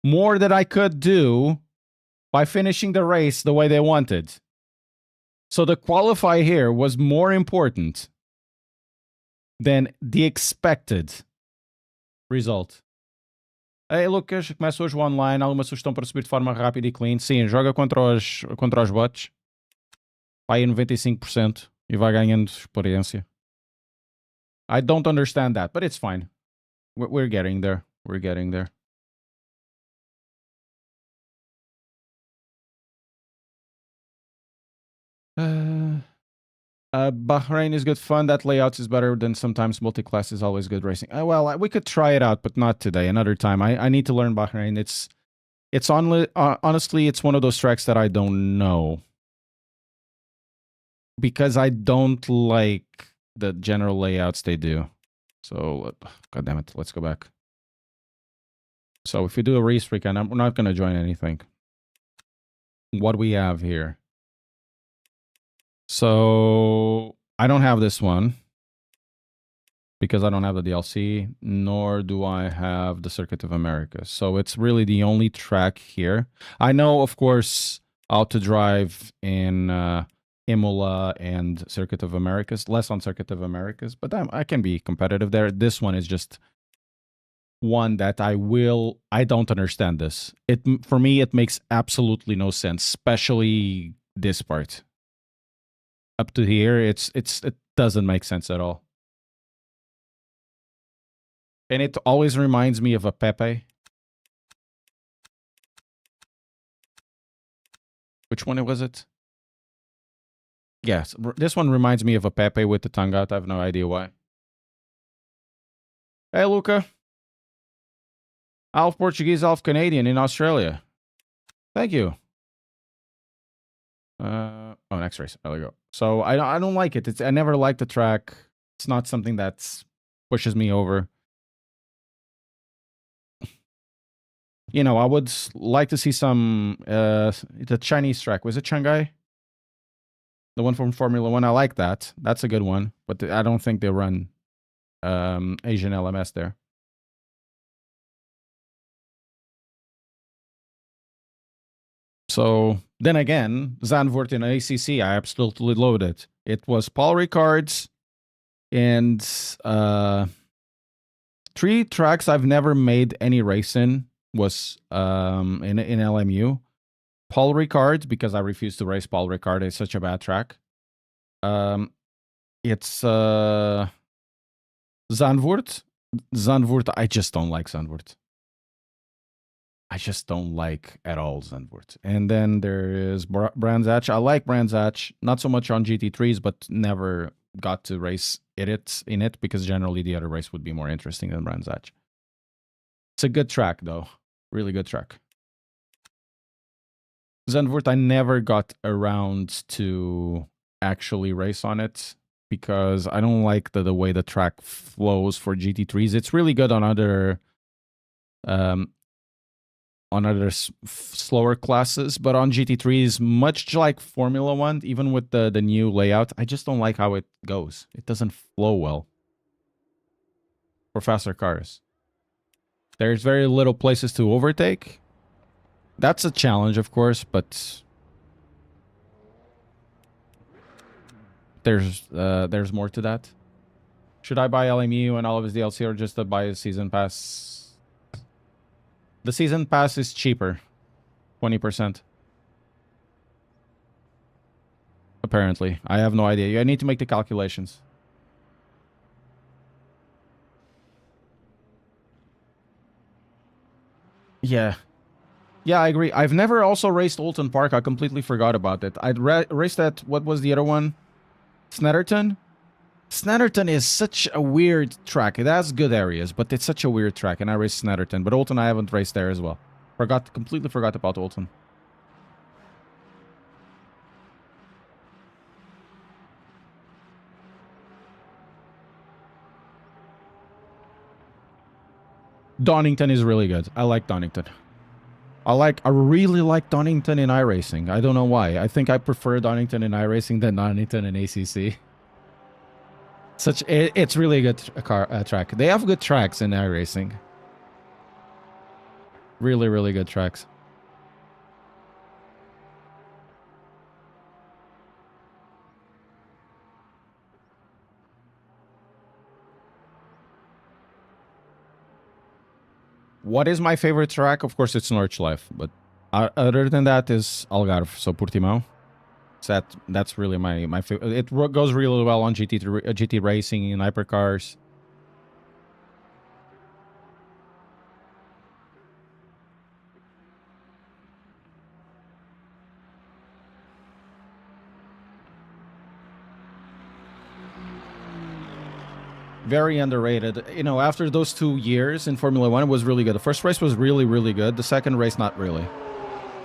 More that I could do by finishing the race the way they wanted. So the qualify here was more important than the expected result. Ei, Lucas, começa hoje o online. Alguma sugestão para subir de forma rápida e clean? Sim, joga contra os bots. Vai a 95% e vai ganhando experiência. I don't understand that, but it's fine. We're getting there. We're getting there. Bahrain is good fun. That layout is better than sometimes multi-class is always good racing. Well, we could try it out, but not today. Another time. I need to learn Bahrain. It's honestly, it's one of those tracks that I don't know. Because I don't like the general layouts they do. So, god damn it, let's go back. So if we do a race weekend, we're not going to join anything. What we have here. So I don't have this one because I don't have the DLC, nor do I have the Circuit of America. So it's really the only track here. I know, of course, how to drive in Imola and Circuit of Americas, less on Circuit of Americas, but I can be competitive there. This one is just one that I don't understand this. For me, it makes absolutely no sense, especially this part. Up to here, it doesn't make sense at all. And it always reminds me of a Pepe. Which one was it? Yes, this one reminds me of a Pepe with the tongue out. I have no idea why. Hey, Luca. Half Portuguese, half Canadian in Australia. Thank you. Next race. There we go. So I don't like it. I never liked the track. It's not something that pushes me over. You know, I would like to see some the Chinese track. Was it Shanghai? The one from Formula One. I like that. That's a good one. But I don't think they run Asian LMS there. So then again, Zandvoort in ACC, I absolutely loved it. It was Paul Ricard's and 3 tracks I've never made any race in was in LMU. Paul Ricard, because I refuse to race Paul Ricard. It's such a bad track. It's Zandvoort. Zandvoort, I just don't like Zandvoort. I just don't like at all Zandvoort. And then there is Brands Hatch. I like Brands Hatch, not so much on GT3s, but never got to race in it because generally the other race would be more interesting than Brands Hatch. It's a good track, though. Really good track. Zandvoort, I never got around to actually race on it because I don't like the way the track flows for GT3s. It's really good on other slower classes, but on GT3s, much like Formula One, even with the new layout, I just don't like how it goes. It doesn't flow well for faster cars. There's very little places to overtake, That's a challenge, of course, but there's more to that. Should I buy LMU and all of his DLC or just buy a season pass? The season pass is cheaper. 20%. Apparently. I have no idea. I need to make the calculations. Yeah. Yeah, I agree. I've never also raced Alton Park. I completely forgot about it. I'd raced at, what was the other one? Snetterton? Snetterton is such a weird track. It has good areas, but it's such a weird track, and I raced Snetterton. But Alton I haven't raced there as well. Completely forgot about Alton. Donington is really good. I like Donington. I really like Donington in iRacing. I don't know why. I think I prefer Donington in iRacing than Donington in ACC. It's really a good track. They have good tracks in iRacing. Really, really good tracks. What is my favorite track? Of course, it's Nordschleife, but other than that is Algarve, so Portimao. So that's really my favorite. It goes really well on GT racing and hypercars. Very underrated. You know, after those 2 years in Formula 1, it was really good. The first race was really, really good. The second race, not really.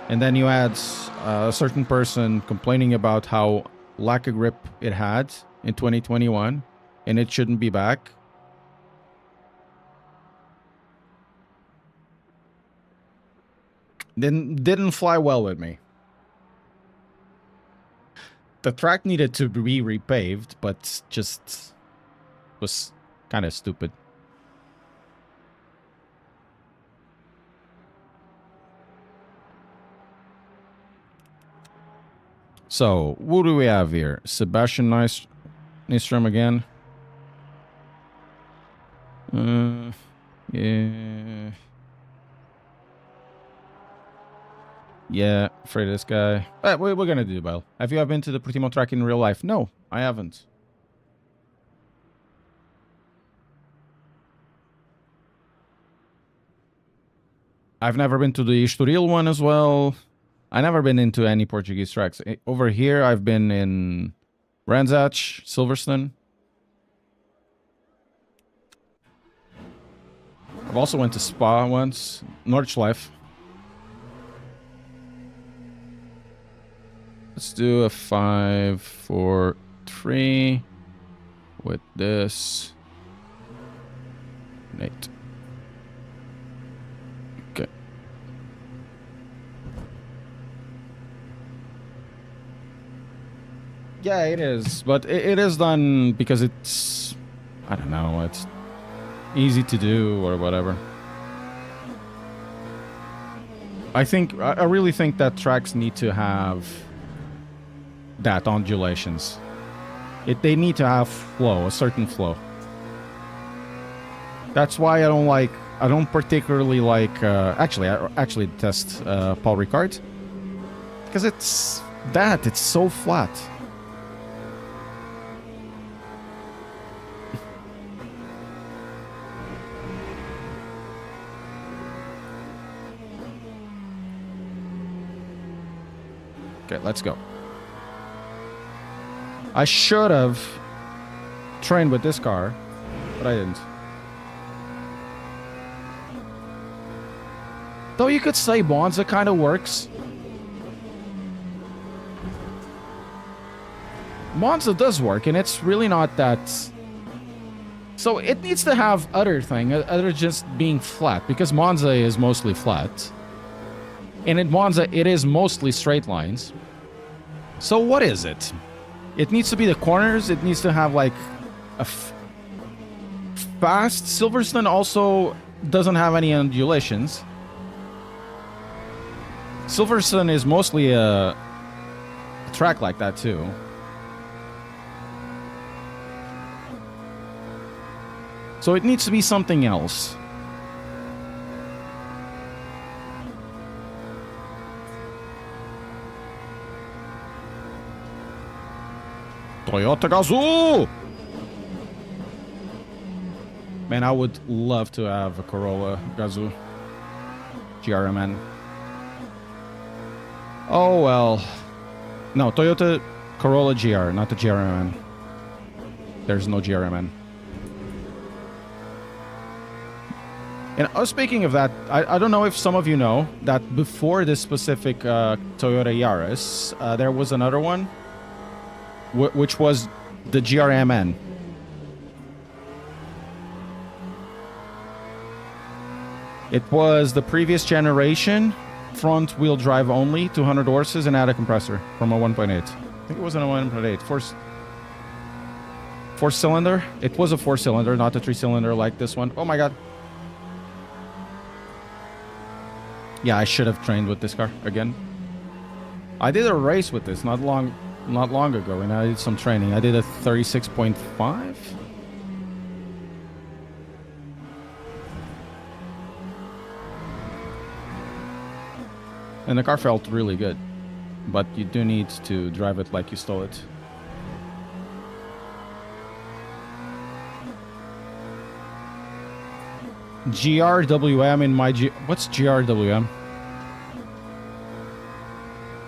And then you had a certain person complaining about how lack of grip it had in 2021, and it shouldn't be back. Didn't fly well with me. The track needed to be repaved, but just was kind of stupid. So, what do we have here? Sebastian Nystrom again. Yeah. Yeah, afraid of this guy. We're gonna do well. Have you ever been to the Portimao track in real life? No, I haven't. I've never been to the Estoril one as well. I've never been into any Portuguese tracks. Over here, I've been in Brandzach, Silverstone. I've also went to Spa once. Nordschleife. Let's do a 5, 4, 3 with this. Nate. Okay. Yeah, it is. But it is done because it's, I don't know, it's easy to do or whatever. I really think that tracks need to have that undulations. They need to have flow, a certain flow. That's why I don't particularly like, actually, I actually test Paul Ricard. Because it's so flat. Okay, let's go. I should have trained with this car, but I didn't. Though you could say Monza kind of works. Monza does work, and it's really not that... So it needs to have other thing, other just being flat, because Monza is mostly flat. And in Monza, it is mostly straight lines. So what is it? It needs to be the corners. It needs to have like a fast. Silverstone also doesn't have any undulations. Silverstone is mostly a track like that too. So it needs to be something else. Toyota Gazoo! Man, I would love to have a Corolla Gazoo. GRMN. Oh, well. No, Toyota Corolla GR, not the GRMN. There's no GRMN. And speaking of that, I don't know if some of you know that before this specific Toyota Yaris, there was another one, which was the GRMN. It was the previous generation, front-wheel drive only, 200 horses, and had a compressor from a 1.8. I think it wasn't a 1.8. Four-cylinder? It was a four-cylinder, not a three-cylinder like this one. Oh my god. Yeah, I should have trained with this car again. I did a race with this not long ago, and I did some training. I did a 36.5. And the car felt really good, but you do need to drive it like you stole it. GRWM in my what's GRWM?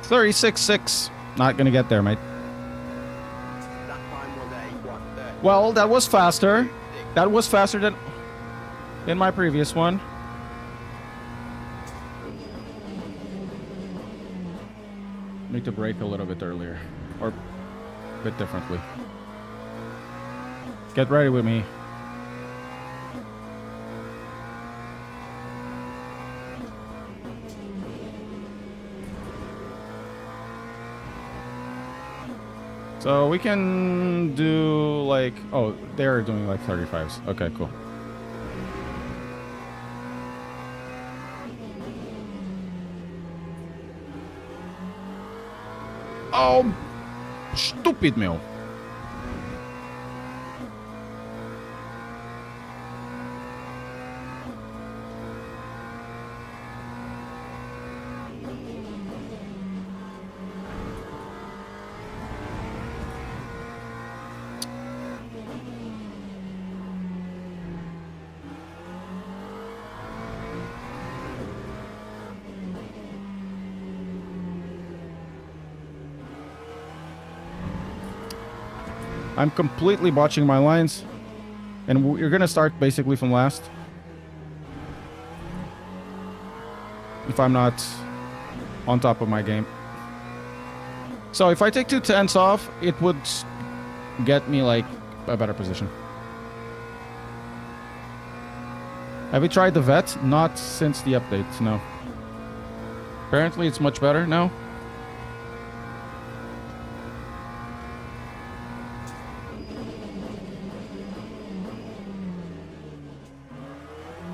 36.6. Not gonna get there, mate. That time was a 1:30. Well, that was faster. That was faster than my previous one. Need to brake a little bit earlier, or a bit differently. Get ready with me. So we can do like, oh, they're doing like 35s. Okay, cool. Oh, stupid meu. I'm completely botching my lines, and you're gonna start basically from last. If I'm not on top of my game. So if I take 2 tenths off, it would get me like a better position. Have you tried the vet? Not since the update, no. Apparently it's much better now.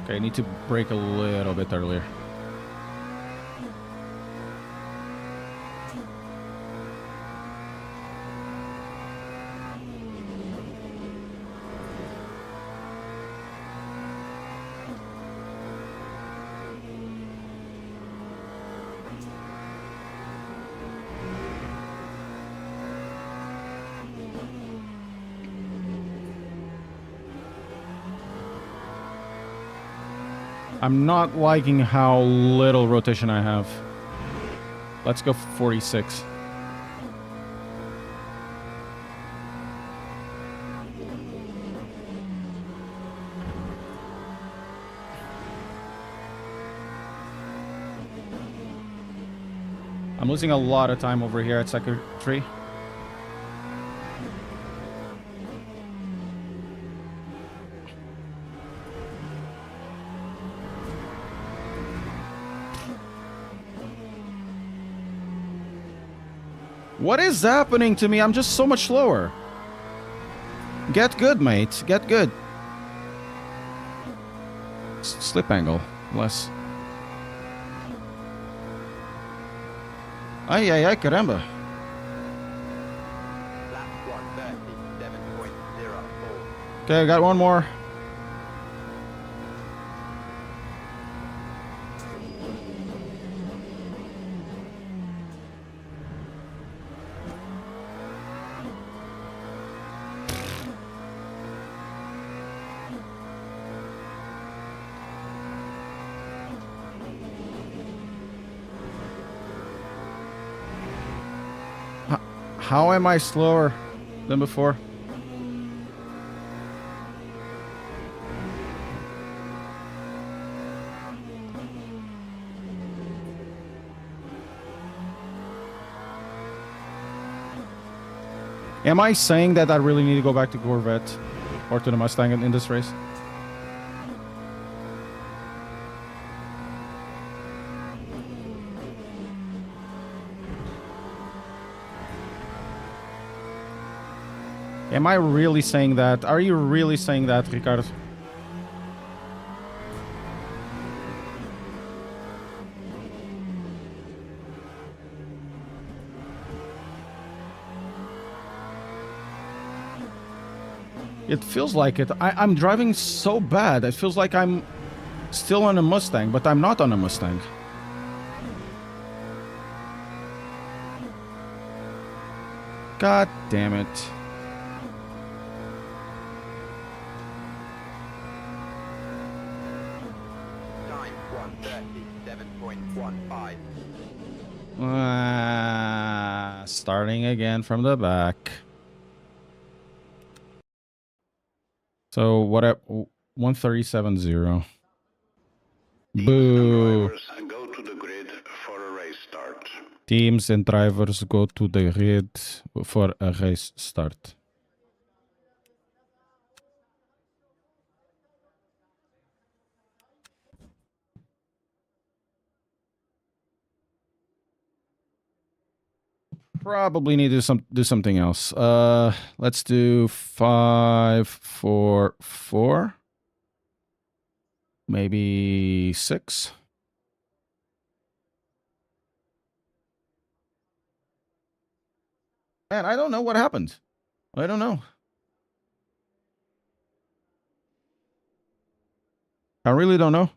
Okay, I need to brake a little bit earlier. I'm not liking how little rotation I have. Let's go 46. I'm losing a lot of time over here at sector 3. What is happening to me? I'm just so much slower. Get good, mate. Get good. Slip angle. Less. Ay, ay, ay, caramba. Lap 1:37.04. Okay, I got one more. How am I slower than before? Am I saying that I really need to go back to Corvette or to the Mustang in this race? Am I really saying that? Are you really saying that, Ricardo? It feels like it. I'm driving so bad. It feels like I'm still on a Mustang, but I'm not on a Mustang. God damn it. Time 1:37.15. Starting again from the back. So what up? 1:37.0. Teams Boo. and drivers go to the grid for a race start. Teams and drivers go to the grid for a race start. Probably need to do something else. Let's do 5-4-4. Maybe 6. Man, I don't know what happened. I don't know. I really don't know.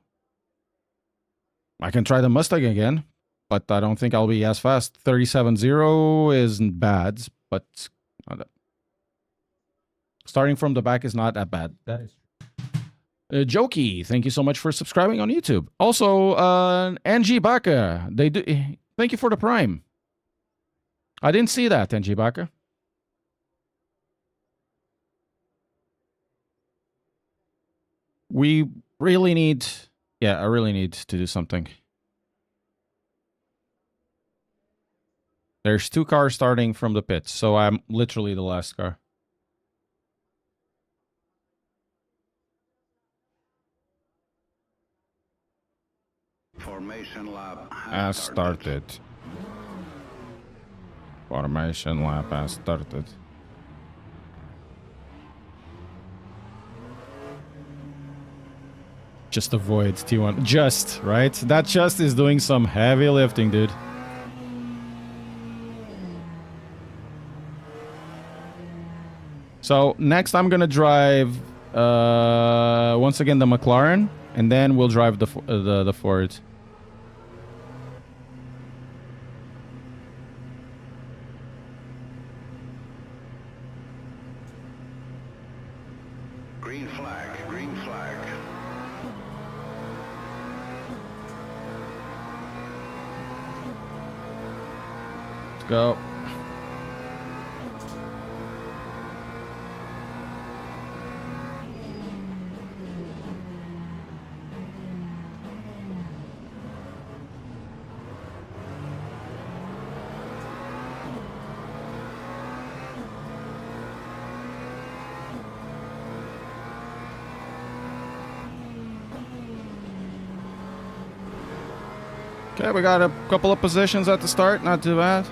I can try the Mustang again, but I don't think I'll be as fast. 37.0 isn't bad, but starting from the back is not that bad. That is Jokey, thank you so much for subscribing on YouTube. Also, Angie Baka, thank you for the Prime. I didn't see that, Angie Baka. We really need, I really need to do something. There's 2 cars starting from the pits, so I'm literally the last car. Formation lap Has started. Formation lap has started. Just avoid T1. Just, right? That just is doing some heavy lifting, dude. So next I'm gonna drive once again the McLaren, and then we'll drive the Ford. Green flag, green flag. Let's go. Okay, we got a couple of positions at the start, not too bad.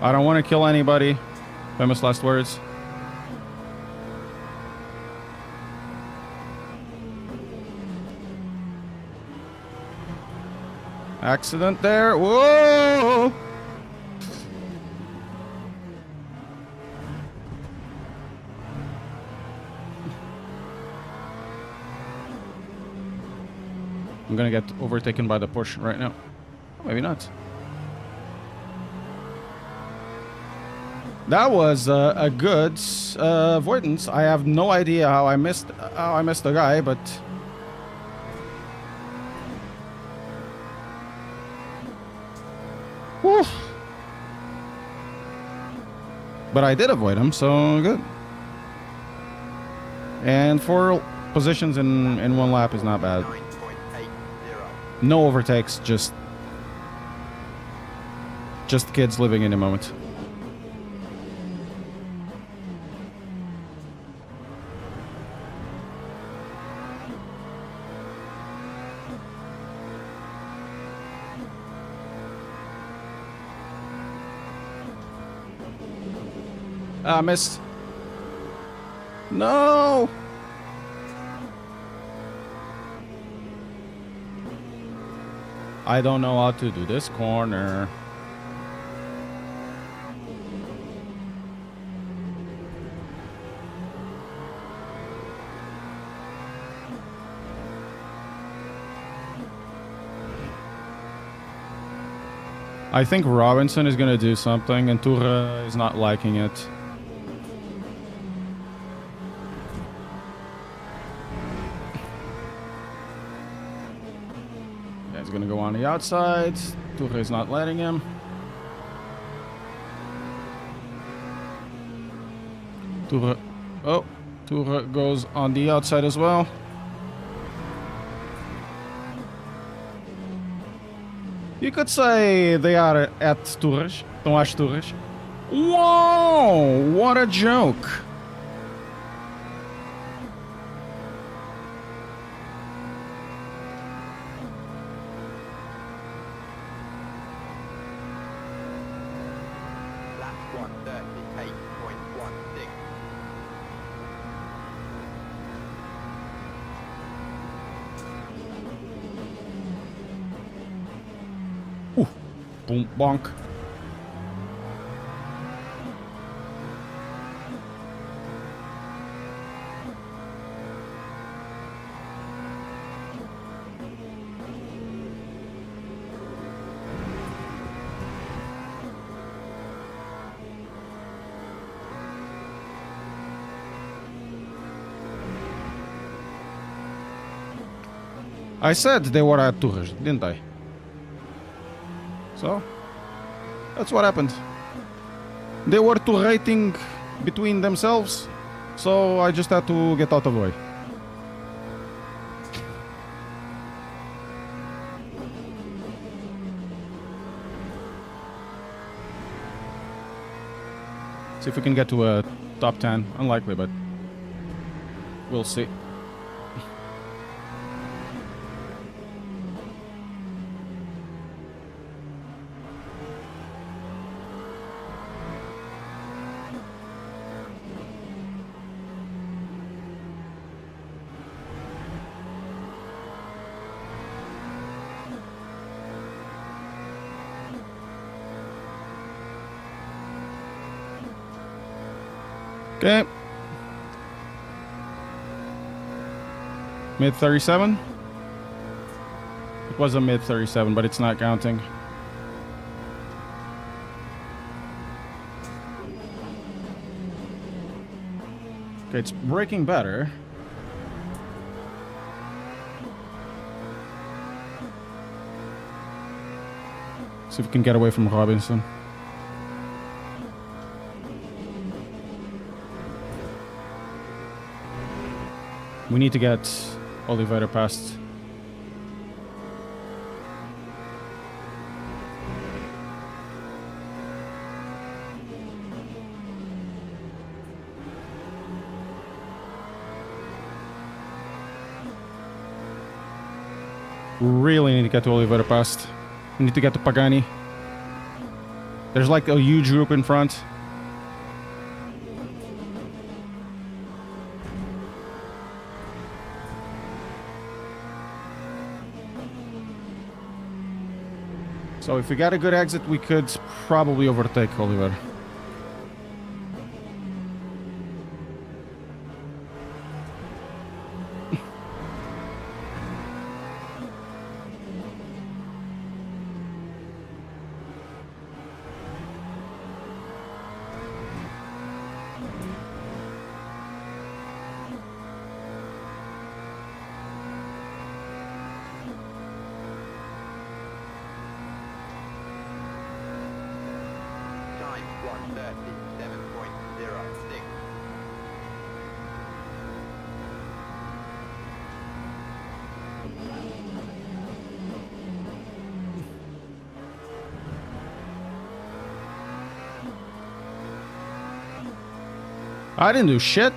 I don't want to kill anybody. Famous last words. Accident there. Whoa! I'm gonna get overtaken by the push right now. Maybe not. That was a good avoidance. I have no idea how I missed the guy, but whew. But I did avoid him, so good. And 4 positions in 1 lap is not bad. 9.80. No overtakes, just kids living in the moment. Ah, missed. No! I don't know how to do this corner. I think Robinson is gonna do something and Toure is not liking it. Yeah, he's gonna go on the outside. Toure is not letting him. Toure. Oh, Toure goes on the outside as well. You could say they are at Tours. Estão às Tours. Whoa! What a joke! Lap 138.16. Boom, bonk. I said they were at Tours, didn't I? So, that's what happened. They were rating between themselves, so I just had to get out of the way. See if we can get to a top 10. Unlikely, but we'll see. Okay. Mid 37. It was a mid 37, but it's not counting. Okay, it's braking better. See if we can get away from Robinson. We need to get Oliveira past. Really need to get to Oliveira past. We need to get to Pagani. There's like a huge group in front. So if we got a good exit, we could probably overtake Oliver. Time 1:37.06. I didn't do shit.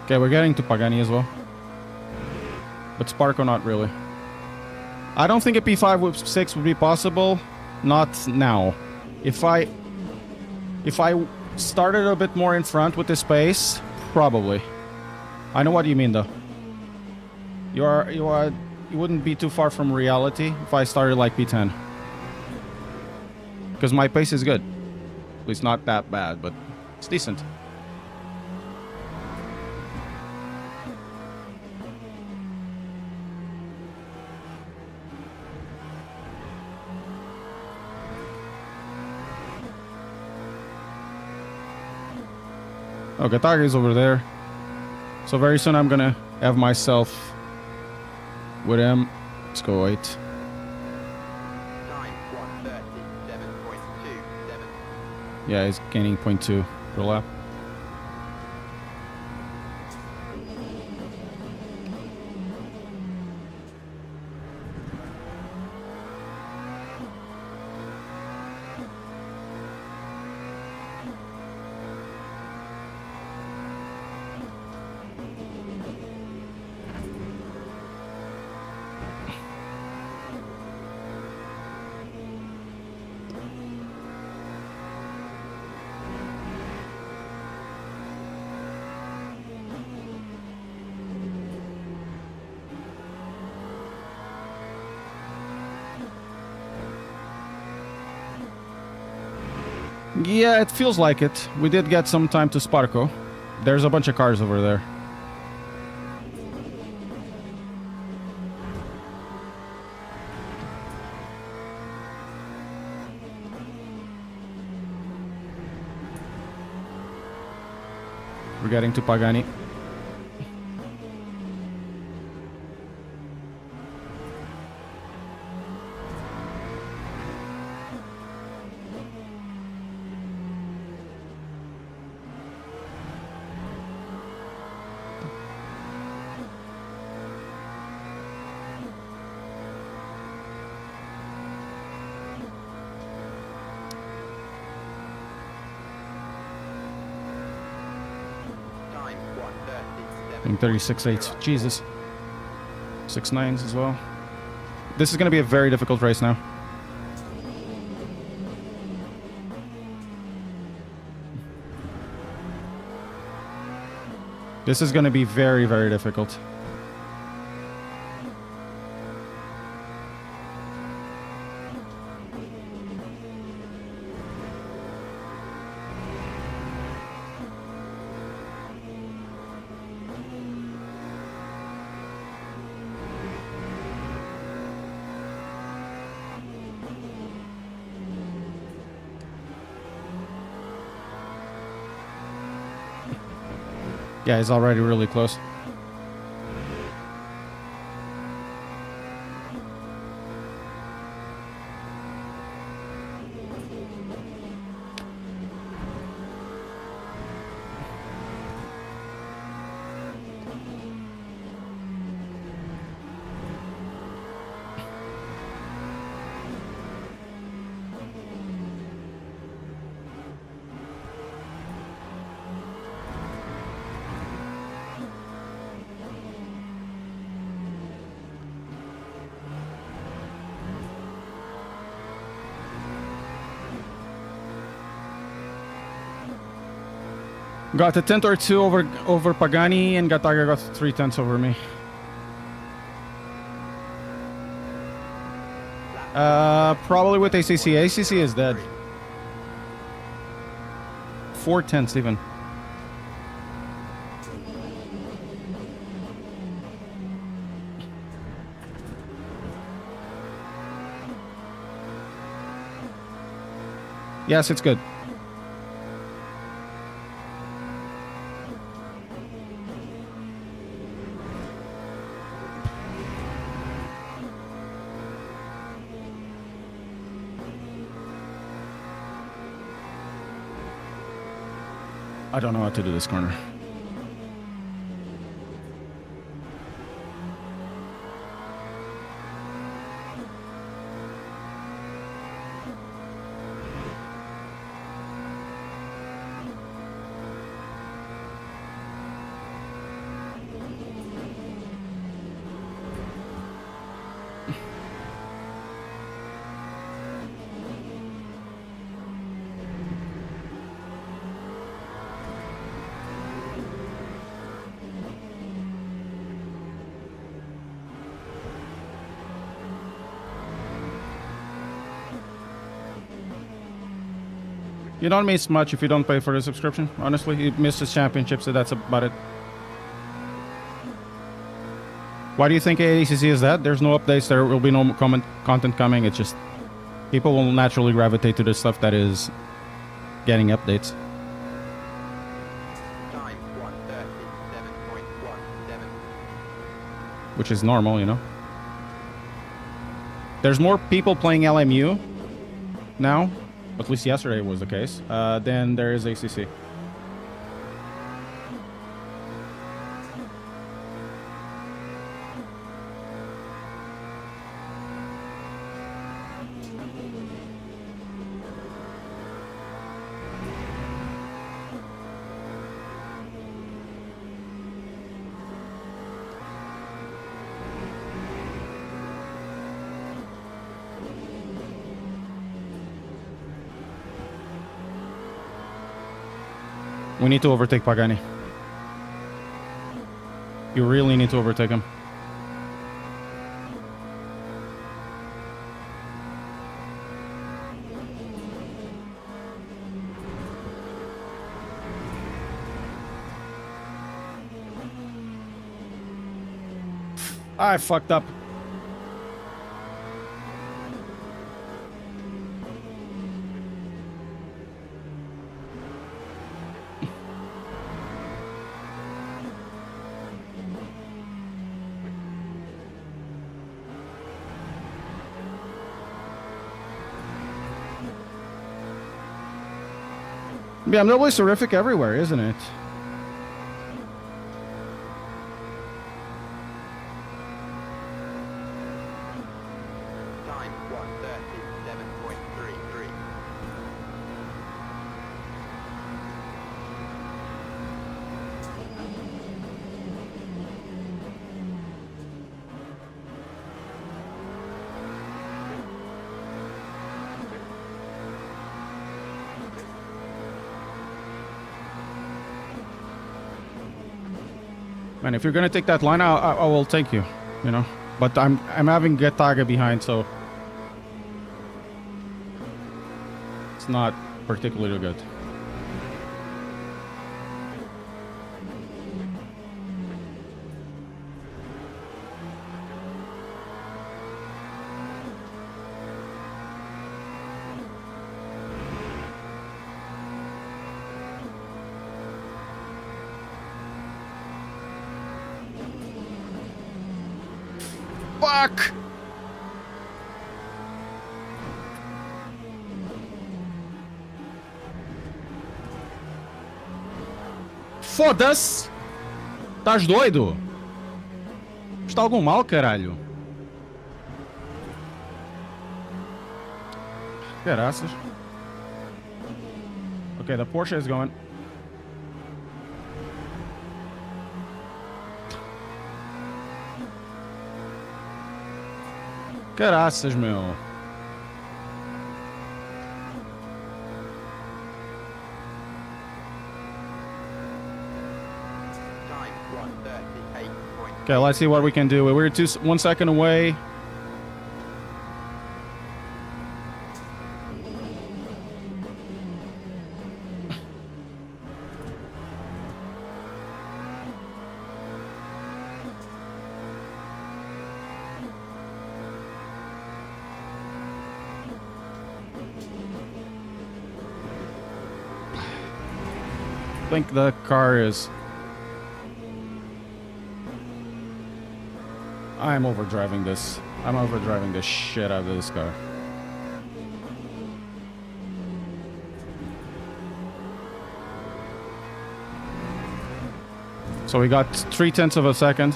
Okay, we're getting to Pagani as well. But Sparko, not really. I don't think a P5 with 6 would be possible. Not now. If I started a bit more in front with this pace, probably. I know what you mean though. You wouldn't be too far from reality if I started like P10. Because my pace is good. At least not that bad, but it's decent. Oh, Gatagi is over there. So very soon I'm gonna have myself with him. Let's go 8. Time 1:37.27. Yeah, he's gaining 0.2 per lap. Yeah, it feels like it. We did get some time to Sparko. There's a bunch of cars over there. We're getting to Pagani. Time In 36.8. Jesus. 6.9s as well. This is going to be a very difficult race now. This is going to be very, very difficult. Yeah, he's already really close. Got a tenth or two over Pagani, and Gataga got 3/10 over me. Probably with ACC. ACC is dead. 4/10 even. Yes, it's good. I don't know how to do this corner. You don't miss much if you don't pay for the subscription. Honestly, you miss the championship, so that's about it. Why do you think ADCC is that? There's no updates. There will be no content coming. It's just people will naturally gravitate to the stuff that is getting updates. Time 1:37.17. Which is normal, you know. There's more people playing LMU now, at least yesterday was the case, than there is ACC. We need to overtake Pagani. You really need to overtake him. I fucked up. BMW is terrific everywhere, isn't it? Time 1:37.33. Man, if you're gonna take that line, I will take you. You know, but I'm having Getaga behind, so it's not particularly good. Fuck! Foda-se! Tás doido? Está algum mal, caralho? Caraças. Okay, the Porsche is going. Caraças, meu. 138. Okay, let's see what we can do. We're 1 second away. I think the car is... I'm overdriving this. I'm overdriving the shit out of this car. So we got 0.3 of a second.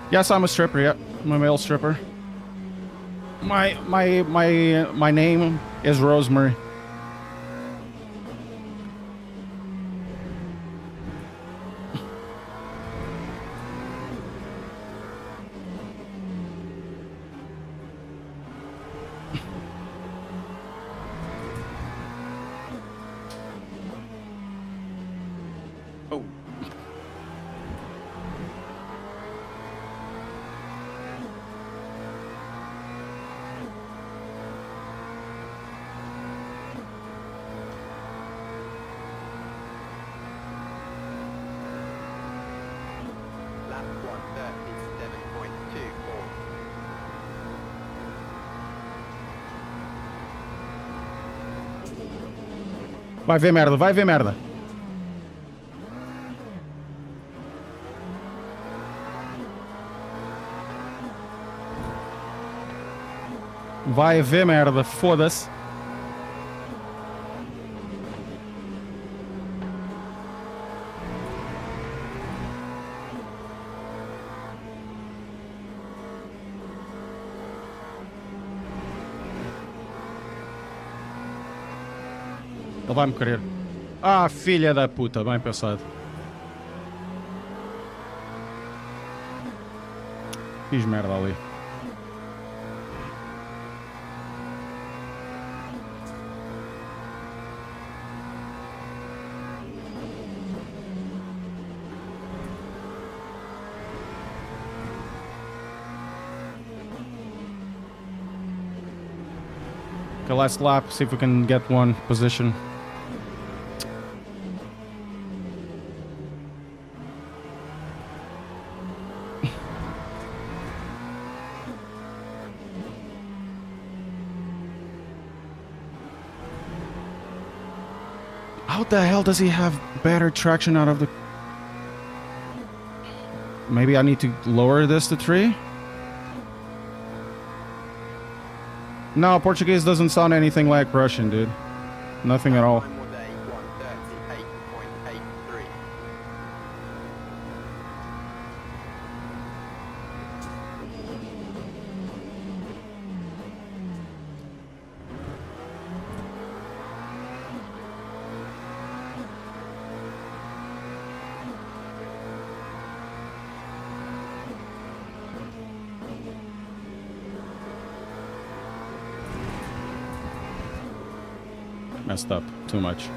Yes, I'm a stripper. Yeah, I'm a male stripper. My name is Rosemary. Oh. Lap 137.24. Vai ver merda, vai ver merda. Vai ver merda, foda-se. Ele vai-me querer. Ah, filha da puta, bem pensado. Fiz merda ali. Okay, last lap, see if we can get one position. How the hell does he have better traction out of the... Maybe I need to lower this to 3? No, Portuguese doesn't sound anything like Russian, dude. Nothing at all. Time was a 138.83. Messed up too much.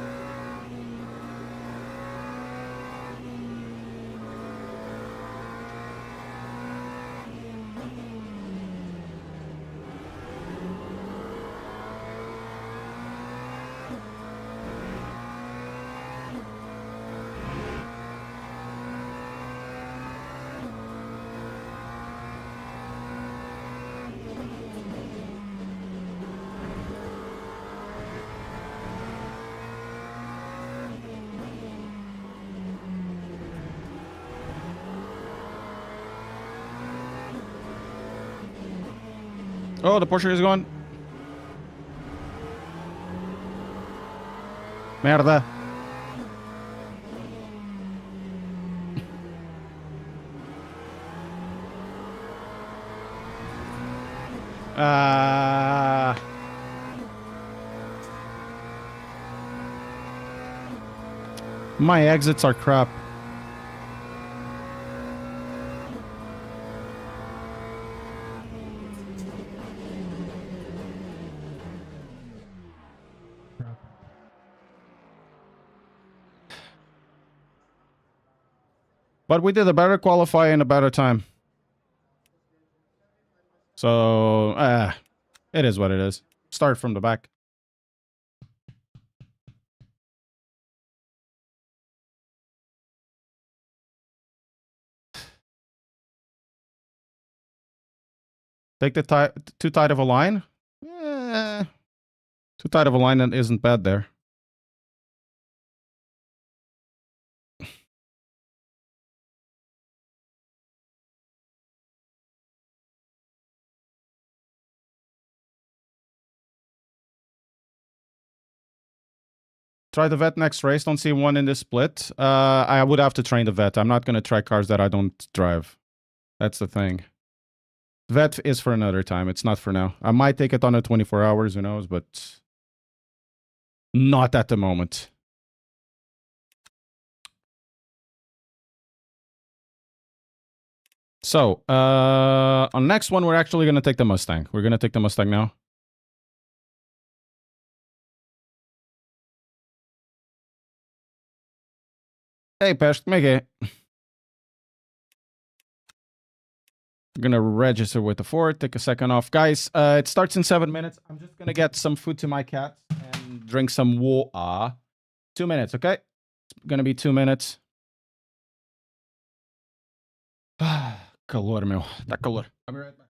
Oh, the Porsche is going. Merda. My exits are crap. But we did a better qualify in a better time. So, it is what it is. Start from the back. Take the too tight of a line? Too tight of a line isn't bad there. Try the vet next race. Don't see one in this split. I would have to train the vet. I'm not going to try cars that I don't drive. That's the thing. Vet is for another time. It's not for now. I might take it on a 24 hours, who knows, but not at the moment. So, on next one, we're actually going to take the Mustang. We're going to take the Mustang now. Hey, Pest, make it. I'm going to register with the Ford. Take a second off. Guys, it starts in 7 minutes. I'm just going to get some food to my cat and drink some water. 2 minutes, okay? It's going to be 2 minutes. Calor, meu. Tá calor. I'll be right back.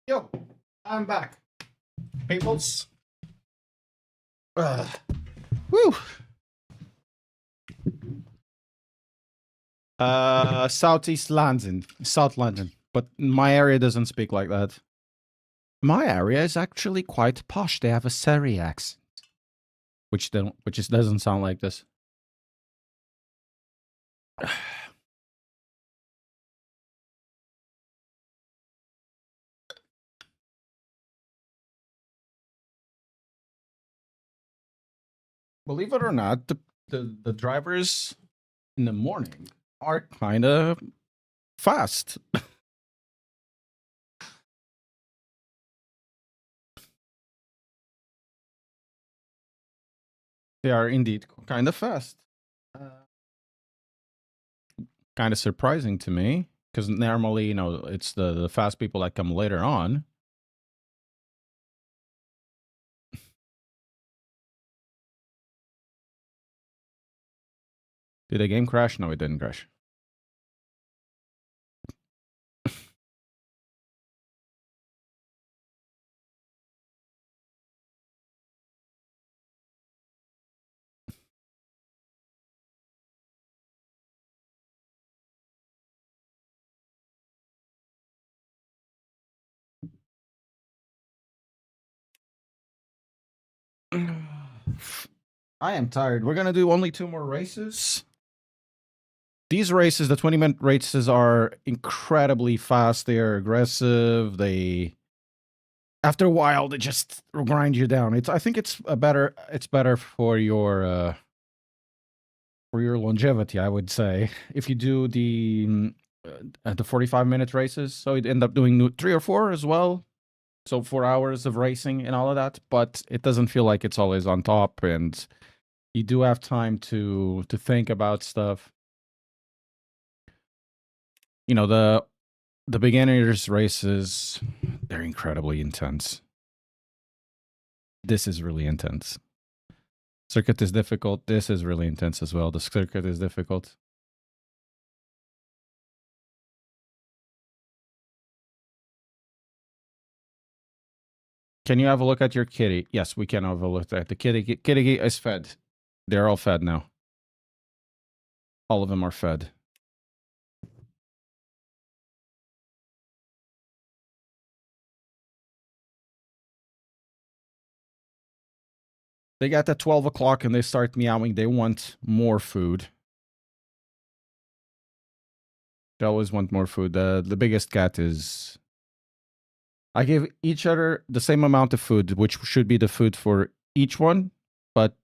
Yo, I'm back. Peoples. Woo. Southeast London. South London. But my area doesn't speak like that. My area is actually quite posh. They have a Surrey accent. Which doesn't sound like this. Believe it or not, the drivers in the morning are kind of fast. They are indeed kind of fast. Kind of surprising to me because normally, it's the fast people that come later on. Did the game crash? No, it didn't crash. I am tired. We're gonna do only 2 more races. These races, the 20-minute races, are incredibly fast. They are aggressive. They, after a while, they just grind you down. I think it's better for your longevity, I would say, if you do the 45-minute races. So you'd end up doing 3 or 4 as well. So 4 hours of racing and all of that, but it doesn't feel like it's always on top, and you do have time to think about stuff. The beginners races, they're incredibly intense. This is really intense. Circuit is difficult. This is really intense as well. The circuit is difficult. Can you have a look at your kitty? Yes, we can have a look at the kitty. Kitty is fed. They're all fed now. All of them are fed. They got to 12 o'clock and they start meowing. They want more food. They always want more food. The biggest cat is... I give each other the same amount of food, which should be the food for each one, but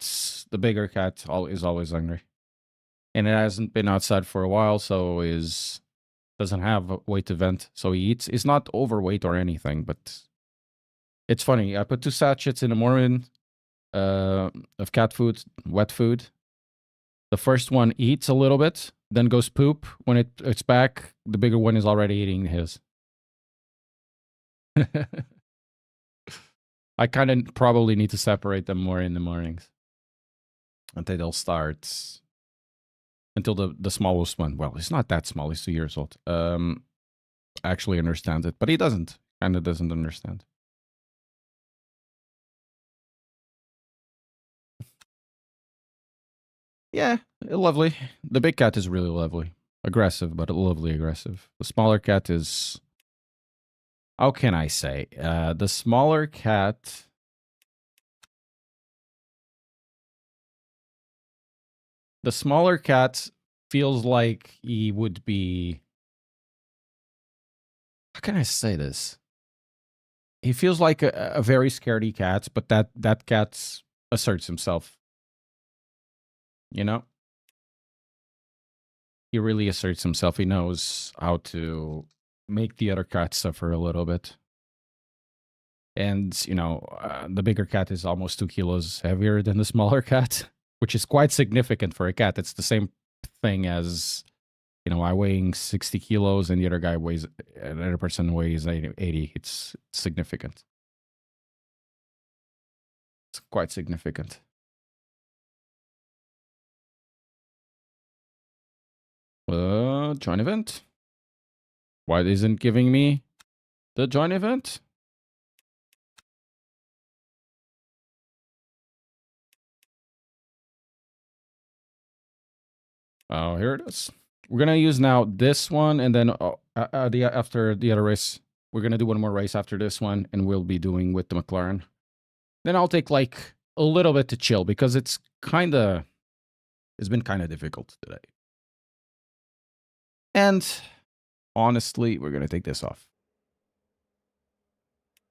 the bigger cat is always hungry. And it hasn't been outside for a while, so doesn't have a way to vent, so he eats. It's not overweight or anything, but it's funny. I put 2 sachets in the morning of cat food, wet food. The first one eats a little bit, then goes poop. When it's back, the bigger one is already eating his. I kind of probably need to separate them more in the mornings until they'll start. Until the smallest one, well, he's not that small, he's 2 years old, actually understands it, but he doesn't. Kind of doesn't understand. Yeah, lovely. The big cat is really lovely. Aggressive, but lovely aggressive. The smaller cat is... How can I say? The smaller cat... The smaller cat feels like he would be... How can I say this? He feels like a very scaredy cat, but that cat asserts himself. You know? He really asserts himself. He knows how to make the other cat suffer a little bit. And, the bigger cat is almost 2 kilos heavier than the smaller cat, which is quite significant for a cat. It's the same thing as, I weighing 60 kilos and the other person weighs 80. It's significant. It's quite significant. Join event? Why isn't giving me the join event? Oh, here it is. We're gonna use now this one, and then after the other race, we're gonna do one more race after this one, and we'll be doing with the McLaren. Then I'll take like a little bit to chill because it's been kind of difficult today. And honestly, we're gonna take this off.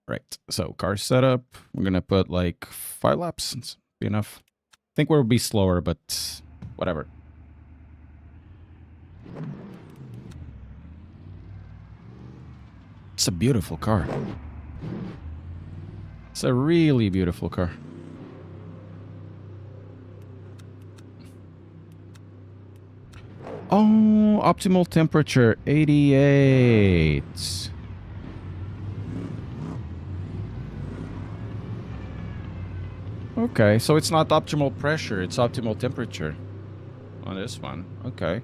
Right. So car setup. We're gonna put like 5 laps. It's enough. I think we'll be slower, but whatever. It's a beautiful car. It's a really beautiful car. Oh, optimal temperature 88. Okay, so it's not optimal pressure, it's optimal temperature on this one. Okay.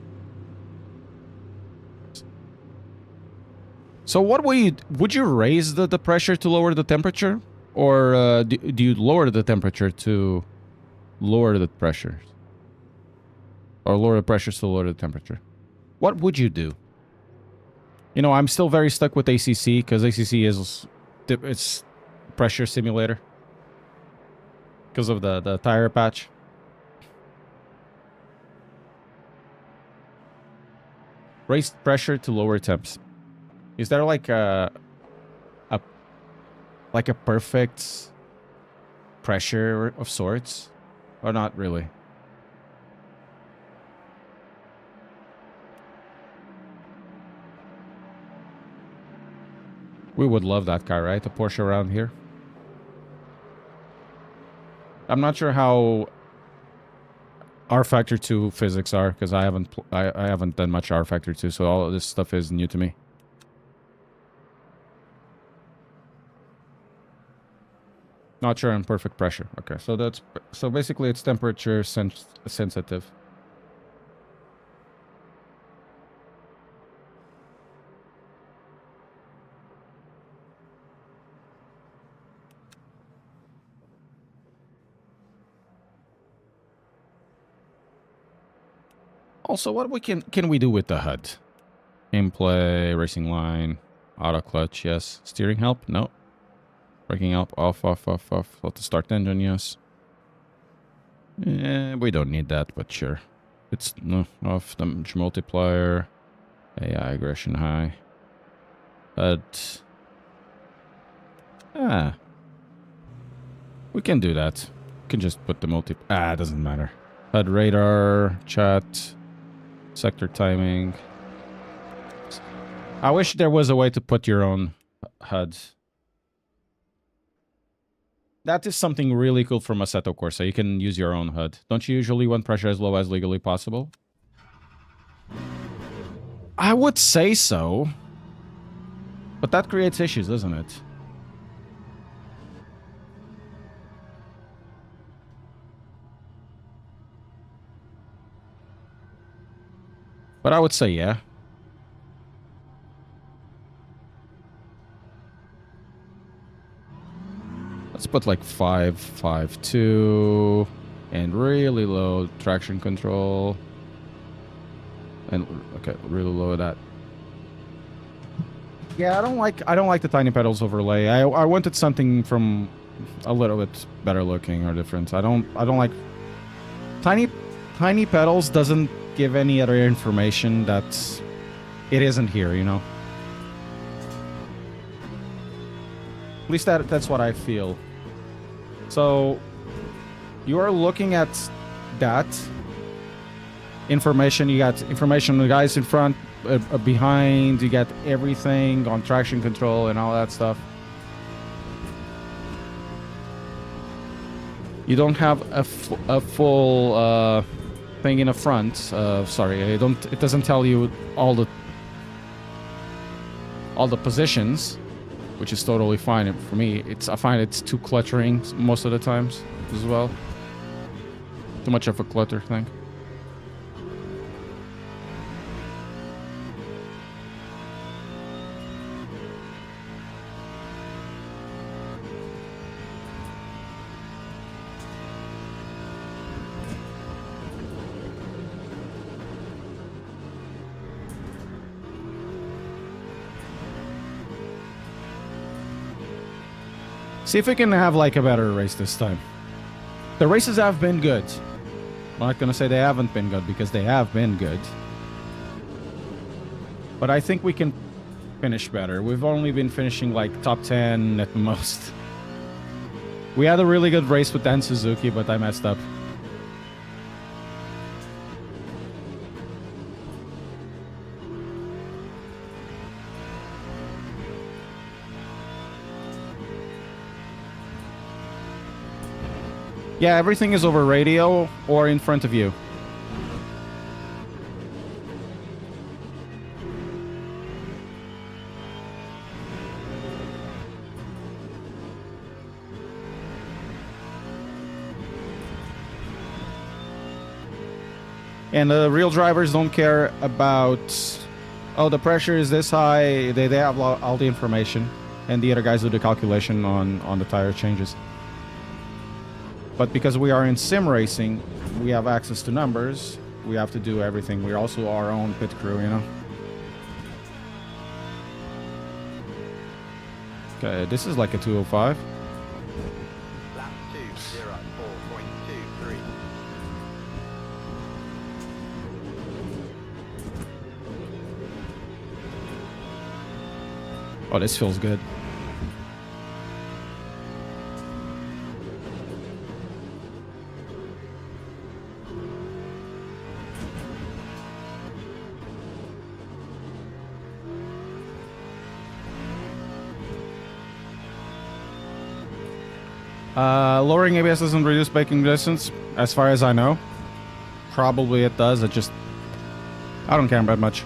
So what would you raise the pressure to lower the temperature? Or do you lower the temperature to lower the pressure? Or lower the pressures to lower the temperature? What would you do? You know, I'm still very stuck with ACC because ACC is it's pressure simulator because of the tire patch. Raise pressure to lower temps. Is there like a perfect pressure of sorts, or not really? We would love that car, right? A Porsche around here. I'm not sure how R Factor 2 physics are because I haven't done much R Factor 2, so all of this stuff is new to me. Not sure on perfect pressure. Okay, so basically it's temperature sensitive. Also, what can we do with the HUD? Gameplay, racing line, auto clutch, yes. Steering help, no. Braking help, off. Let the start engine, yes. We don't need that, but sure. It's no off damage multiplier, AI aggression high. But we can do that. We can just put the it doesn't matter. HUD radar, chat, sector timing. I wish there was a way to put your own HUDs. That is something really cool from Assetto Corsa. You can use your own HUD. Don't you usually want pressure as low as legally possible? I would say so. But that creates issues, doesn't it? But I would say yeah. Let's put like 5, 5, 2, and really low traction control. And okay, really low that. Yeah, I don't like the tiny pedals overlay. I wanted something from a little bit better looking or different. I don't like tiny pedals doesn't give any other information that it isn't here, you know. At least that's what I feel. So you are looking at that information. You got information on the guys in front, behind. You got everything on traction control and all that stuff. You don't have a full thing in the front. Sorry, it doesn't tell you all the positions, which is totally fine for me. I find it's too cluttering most of the times as well. Too much of a clutter thing. See if we can have like a better race this time. The races have been good. I'm not gonna say they haven't been good because they have been good. But I think we can finish better. We've only been finishing like top 10 at most. We had a really good race with Dan Suzuki, but I messed up. Yeah, everything is over radio or in front of you. And the real drivers don't care about, oh, the pressure is this high. They have all the information, and the other guys do the calculation on the tire changes. But because we are in sim racing, we have access to numbers. We have to do everything. We're also our own pit crew, you know? Okay, this is like a 205. Lap 2:04.23. Oh, this feels good. Lowering ABS doesn't reduce braking distance, as far as I know. Probably it does. I don't care that much.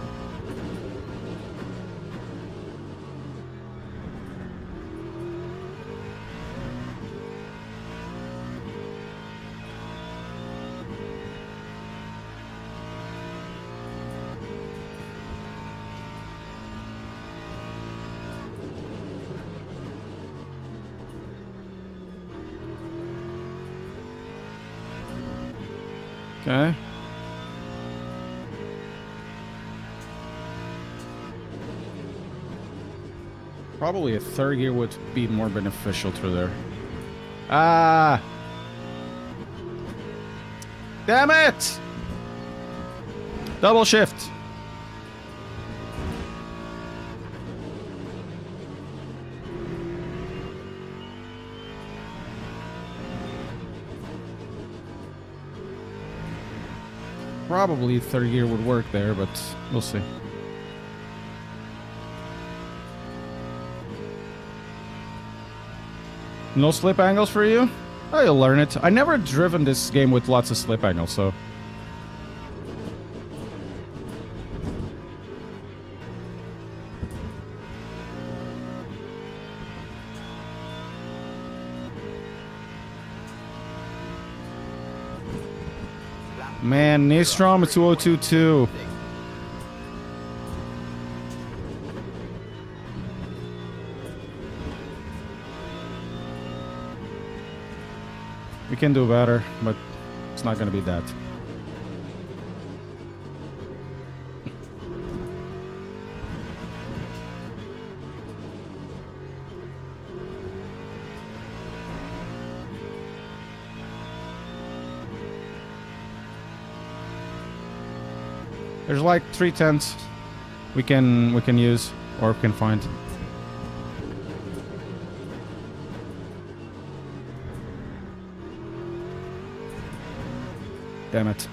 Okay. Probably a third gear would be more beneficial through there. Ah! Damn it! Double shift. Probably third gear would work there, but we'll see. No slip angles for you? Oh, you'll learn it. I never driven this game with lots of slip angles, so... Man, Nystrom at 2022. We can do better, but it's not gonna be that. There's like 310s we can use or can find. Damn it.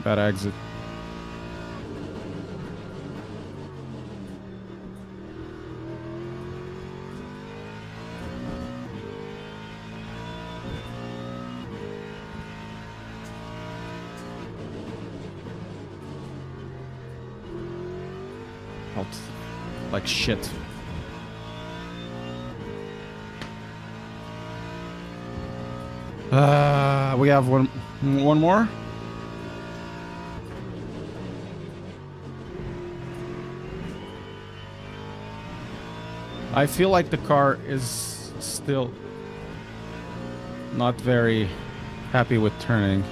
Bad exit. Like shit. We have one more. I feel like the car is still not very happy with turning.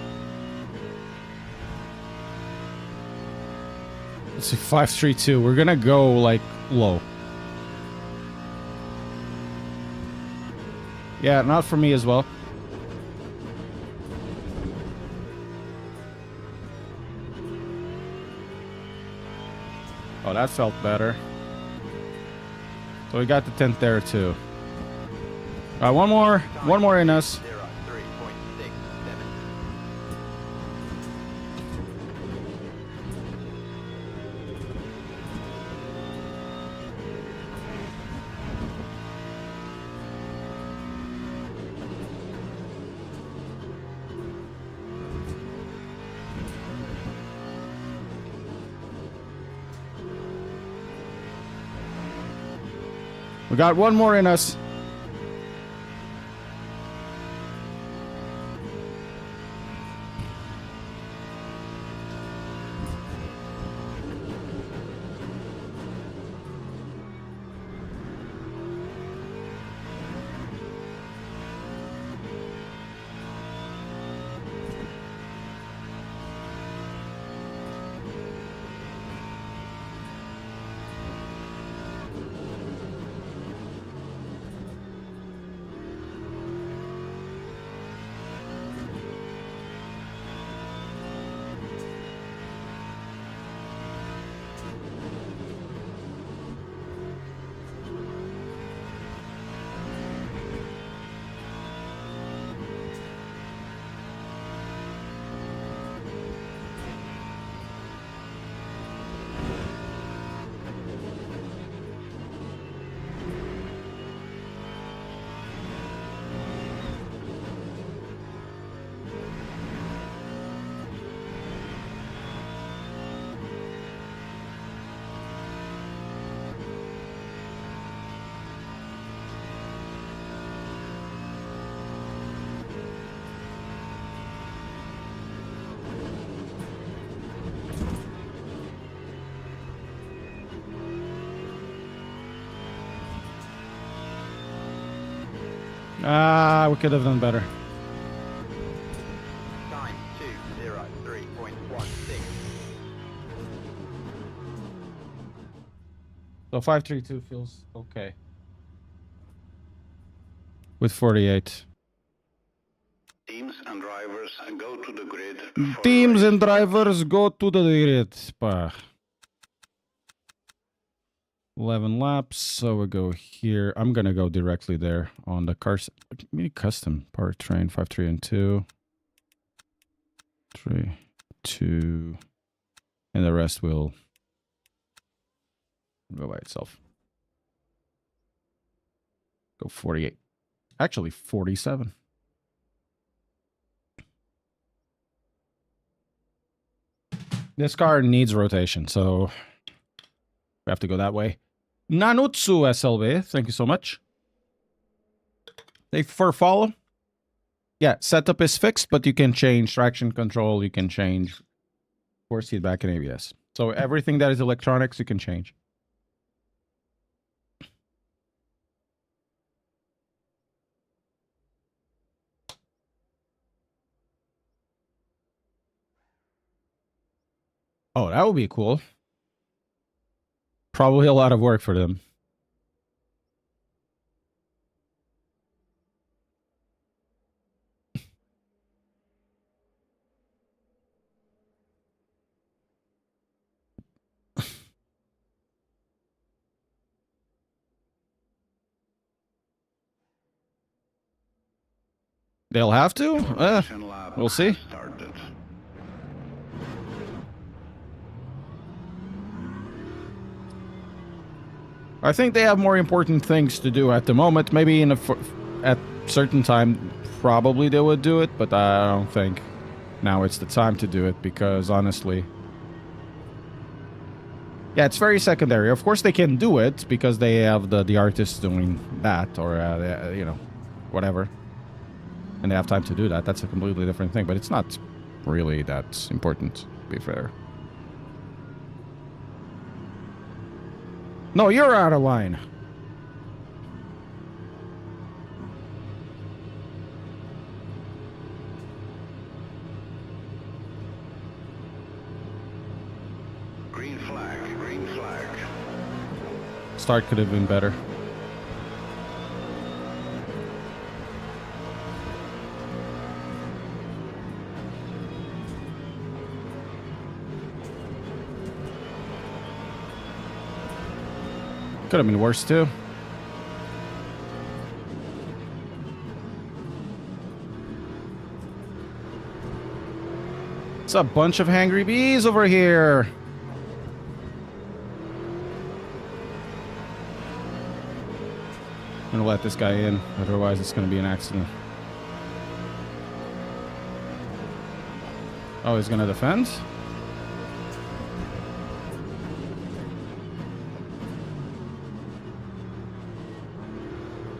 Let's see, 532. We're gonna go like low. Yeah, not for me as well. Oh, that felt better. So we got the 10th there too. One more in us. 03.67. We got one more in us. Ah, we could have done better. Time 203.16. So 532 feels okay. With 48. Teams and drivers go to the grid. for Teams a and race. drivers go to the grid. 11 laps, so we go here. I'm gonna go directly there on the cars. Mini custom powertrain 5, 3, and 2. 3, 2, and the rest will go by itself. Go 48. Actually, 47. This car needs rotation, so we have to go that way. Nanutsu SLB, thank you so much. Thank you for follow. Yeah, setup is fixed, but you can change traction control, you can change force feedback and ABS. So everything that is electronics, you can change. Oh, that would be cool. Probably a lot of work for them. They'll have to? Formation lap We'll see. started. I think they have more important things to do at the moment. Maybe in at certain time, probably they would do it, but I don't think now it's the time to do it because honestly, yeah, it's very secondary. Of course, they can do it because they have the artists doing that or you know, whatever, and they have time to do that. That's a completely different thing, but it's not really that important, to be fair. No, you're out of line. Green flag, green flag. Start could have been better. Could have been worse too. It's a bunch of hangry bees over here. I'm gonna let this guy in, otherwise it's gonna be an accident. Oh, he's gonna defend?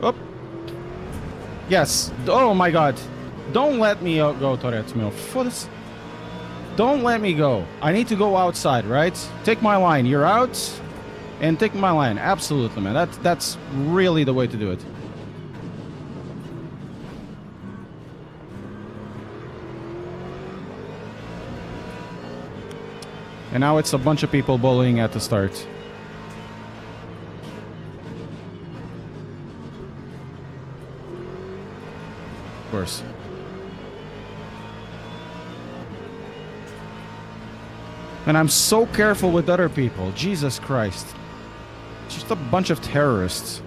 Up. Yes. Oh my god. Don't let me go, Toretto, meu. Foda-se. Don't let me go. I need to go outside, right? Take my line. You're out. And take my line. Absolutely, man. That's really the way to do it. And now it's a bunch of people bullying at the start. Of course. And I'm so careful with other people. Jesus Christ. Just a bunch of terrorists.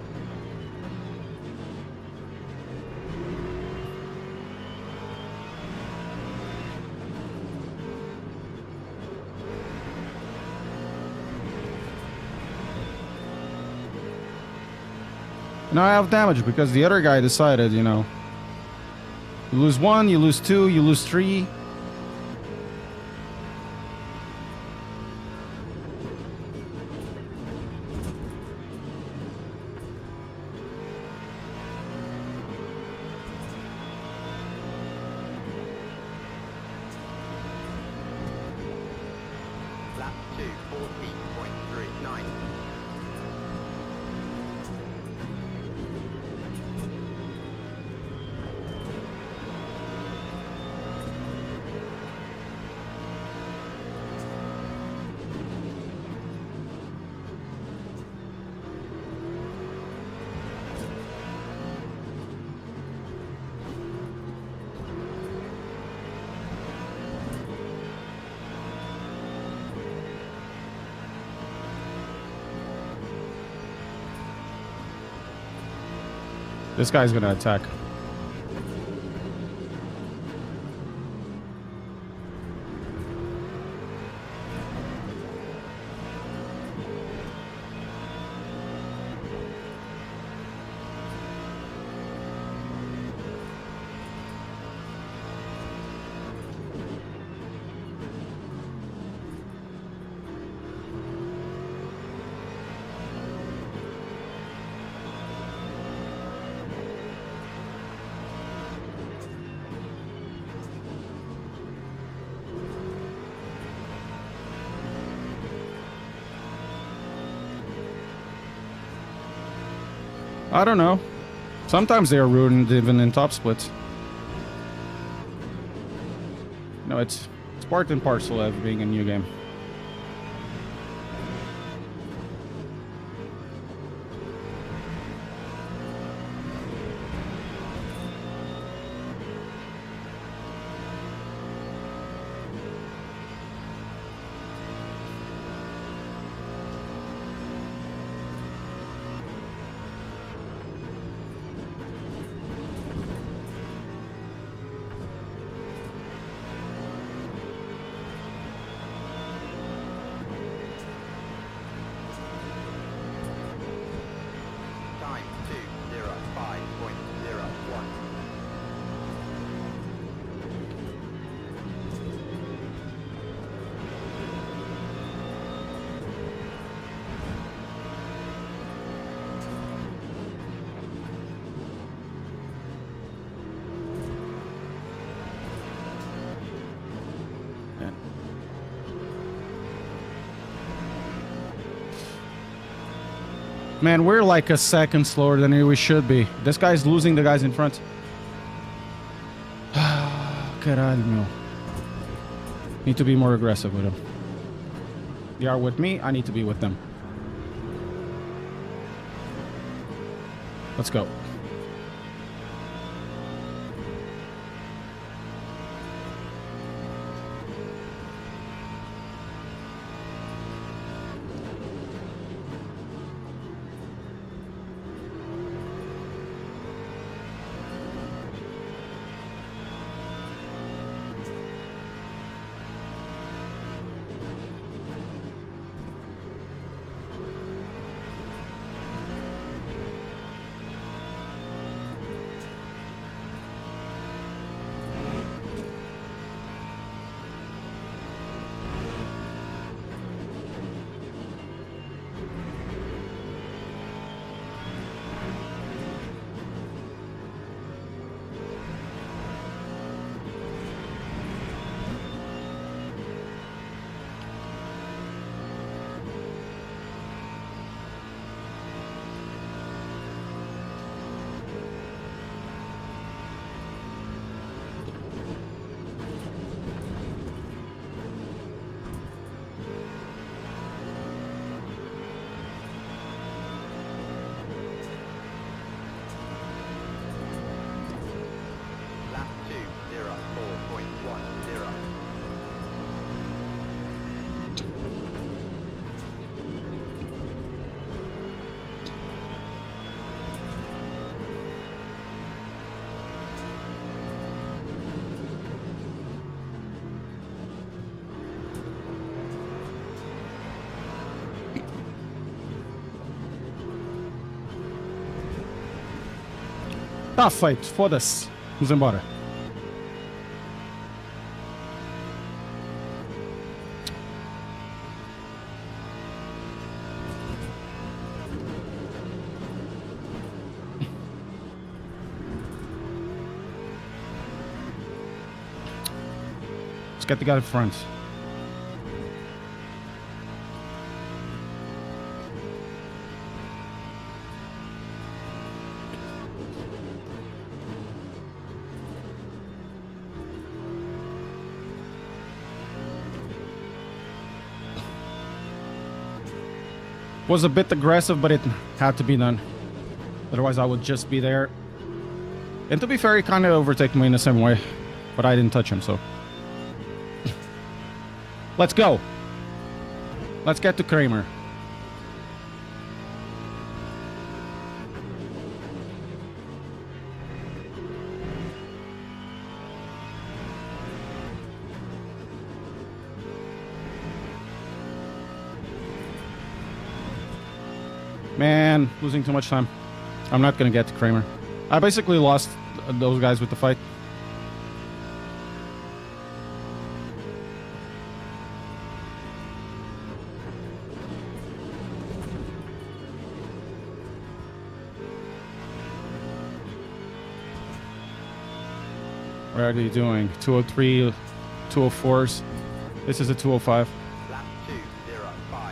Now I have damage because the other guy decided, you know. You lose 1, you lose 2, you lose 3. Lap 2, 40.39. This guy's gonna attack. I don't know. Sometimes they are ruined even in top splits. No, it's part and parcel of being a new game. Time 2:05.01. Man, we're like a second slower than we should be. This guy's losing the guys in front. Caralho, meu. Need to be more aggressive with them. They are with me, I need to be with them. Let's go. Tá feito, foda-se. Vamos embora. Let's get the guy in front. Was a bit aggressive, but it had to be done. Otherwise, I would just be there. And to be fair, he kind of overtaken me in the same way. But I didn't touch him, so... Let's go! Let's get to Kramer. Man, losing too much time. I'm not gonna get to Kramer. I basically lost those guys with the fight. What are they doing? 203, 204s. This is a 205. Lap 205.20.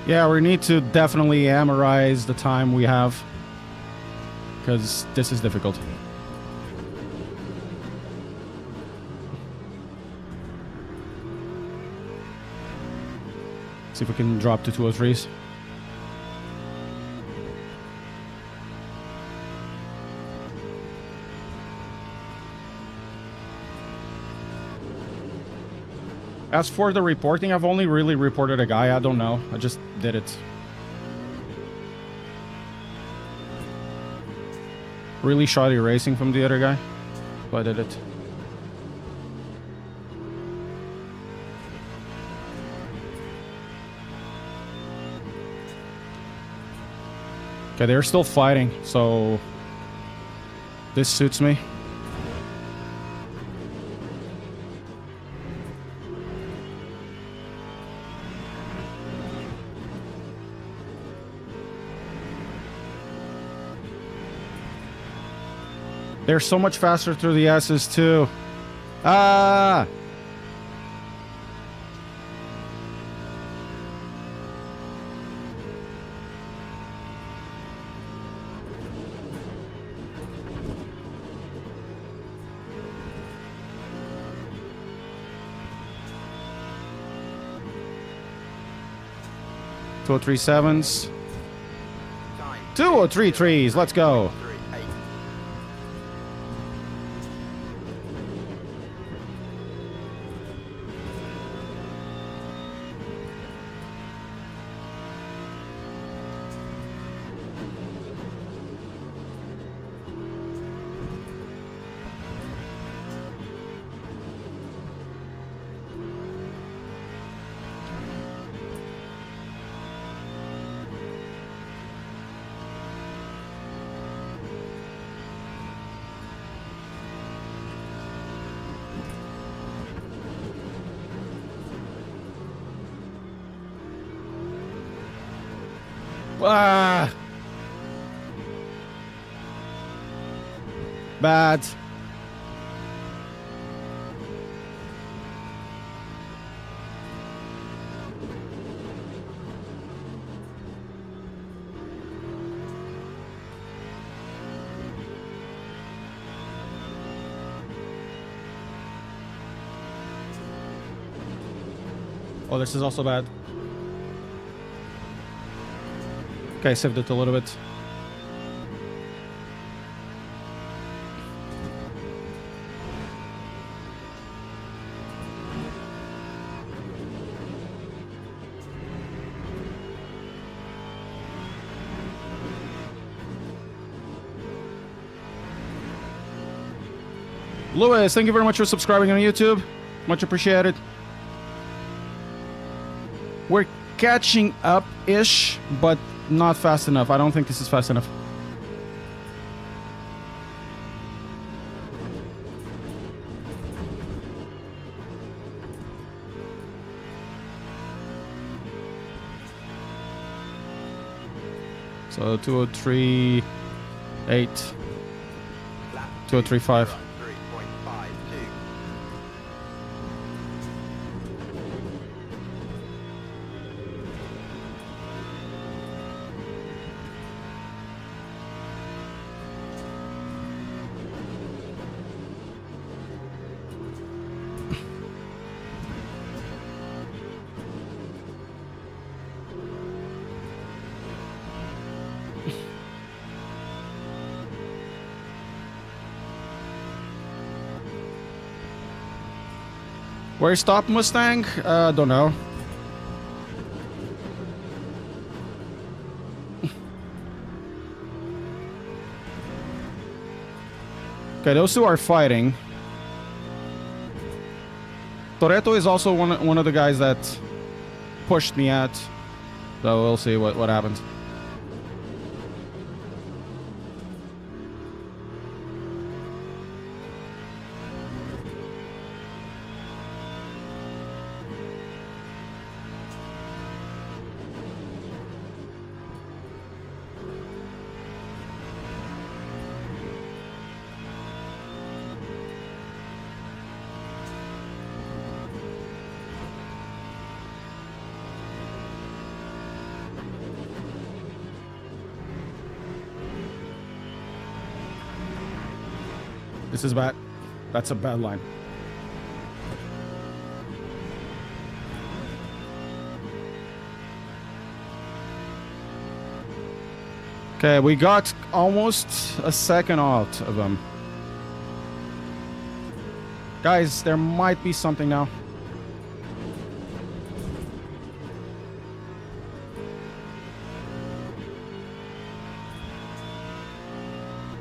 Yeah, we need to definitely amorize the time we have. Because this is difficult. See if we can drop to 203s. As for the reporting, I've only really reported a guy. I don't know. I just did it. Really shoddy racing from the other guy. So I did it. Okay, they're still fighting, so this suits me. They're so much faster through the S's too. Ah! Two 203.7s. 203.3s. Let's go. Ah! Bad. Oh, this is also bad. Okay, saved it a little bit. Lewis, thank you very much for subscribing on YouTube. Much appreciated. We're catching up-ish, but not fast enough. I don't think this is fast enough. So 203.8, 203.5. 3.52. Where stop Mustang? Don't know. Okay, those two are fighting. Toretto is also one of the guys that pushed me at. So we'll see what happens. This is bad. That's a bad line. Okay, we got almost a second out of them. Guys, there might be something now.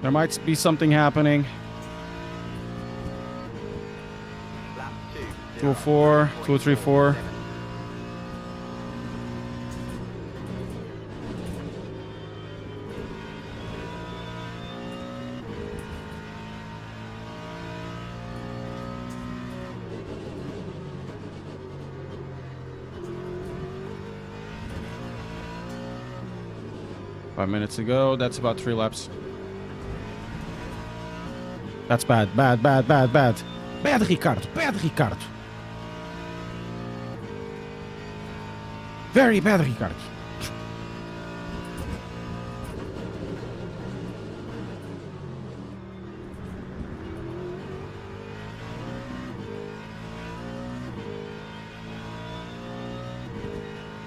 There might be something happening. Lap 2. 204, 234. Minutes ago, that's about 3 laps. That's bad, bad, bad, bad, bad. Bad Ricardo, bad Ricardo. Very bad Ricardo.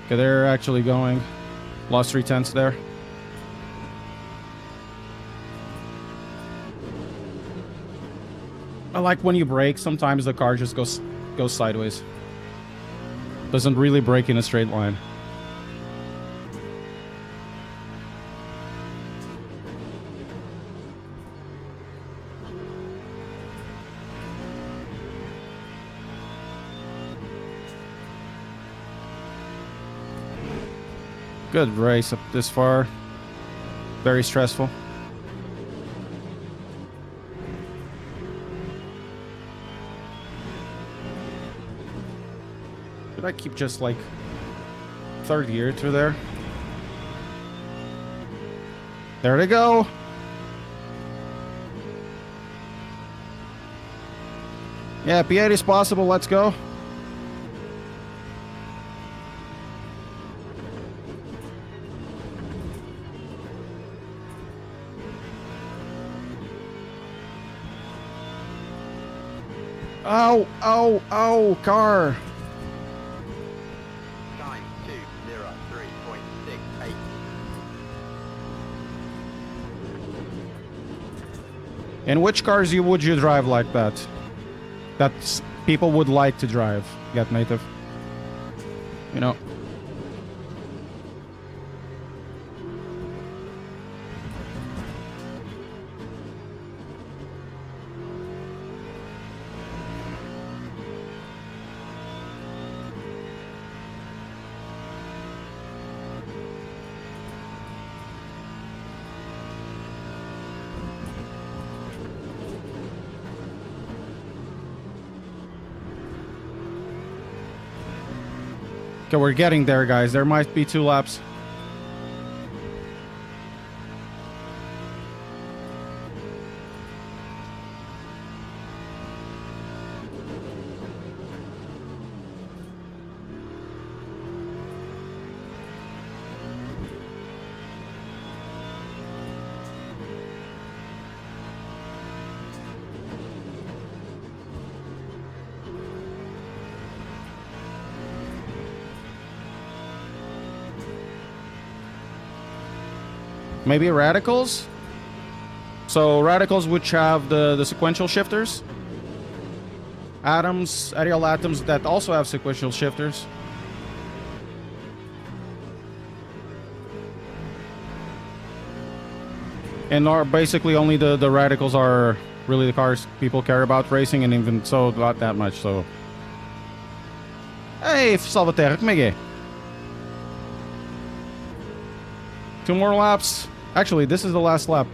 Okay, they're actually going. Lost 3/10 there. I like when you brake, sometimes the car just goes sideways. Doesn't really brake in a straight line. Good race up this far. Very stressful. I keep just like third gear through there. There they go. Yeah, P8 is possible. Let's go. Ow, ow, ow, car. Time 2:03.68. And which cars would you drive like that? That people would like to drive. Get native. You know. Okay, we're getting there, guys. There might be 2 laps. Maybe radicals? So radicals which have the sequential shifters. Atoms, aerial atoms that also have sequential shifters. And are basically only the radicals are really the cars people care about racing, and even so, not that much, so... Hey, Salvatore, como é que é? 2 more laps. Actually, this is the last lap.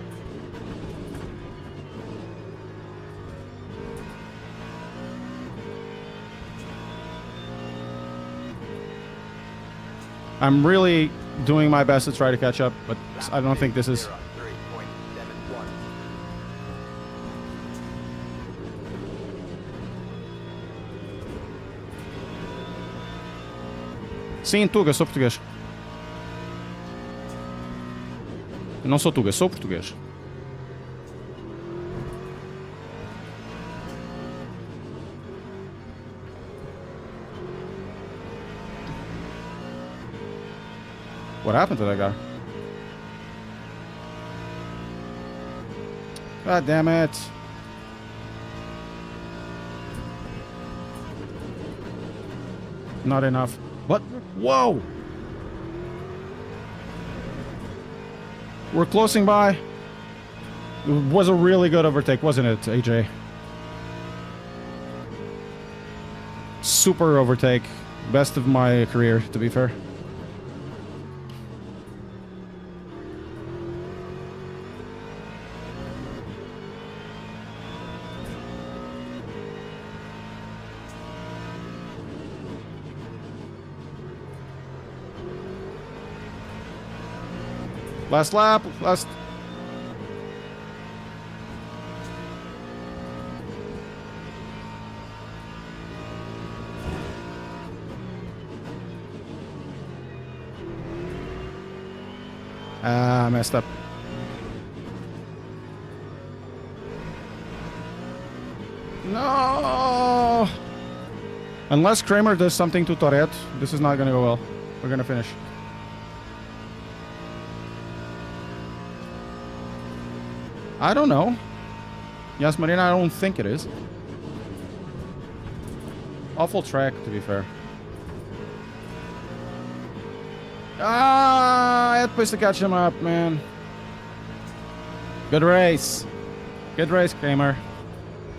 I'm really doing my best to try to catch up, but I don't think this is... 3.71. Sim, Tuga, sou português. Eu não sou Tuga, sou português. What happened to that guy? God damn it. Not enough. What? Whoa! We're closing by. It was a really good overtake, wasn't it, AJ? Super overtake. Best of my career, to be fair. Last lap, last... Ah, messed up. No! Unless Kramer does something to Tourette, this is not gonna go well. We're gonna finish. I don't know. Yes, Marina, I don't think it is. Awful track, to be fair. Ah, I had place to catch him up, man. Good race. Good race, Kramer.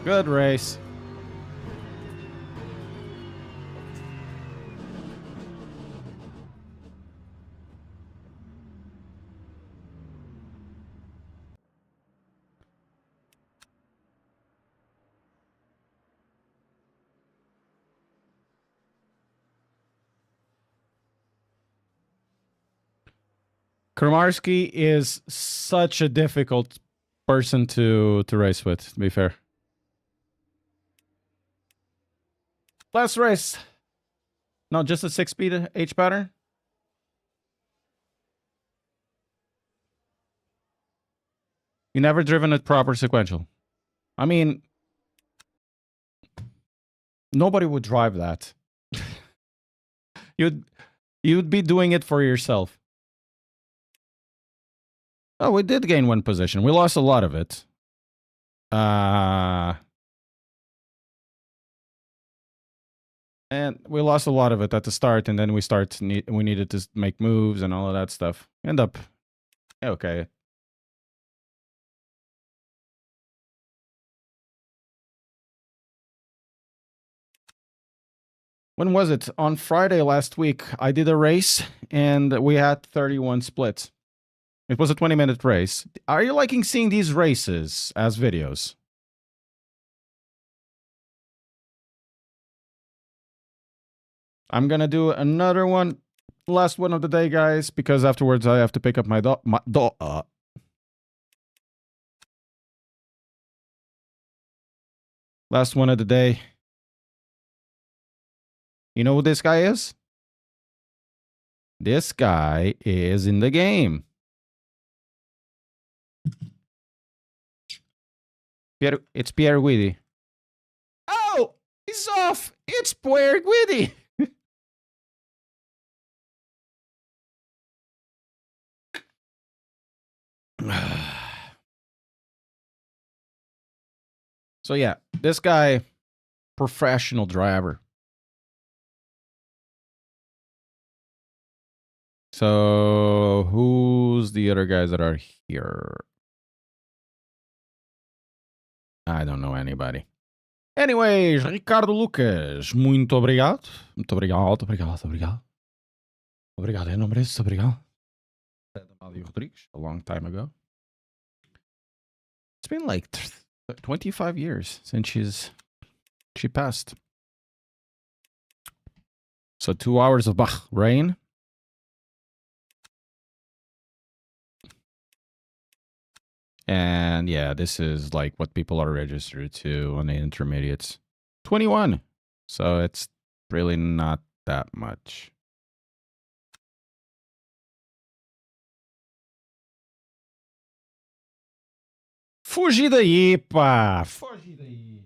Good race. Kramarski is such a difficult person to race with, to be fair. Last race. No, just a 6-speed H pattern. You never driven a proper sequential. I mean, nobody would drive that. You'd be doing it for yourself. Oh, we did gain 1 position. We lost a lot of it. And we lost a lot of it at the start, and then we needed to make moves and all of that stuff. End up okay. When was it? On Friday last week, I did a race, and we had 31 splits. It was a 20-minute race. Are you liking seeing these races as videos? I'm gonna do another one, last one of the day, guys, because afterwards I have to pick up my dog. Last one of the day. You know who this guy is? This guy is in the game. It's Pierre Guidi. Oh, he's off. It's Pierre Guidi. So yeah, this guy, professional driver. So who's the other guys that are here? I don't know anybody. Anyways, Ricardo Lucas, muito obrigado. Muito obrigado, obrigado, obrigado. Obrigado, em nome disso, obrigado. Amália Rodrigues, a long time ago. It's been like 25 years since she passed. So 2 hours of Bahrain. And yeah, this is like what people are registered to on the intermediates. 21. So it's really not that much. Fugi daí, pá! Fugi daí.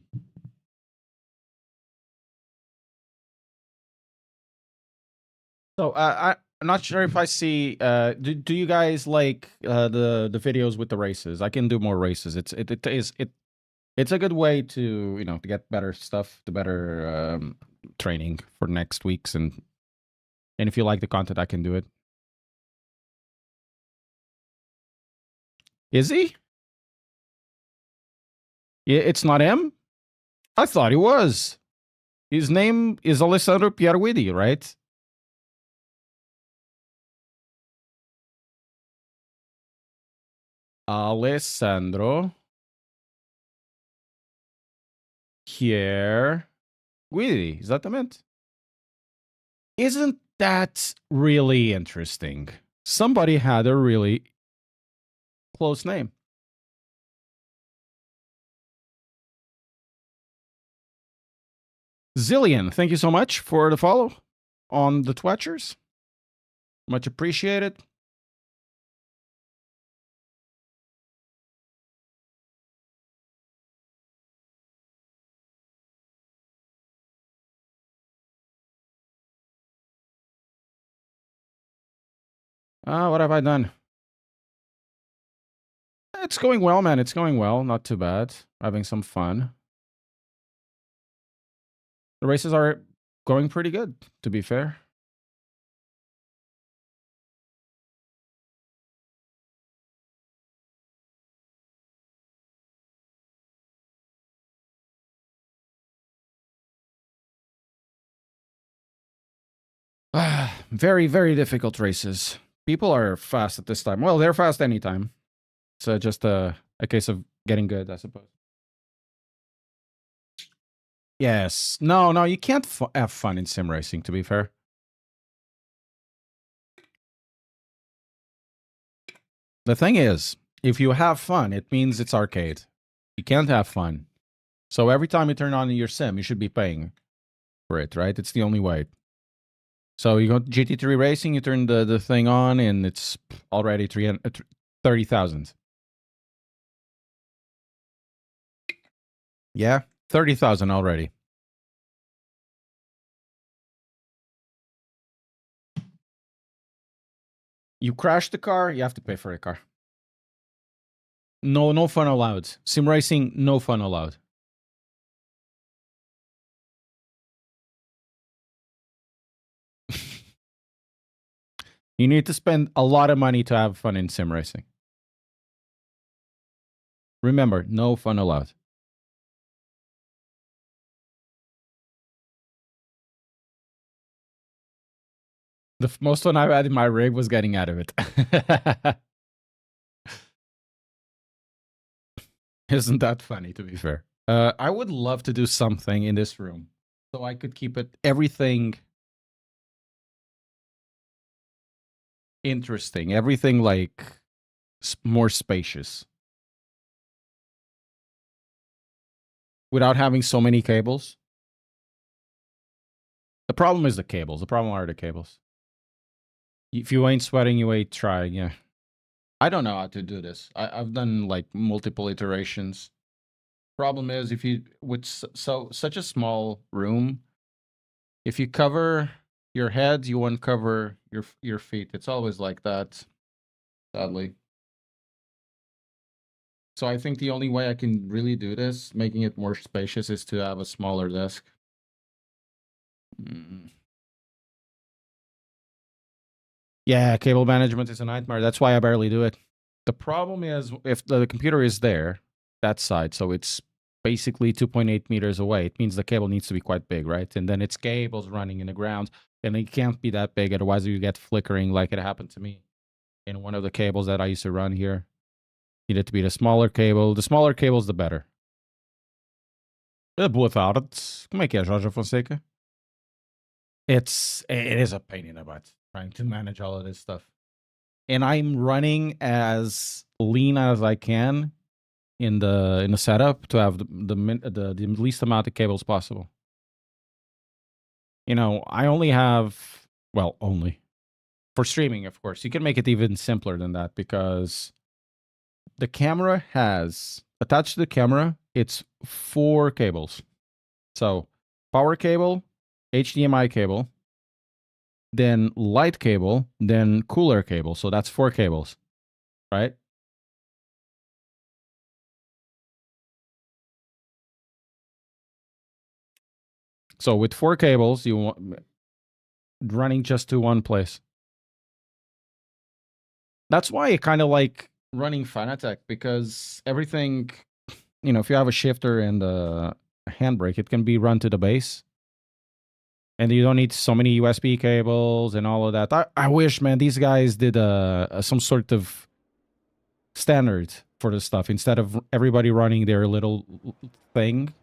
So I'm not sure if I see. Do you guys like the videos with the races? I can do more races. It's a good way to to get better stuff, the better training for next weeks, and if you like the content, I can do it. Is he? Yeah, it's not him. I thought he was. His name is Alessandro Pierguidi, right? Alessandro Pierguidi. Exatamente. Isn't that really interesting? Somebody had a really close name. Zillion, thank you so much for the follow on the Twitchers. Much appreciated. What have I done? It's going well, man. It's going well. Not too bad. Having some fun. The races are going pretty good, to be fair. Very, very difficult races. People are fast at this time. Well, they're fast anytime. It's just a case of getting good, I suppose. Yes. No, you can't have fun in sim racing, to be fair. The thing is, if you have fun, it means it's arcade. You can't have fun. So every time you turn on your sim, you should be paying for it, right? It's the only way. So you go to GT3 Racing, you turn the thing on, and it's already 30,000. Yeah, 30,000 already. You crash the car, you have to pay for the car. No fun allowed. Sim racing, no fun allowed. You need to spend a lot of money to have fun in sim racing. Remember, no fun allowed. The most fun I've had in my rig was getting out of it. Isn't that funny, to be fair? I would love to do something in this room so I could keep it everything interesting. Everything like more spacious. Without having so many cables. The problem is the cables. The problem are the cables. If you ain't sweating, you ain't trying, yeah. I don't know how to do this. I've done like multiple iterations. Problem is, if you with such a small room, if you cover your head, you won't cover your feet. It's always like that, sadly. So I think the only way I can really do this, making it more spacious, is to have a smaller desk. Yeah, cable management is a nightmare. That's why I barely do it. The problem is if the computer is there, that side, so it's basically 2.8 meters away. It means the cable needs to be quite big, right? And then it's cables running in the ground, and it can't be that big, otherwise you get flickering like it happened to me in one of the cables that I used to run here. Needed to be the smaller cable. The smaller cables, the better. Boa tarde. Como é que é, Jorge Fonseca? It is a pain in the butt trying to manage all of this stuff. And I'm running as lean as I can in the setup to have the least amount of cables possible. You know, I only have, well, only for streaming, of course. You can make it even simpler than that because the camera has attached to the camera, it's 4 cables. So power cable, HDMI cable, then light cable, then cooler cable. So that's 4 cables, right? So with 4 cables, you want running just to one place. That's why I kind of like running Fanatec, because everything, you know, if you have a shifter and a handbrake, it can be run to the base. And you don't need so many USB cables and all of that. I wish, man, these guys did some sort of standard for this stuff instead of everybody running their little thing.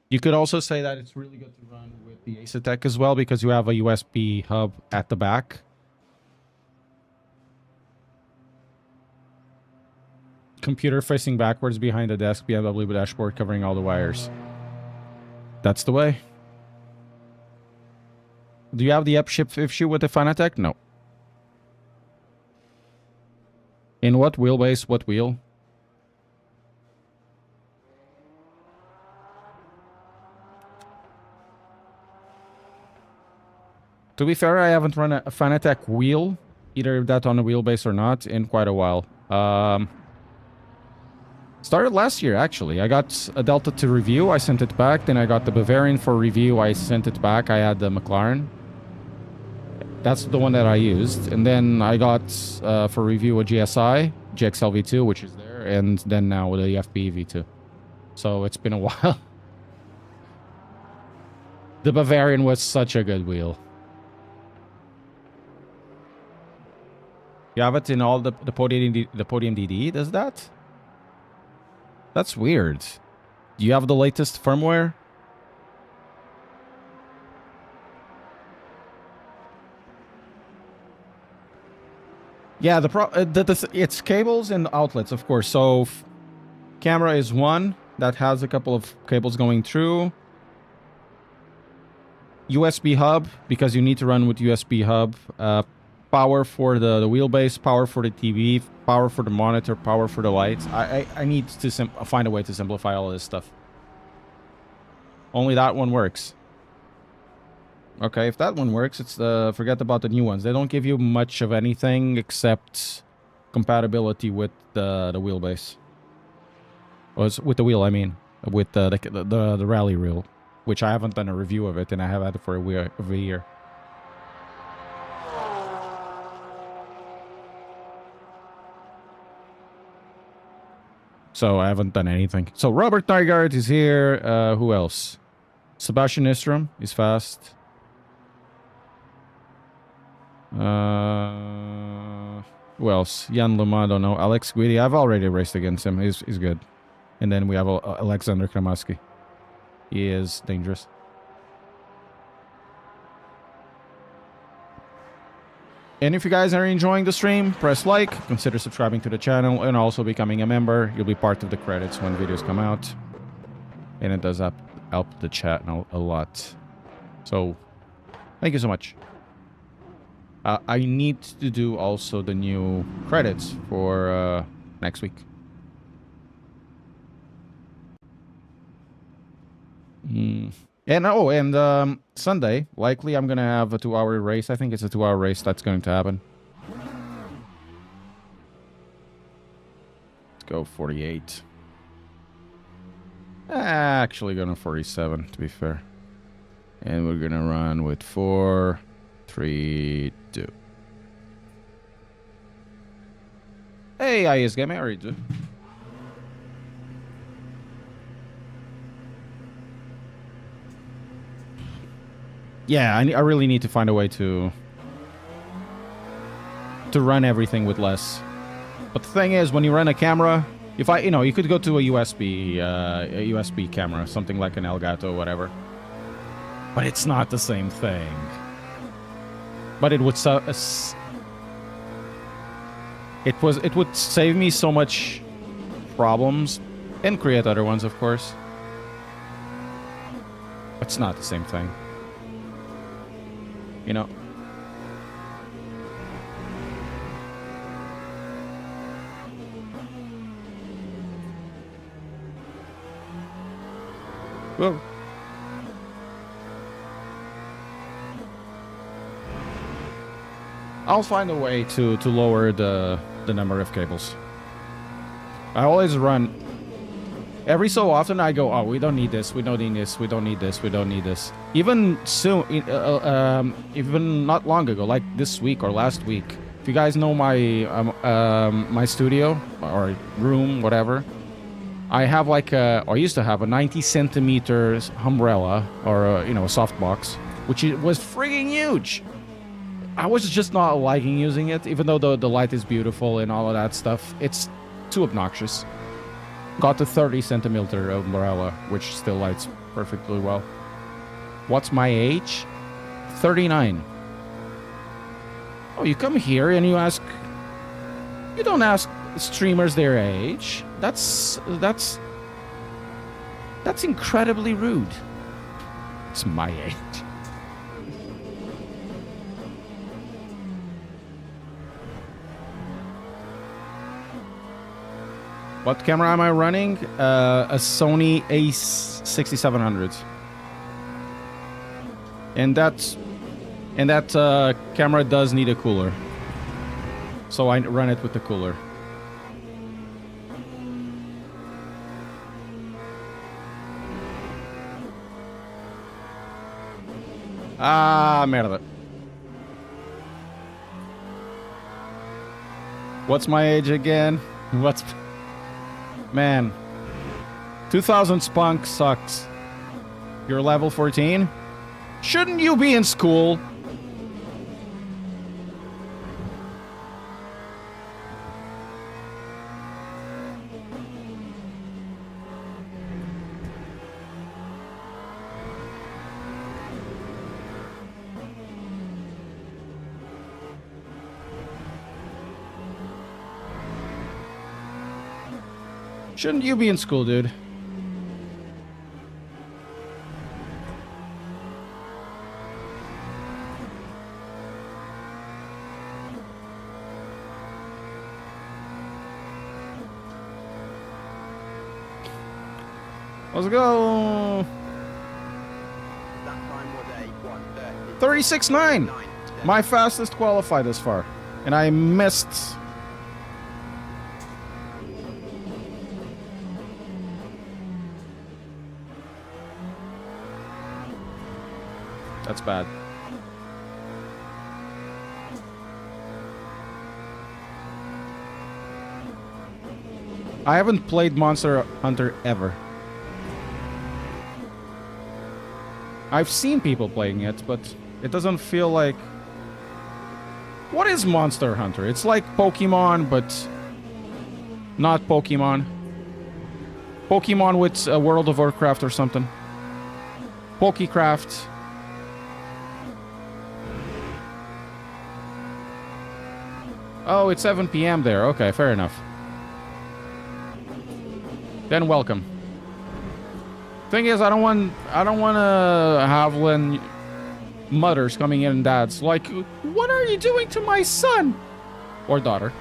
You could also say that it's really good to run with the Asetek as well because you have a USB hub at the back. Computer facing backwards behind the desk, BMW dashboard covering all the wires. That's the way. Do you have the upshift issue with the Fanatec? No. In what wheelbase? What wheel? To be fair, I haven't run a Fanatec wheel, either that on a wheelbase or not, in quite a while. Started last year, actually. I got a Delta to review. I sent it back. Then I got the Bavarian for review. I sent it back. I had the McLaren. That's the one that I used. And then I got, for review, a GSI, GXL V2, which is there. And then now with the FP V2. So it's been a while. The Bavarian was such a good wheel. You have it in all the Podium DD, does that? That's weird. Do you have the latest firmware? Yeah, it's cables and outlets, of course. So camera is one that has a couple of cables going through. USB hub, because you need to run with USB hub. Power for the wheelbase, power for the TV, power for the monitor, power for the lights. I need to find a way to simplify all of this stuff. Only that one works. Okay, if that one works, it's forget about the new ones. They don't give you much of anything except compatibility with the wheelbase. Well, with the wheel, I mean, with the rally wheel, which I haven't done a review of it, and I have had it for a year. So I haven't done anything. So Robert Nygaard is here. Who else? Sebastian Nystrom is fast. Who else? Jan Luma, I don't know. Alex Guidi, I've already raced against him. He's good. And then we have Alexander Kramaski. He is dangerous. And if you guys are enjoying the stream, press like, consider subscribing to the channel, and also becoming a member. You'll be part of the credits when videos come out. And it does help the channel a lot. So, thank you so much. I need to do also the new credits for next week. And Sunday, likely I'm gonna have a 2-hour race. I think it's a 2-hour race that's going to happen. Let's go 48. Actually going to 47, to be fair. And we're gonna run with 4, 3, 2. Hey, IS Game, how are you doing? Yeah, I really need to find a way to run everything with less. But the thing is, when you run a camera, if you could go to a USB camera, something like an Elgato or whatever. But it's not the same thing. But it would it would save me so much problems and create other ones, of course. It's not the same thing. You know. Well, I'll find a way to lower the number of cables. I always run. Every so often I go, oh, we don't need this, we don't need this, we don't need this, we don't need this. Even soon, even not long ago, like this week or last week. If you guys know my my studio or room, whatever, I have like I used to have a 90 centimeters umbrella or a softbox, which was frigging huge. I was just not liking using it, even though the light is beautiful and all of that stuff. It's too obnoxious. Got the 30 centimeter umbrella, which still lights perfectly well. What's my age? 39. Oh, you come here and you ask... You don't ask streamers their age. That's incredibly rude. It's my age. What camera am I running? A Sony A6700. And that camera does need a cooler. So I run it with the cooler. Ah, merda. What's my age again? Man, 2000 spunk sucks. You're level 14? Shouldn't you be in school? Shouldn't you be in school, dude? Let's go. That time was a 36.9. My fastest qualified this far. And I missed. That's bad. I haven't played Monster Hunter ever. I've seen people playing it, but it doesn't feel like... What is Monster Hunter? It's like Pokemon, but not Pokemon. Pokemon with World of Warcraft or something. Pokecraft. Oh, it's 7 p.m. there. Okay, fair enough. Then welcome. Thing is, I don't want to have when mothers coming in and dads like, what are you doing to my son or daughter?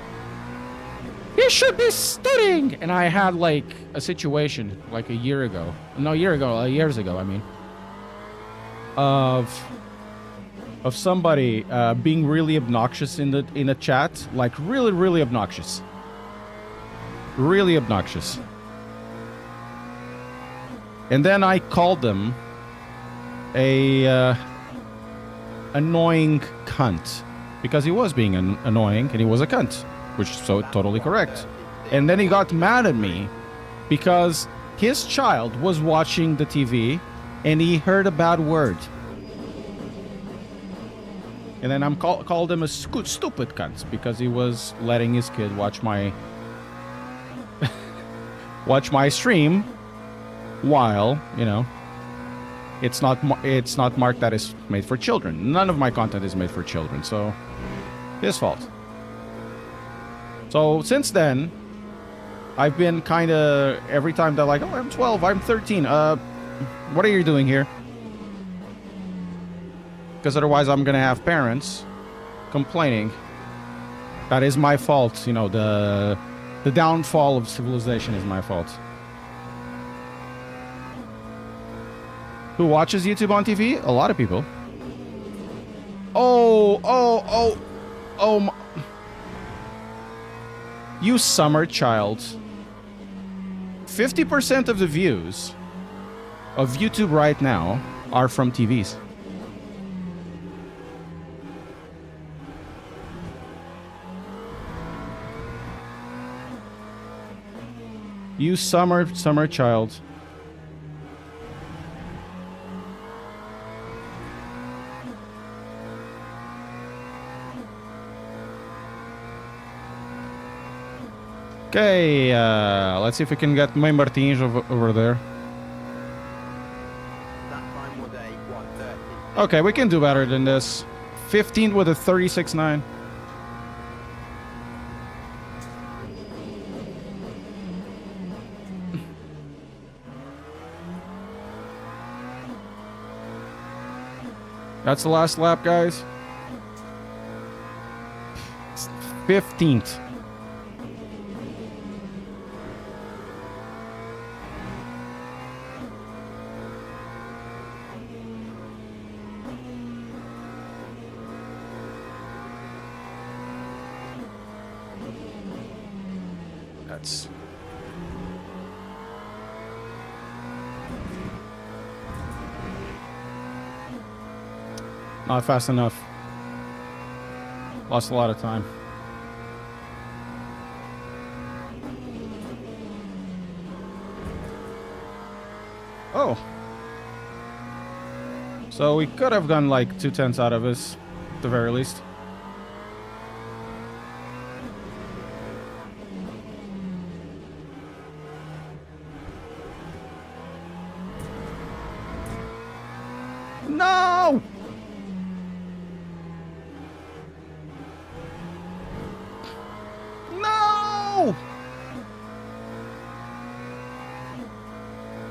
He should be studying. And I had like a situation like a year ago. No, years ago. I mean, of somebody being really obnoxious in the chat, like really obnoxious, really obnoxious. And then I called them a annoying cunt because he was being annoying and he was a cunt, which is so totally correct. And then he got mad at me because his child was watching the TV and he heard a bad word. And then I'm called him a stupid cunt because he was letting his kid watch my watch my stream while, you know, it's not marked that it's made for children. None of my content is made for children, so his fault. So since then, I've been kind of, every time they're like, oh, I'm 12, I'm 13. What are you doing here? Because otherwise I'm going to have parents complaining that is my fault. You know, the downfall of civilization is my fault. Who watches YouTube on TV? A lot of people. Oh, you summer child. 50% of the views of YouTube right now are from TVs. You summer child. Okay, let's see if we can get my Martins over there. That time was a 1:30. Okay, we can do better than this. 15 with a 36.9. That's the last lap, guys. 15th. That's... not fast enough. Lost a lot of time. Oh. So we could have gone like 2/10 out of this, at the very least. No! No!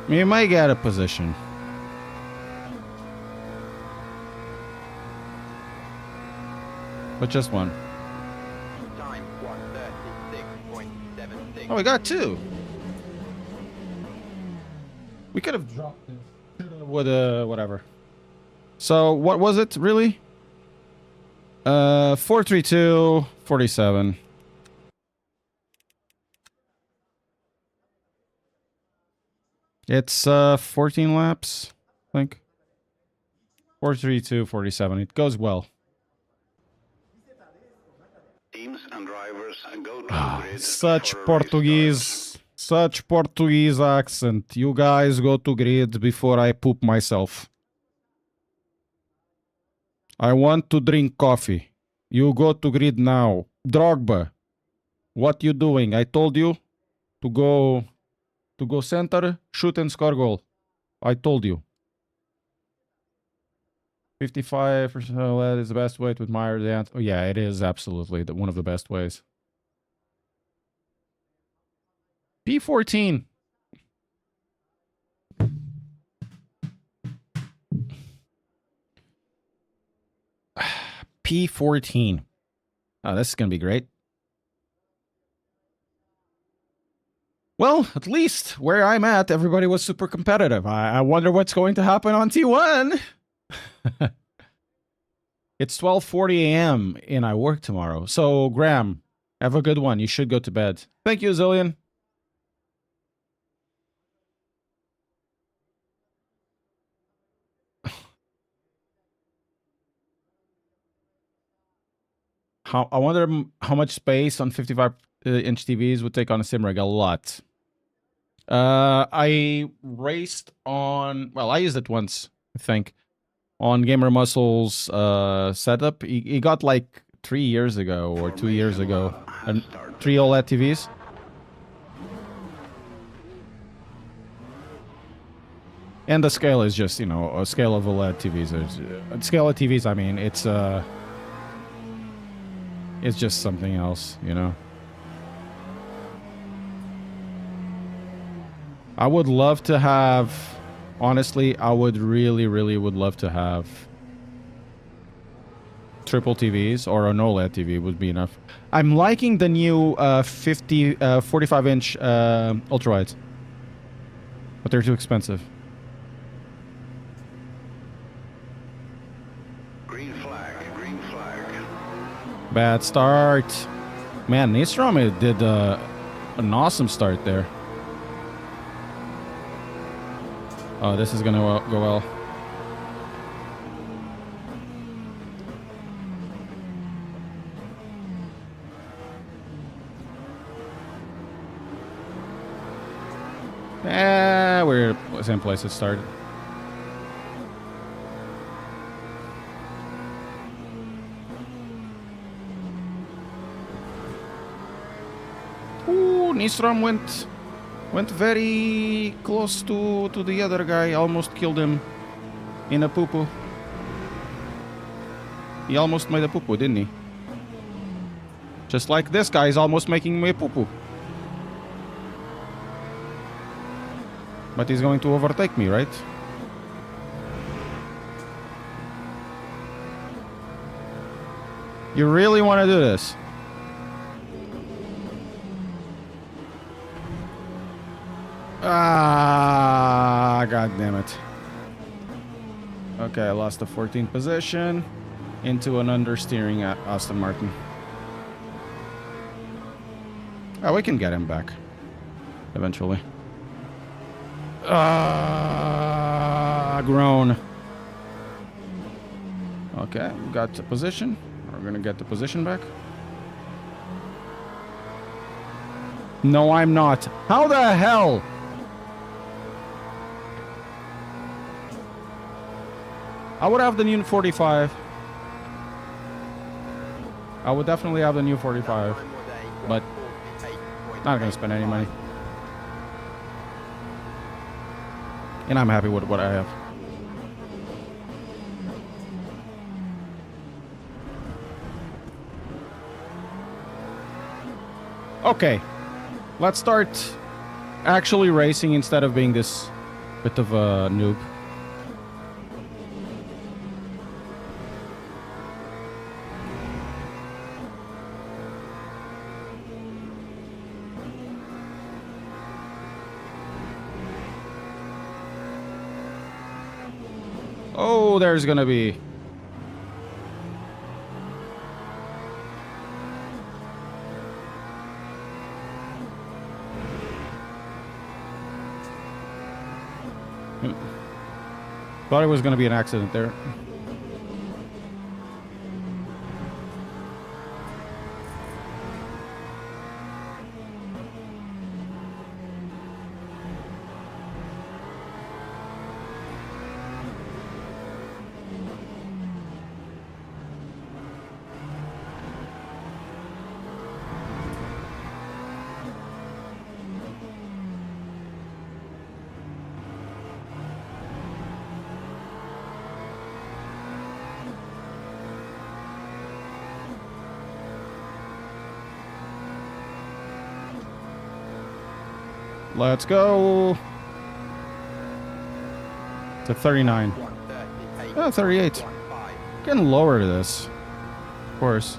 You might get a position. But just one. Time 1:36.76. Oh, we got two. We could have dropped this with whatever. So what was it really? 432.47. It's 14 laps, I think. 432.47. It goes well. Teams and drivers go to the grid Such for a Portuguese, such Portuguese accent. You guys go to grid before I poop myself. I want to drink coffee. You go to grid now. Drogba, what you doing? I told you to go center, shoot and score goal. I told you. 55 or so, that is the best way to admire the ant. Oh, yeah, it is absolutely one of the best ways. P14. P14. Oh, this is going to be great. Well, at least where I'm at, everybody was super competitive. I wonder what's going to happen on T1. It's 12:40 a.m. and I work tomorrow. So, Graham, have a good one. You should go to bed. Thank you, Zillion. I wonder how much space on 55-inch TVs would take on a Sebring. A lot. I raced on... Well, I used it once, I think. On Gamer Muscle's setup. He got like 3 years ago or 2 years ago. And 3 OLED TVs. And the scale is just, you know, a scale of OLED TVs. Scale of TVs, I mean, it's just something else, you know. I would love to have, honestly, I would really would love to have triple TVs, or an OLED TV would be enough. I'm liking the new 45-inch ultrawides, but they're too expensive. Green flag, green flag. Bad start. Man, Nistrom did an awesome start there. Oh, this is gonna go well. We're the same place it started. Ooh, Nistrom went very close to the other guy. Almost killed him in a poo-poo. He almost made a poo-poo, didn't he? Just like this guy is almost making me a poo-poo. But he's going to overtake me, right? You really want to do this? Ah, god damn it. Okay, I lost the 14th position into an understeering at Aston Martin. Oh, we can get him back eventually. Grown. Okay, we got the position. We're gonna get the position back. No, I'm not. How the hell? I would have the new 45. I would definitely have the new 45. But not gonna spend any money. And I'm happy with what I have. Okay. Let's start actually racing instead of being this bit of a noob. Oh, there's gonna be... Thought it was gonna be an accident there. Let's go. To 39. 138. Oh, 38. 15. Getting lower to this. Of course.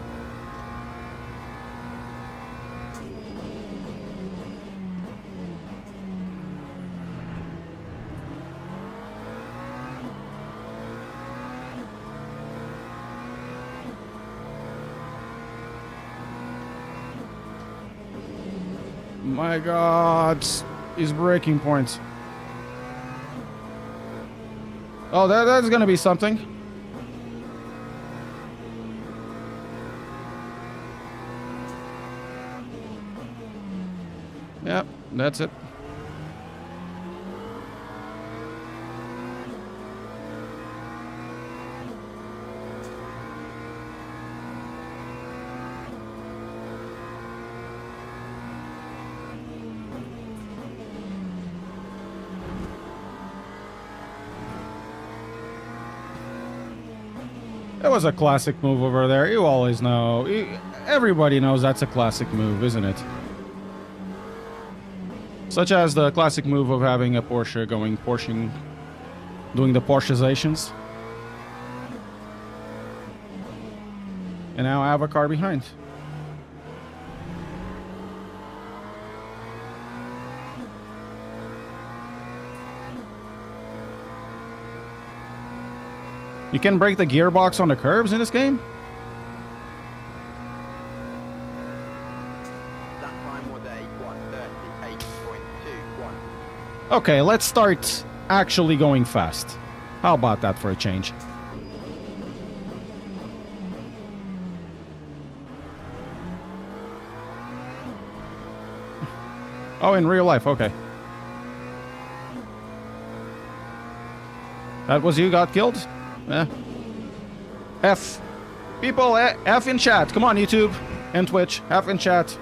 My God, these braking points. Oh, that's gonna be something. Yep, that's it. It was a classic move over there. You always know. Everybody knows that's a classic move, isn't it? Such as the classic move of having a Porsche going Porsching, doing the Porscheizations. And now I have a car behind. You can break the gearbox on the curbs in this game? That time was a 138.21. Okay, let's start actually going fast. How about that for a change? Oh, in real life, okay. That was you got killed? Eh. F. People, F in chat. Come on, YouTube and Twitch. F in chat.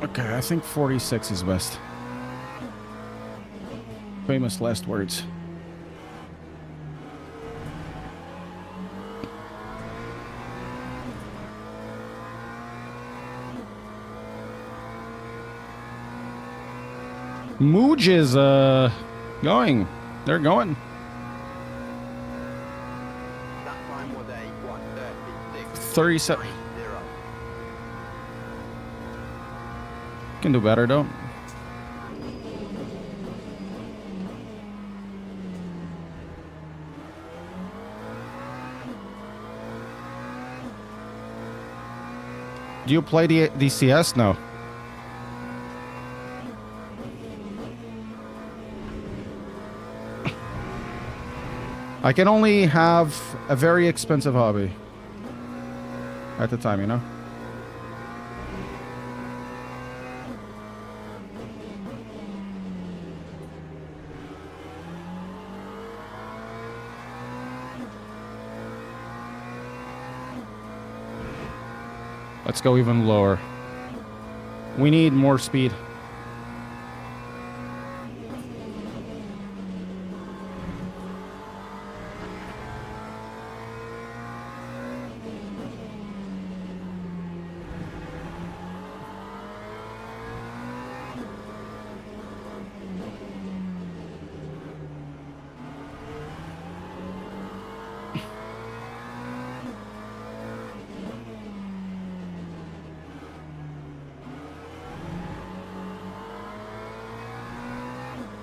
Okay, I think 46 is best. Famous last words. Mooj is going. They're going. That time was a 136.90. 37. Can do better though. Do you play the CS? No. I can only have a very expensive hobby at the time, you know? Let's go even lower. We need more speed.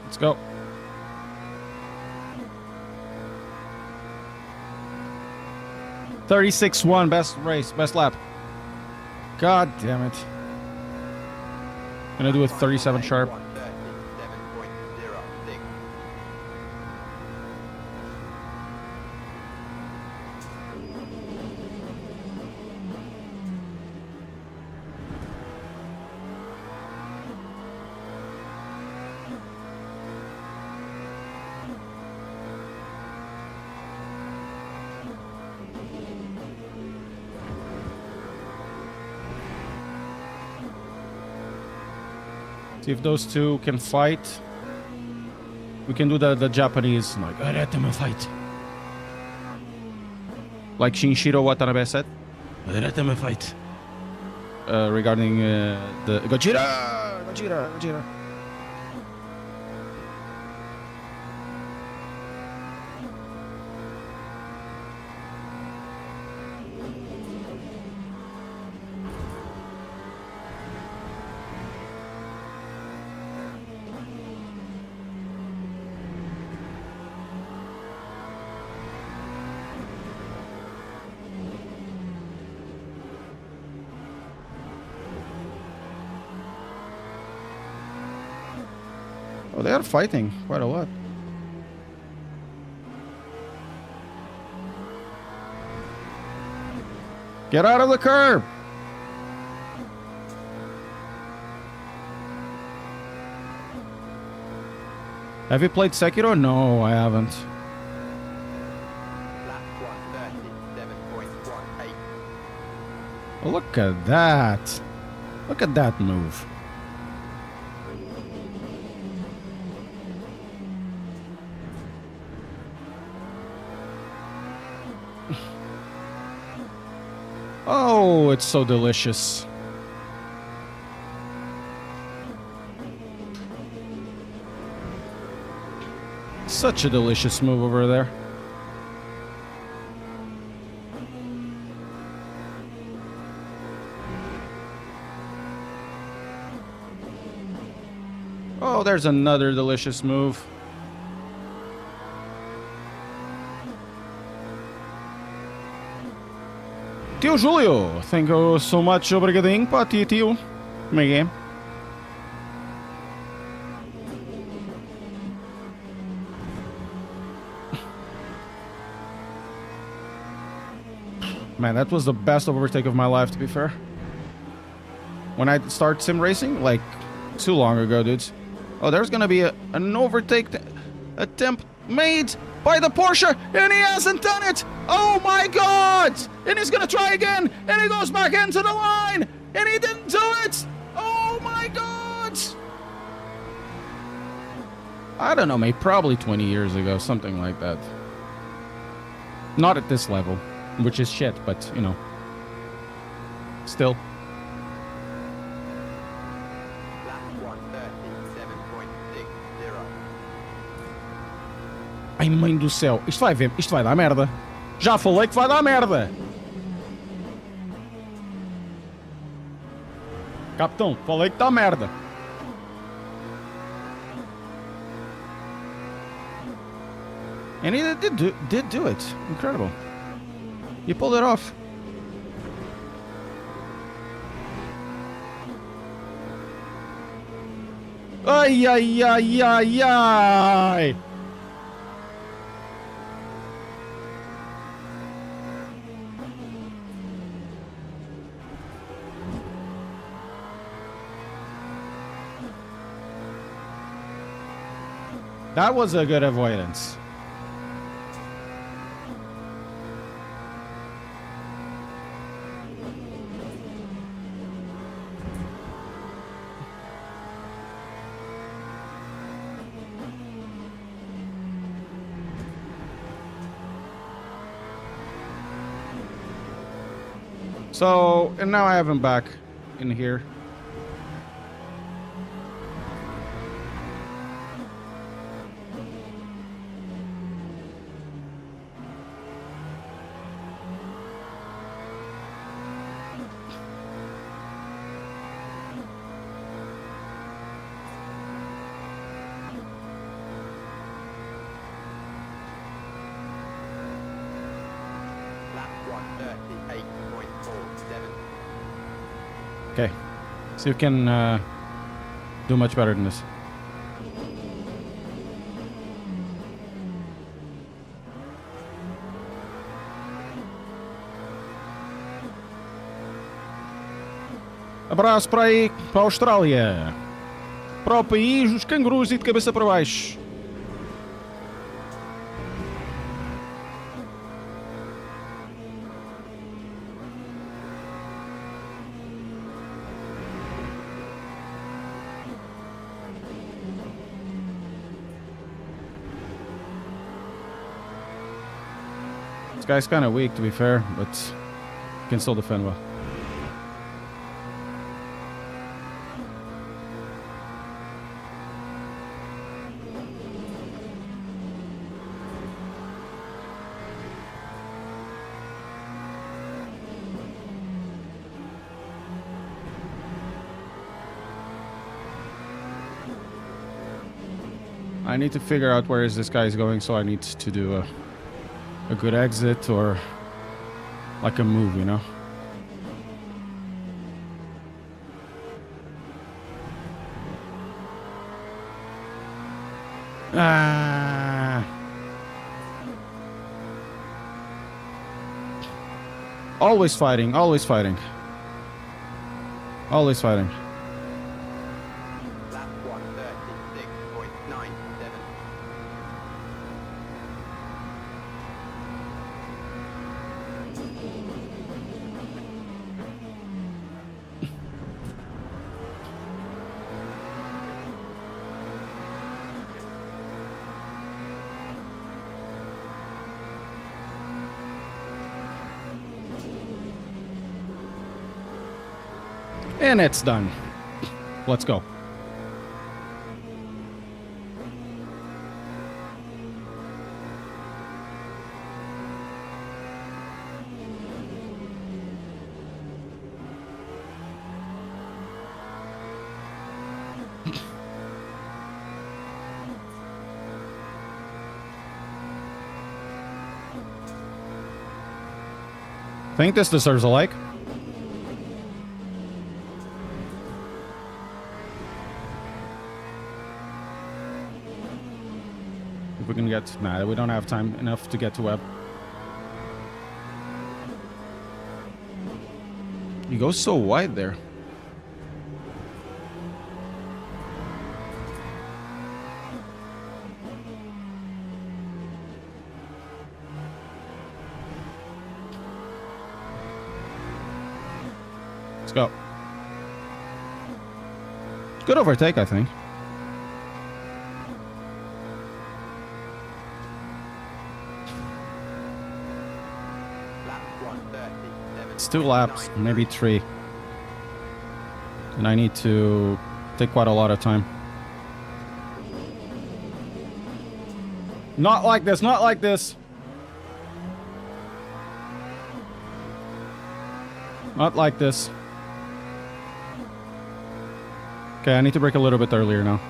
Let's go. $36.1, best race, best lap. God damn it. Gonna do a 37 sharp. 137.06. See if those two can fight. We can do the Japanese, like, let them fight. Like Shinshiro Watanabe said. Let them fight. Regarding the Gojira. Oh, they are fighting quite a lot. Get out of the curb! Have you played Sekiro? No, I haven't. Lap 137.18. Oh, look at that. Look at that move. Oh, it's so delicious. Such a delicious move over there. Oh, there's another delicious move. Tio Julio, thank you so much. Obrigadinho para ti, tio. Como é que é? Man, that was the best overtake of my life, to be fair. When I start sim racing, like, too long ago, dudes. Oh, there's gonna be an overtake attempt made by the Porsche, and he hasn't done it! Oh my god! And he's gonna try again, and he goes back into the line, and he didn't do it! Oh my god! I don't know, maybe probably 20 years ago, something like that. Not at this level, which is shit, but, you know. Still. Lap 137.60. Ai, mãe do céu. Isto vai dar merda. Já falei que vai dar merda. Capitão, falei que dá merda. And he did do it. Incredible. He pulled it off. Ai, ai, ai, ai, ai. That was a good avoidance. So, and now I have him back in here. Lap 138.47. Okay. See if we can do much better than this. Abraço para aí, para a Austrália. Para o país dos cangurus e de cabeça para baixo. guy's kind of weak, to be fair, but can still defend well. I need to figure out where is this guy's going, so I need to do a good exit or like a move, you know? Ah. Always fighting, always fighting. Always fighting. Lap 136.97. And it's done. Let's go. Think this deserves a like. If we can get... Nah, we don't have time enough to get to web. He goes so wide there. Let's go. Good overtake, I think. Lap 137. It's 2 laps, maybe 3. And I need to take quite a lot of time. Not like this, not like this. Not like this. Okay, I need to brake a little bit earlier now.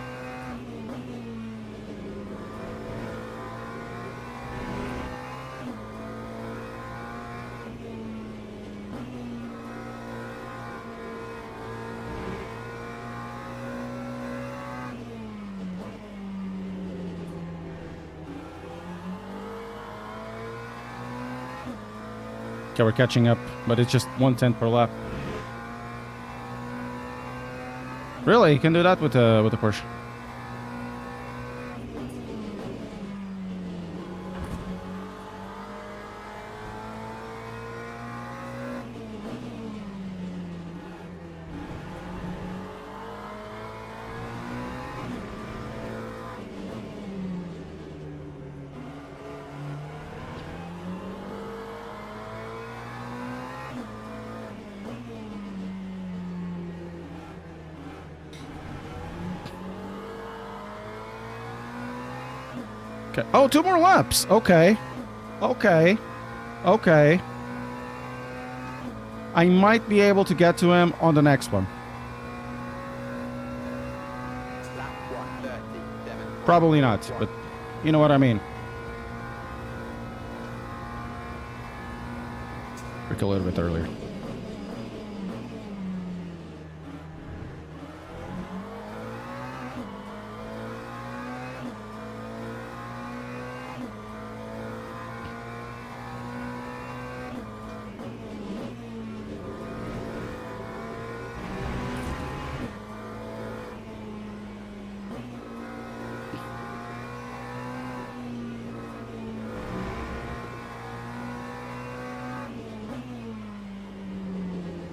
Okay, we're catching up, but it's just 1/10 per lap. Really? You can do that with a Porsche? Okay. Oh, 2 more laps. Okay. Okay. Okay. I might be able to get to him on the next one. Lap 137. Probably not, but you know what I mean. Brake a little bit earlier.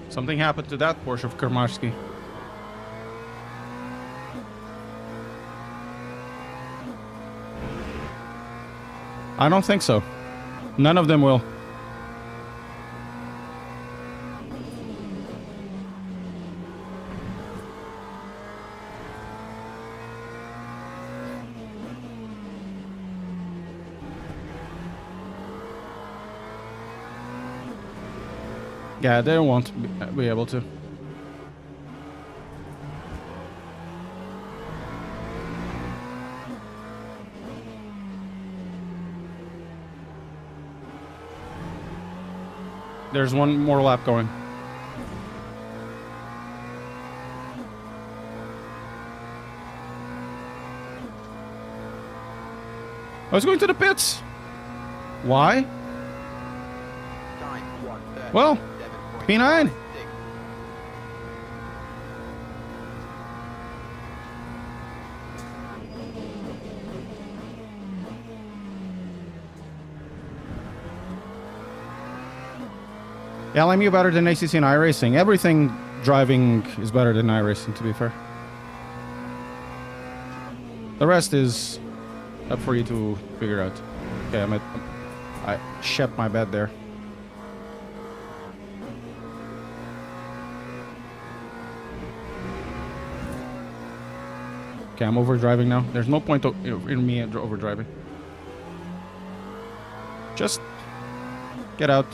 Something happened to that Porsche of Kermarsky. I don't think so. None of them will. Yeah, they won't be able to. There's one more lap going. I was going to the pits. Why? Time Well, P9. 1:37.56. LMU better than ACC and iRacing. Everything driving is better than iRacing, to be fair. The rest is up for you to figure out. Okay, I shit my bed there. Okay, I'm overdriving now. There's no point in me overdriving. Just get out.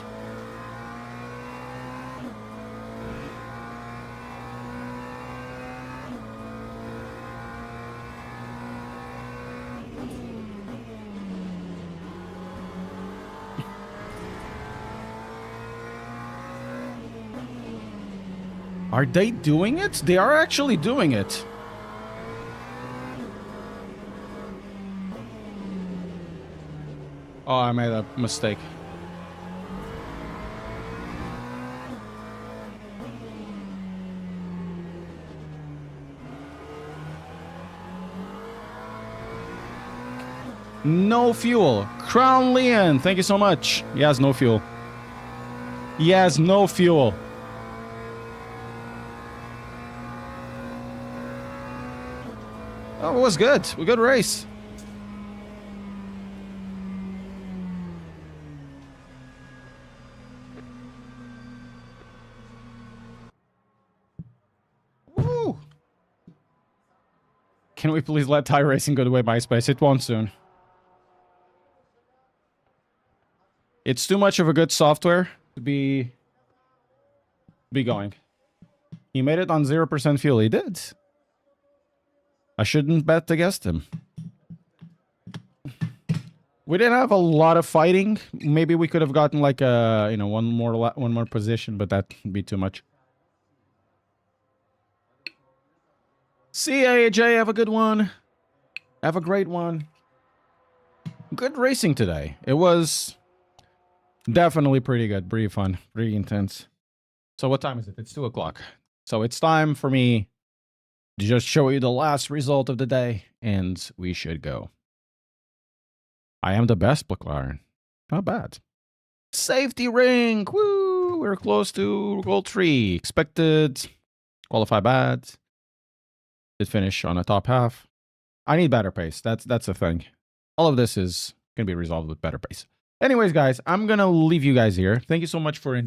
Are they doing it? They are actually doing it. Oh, I made a mistake. No fuel. Crown Leon, thank you so much. He has no fuel. He has no fuel. Oh, it was good. A good race. Woo! Can we please let Thai racing go the way of MySpace? It won't soon. It's too much of a good software to be going. He made it on 0% fuel. He did. I shouldn't bet against him. We didn't have a lot of fighting. Maybe we could have gotten like a, one more position, but that'd be too much. See ya, AJ. Have a good one. Have a great one. Good racing today. It was definitely pretty good, pretty fun, pretty intense. So what time is it? It's 2 o'clock. So it's time for me to just show you the last result of the day, and we should go. I am the best, McLaren. Not bad. Safety ring. Woo! We're close to goal 3. Expected. Qualify bad. Did finish on a top half. I need better pace. That's the thing. All of this is going to be resolved with better pace. Anyways, guys, I'm going to leave you guys here. Thank you so much for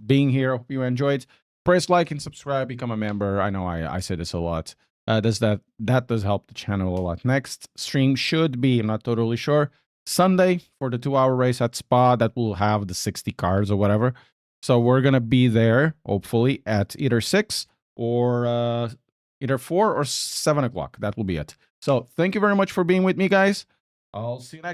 being here. Hope you enjoyed. Press like and subscribe. Become a member. I know I say this a lot. That does help the channel a lot. Next stream should be, I'm not totally sure, Sunday for the 2-hour race at Spa that will have the 60 cars or whatever. So we're going to be there, hopefully, at either 6 or either 4 or 7 o'clock. That will be it. So thank you very much for being with me, guys. I'll see you next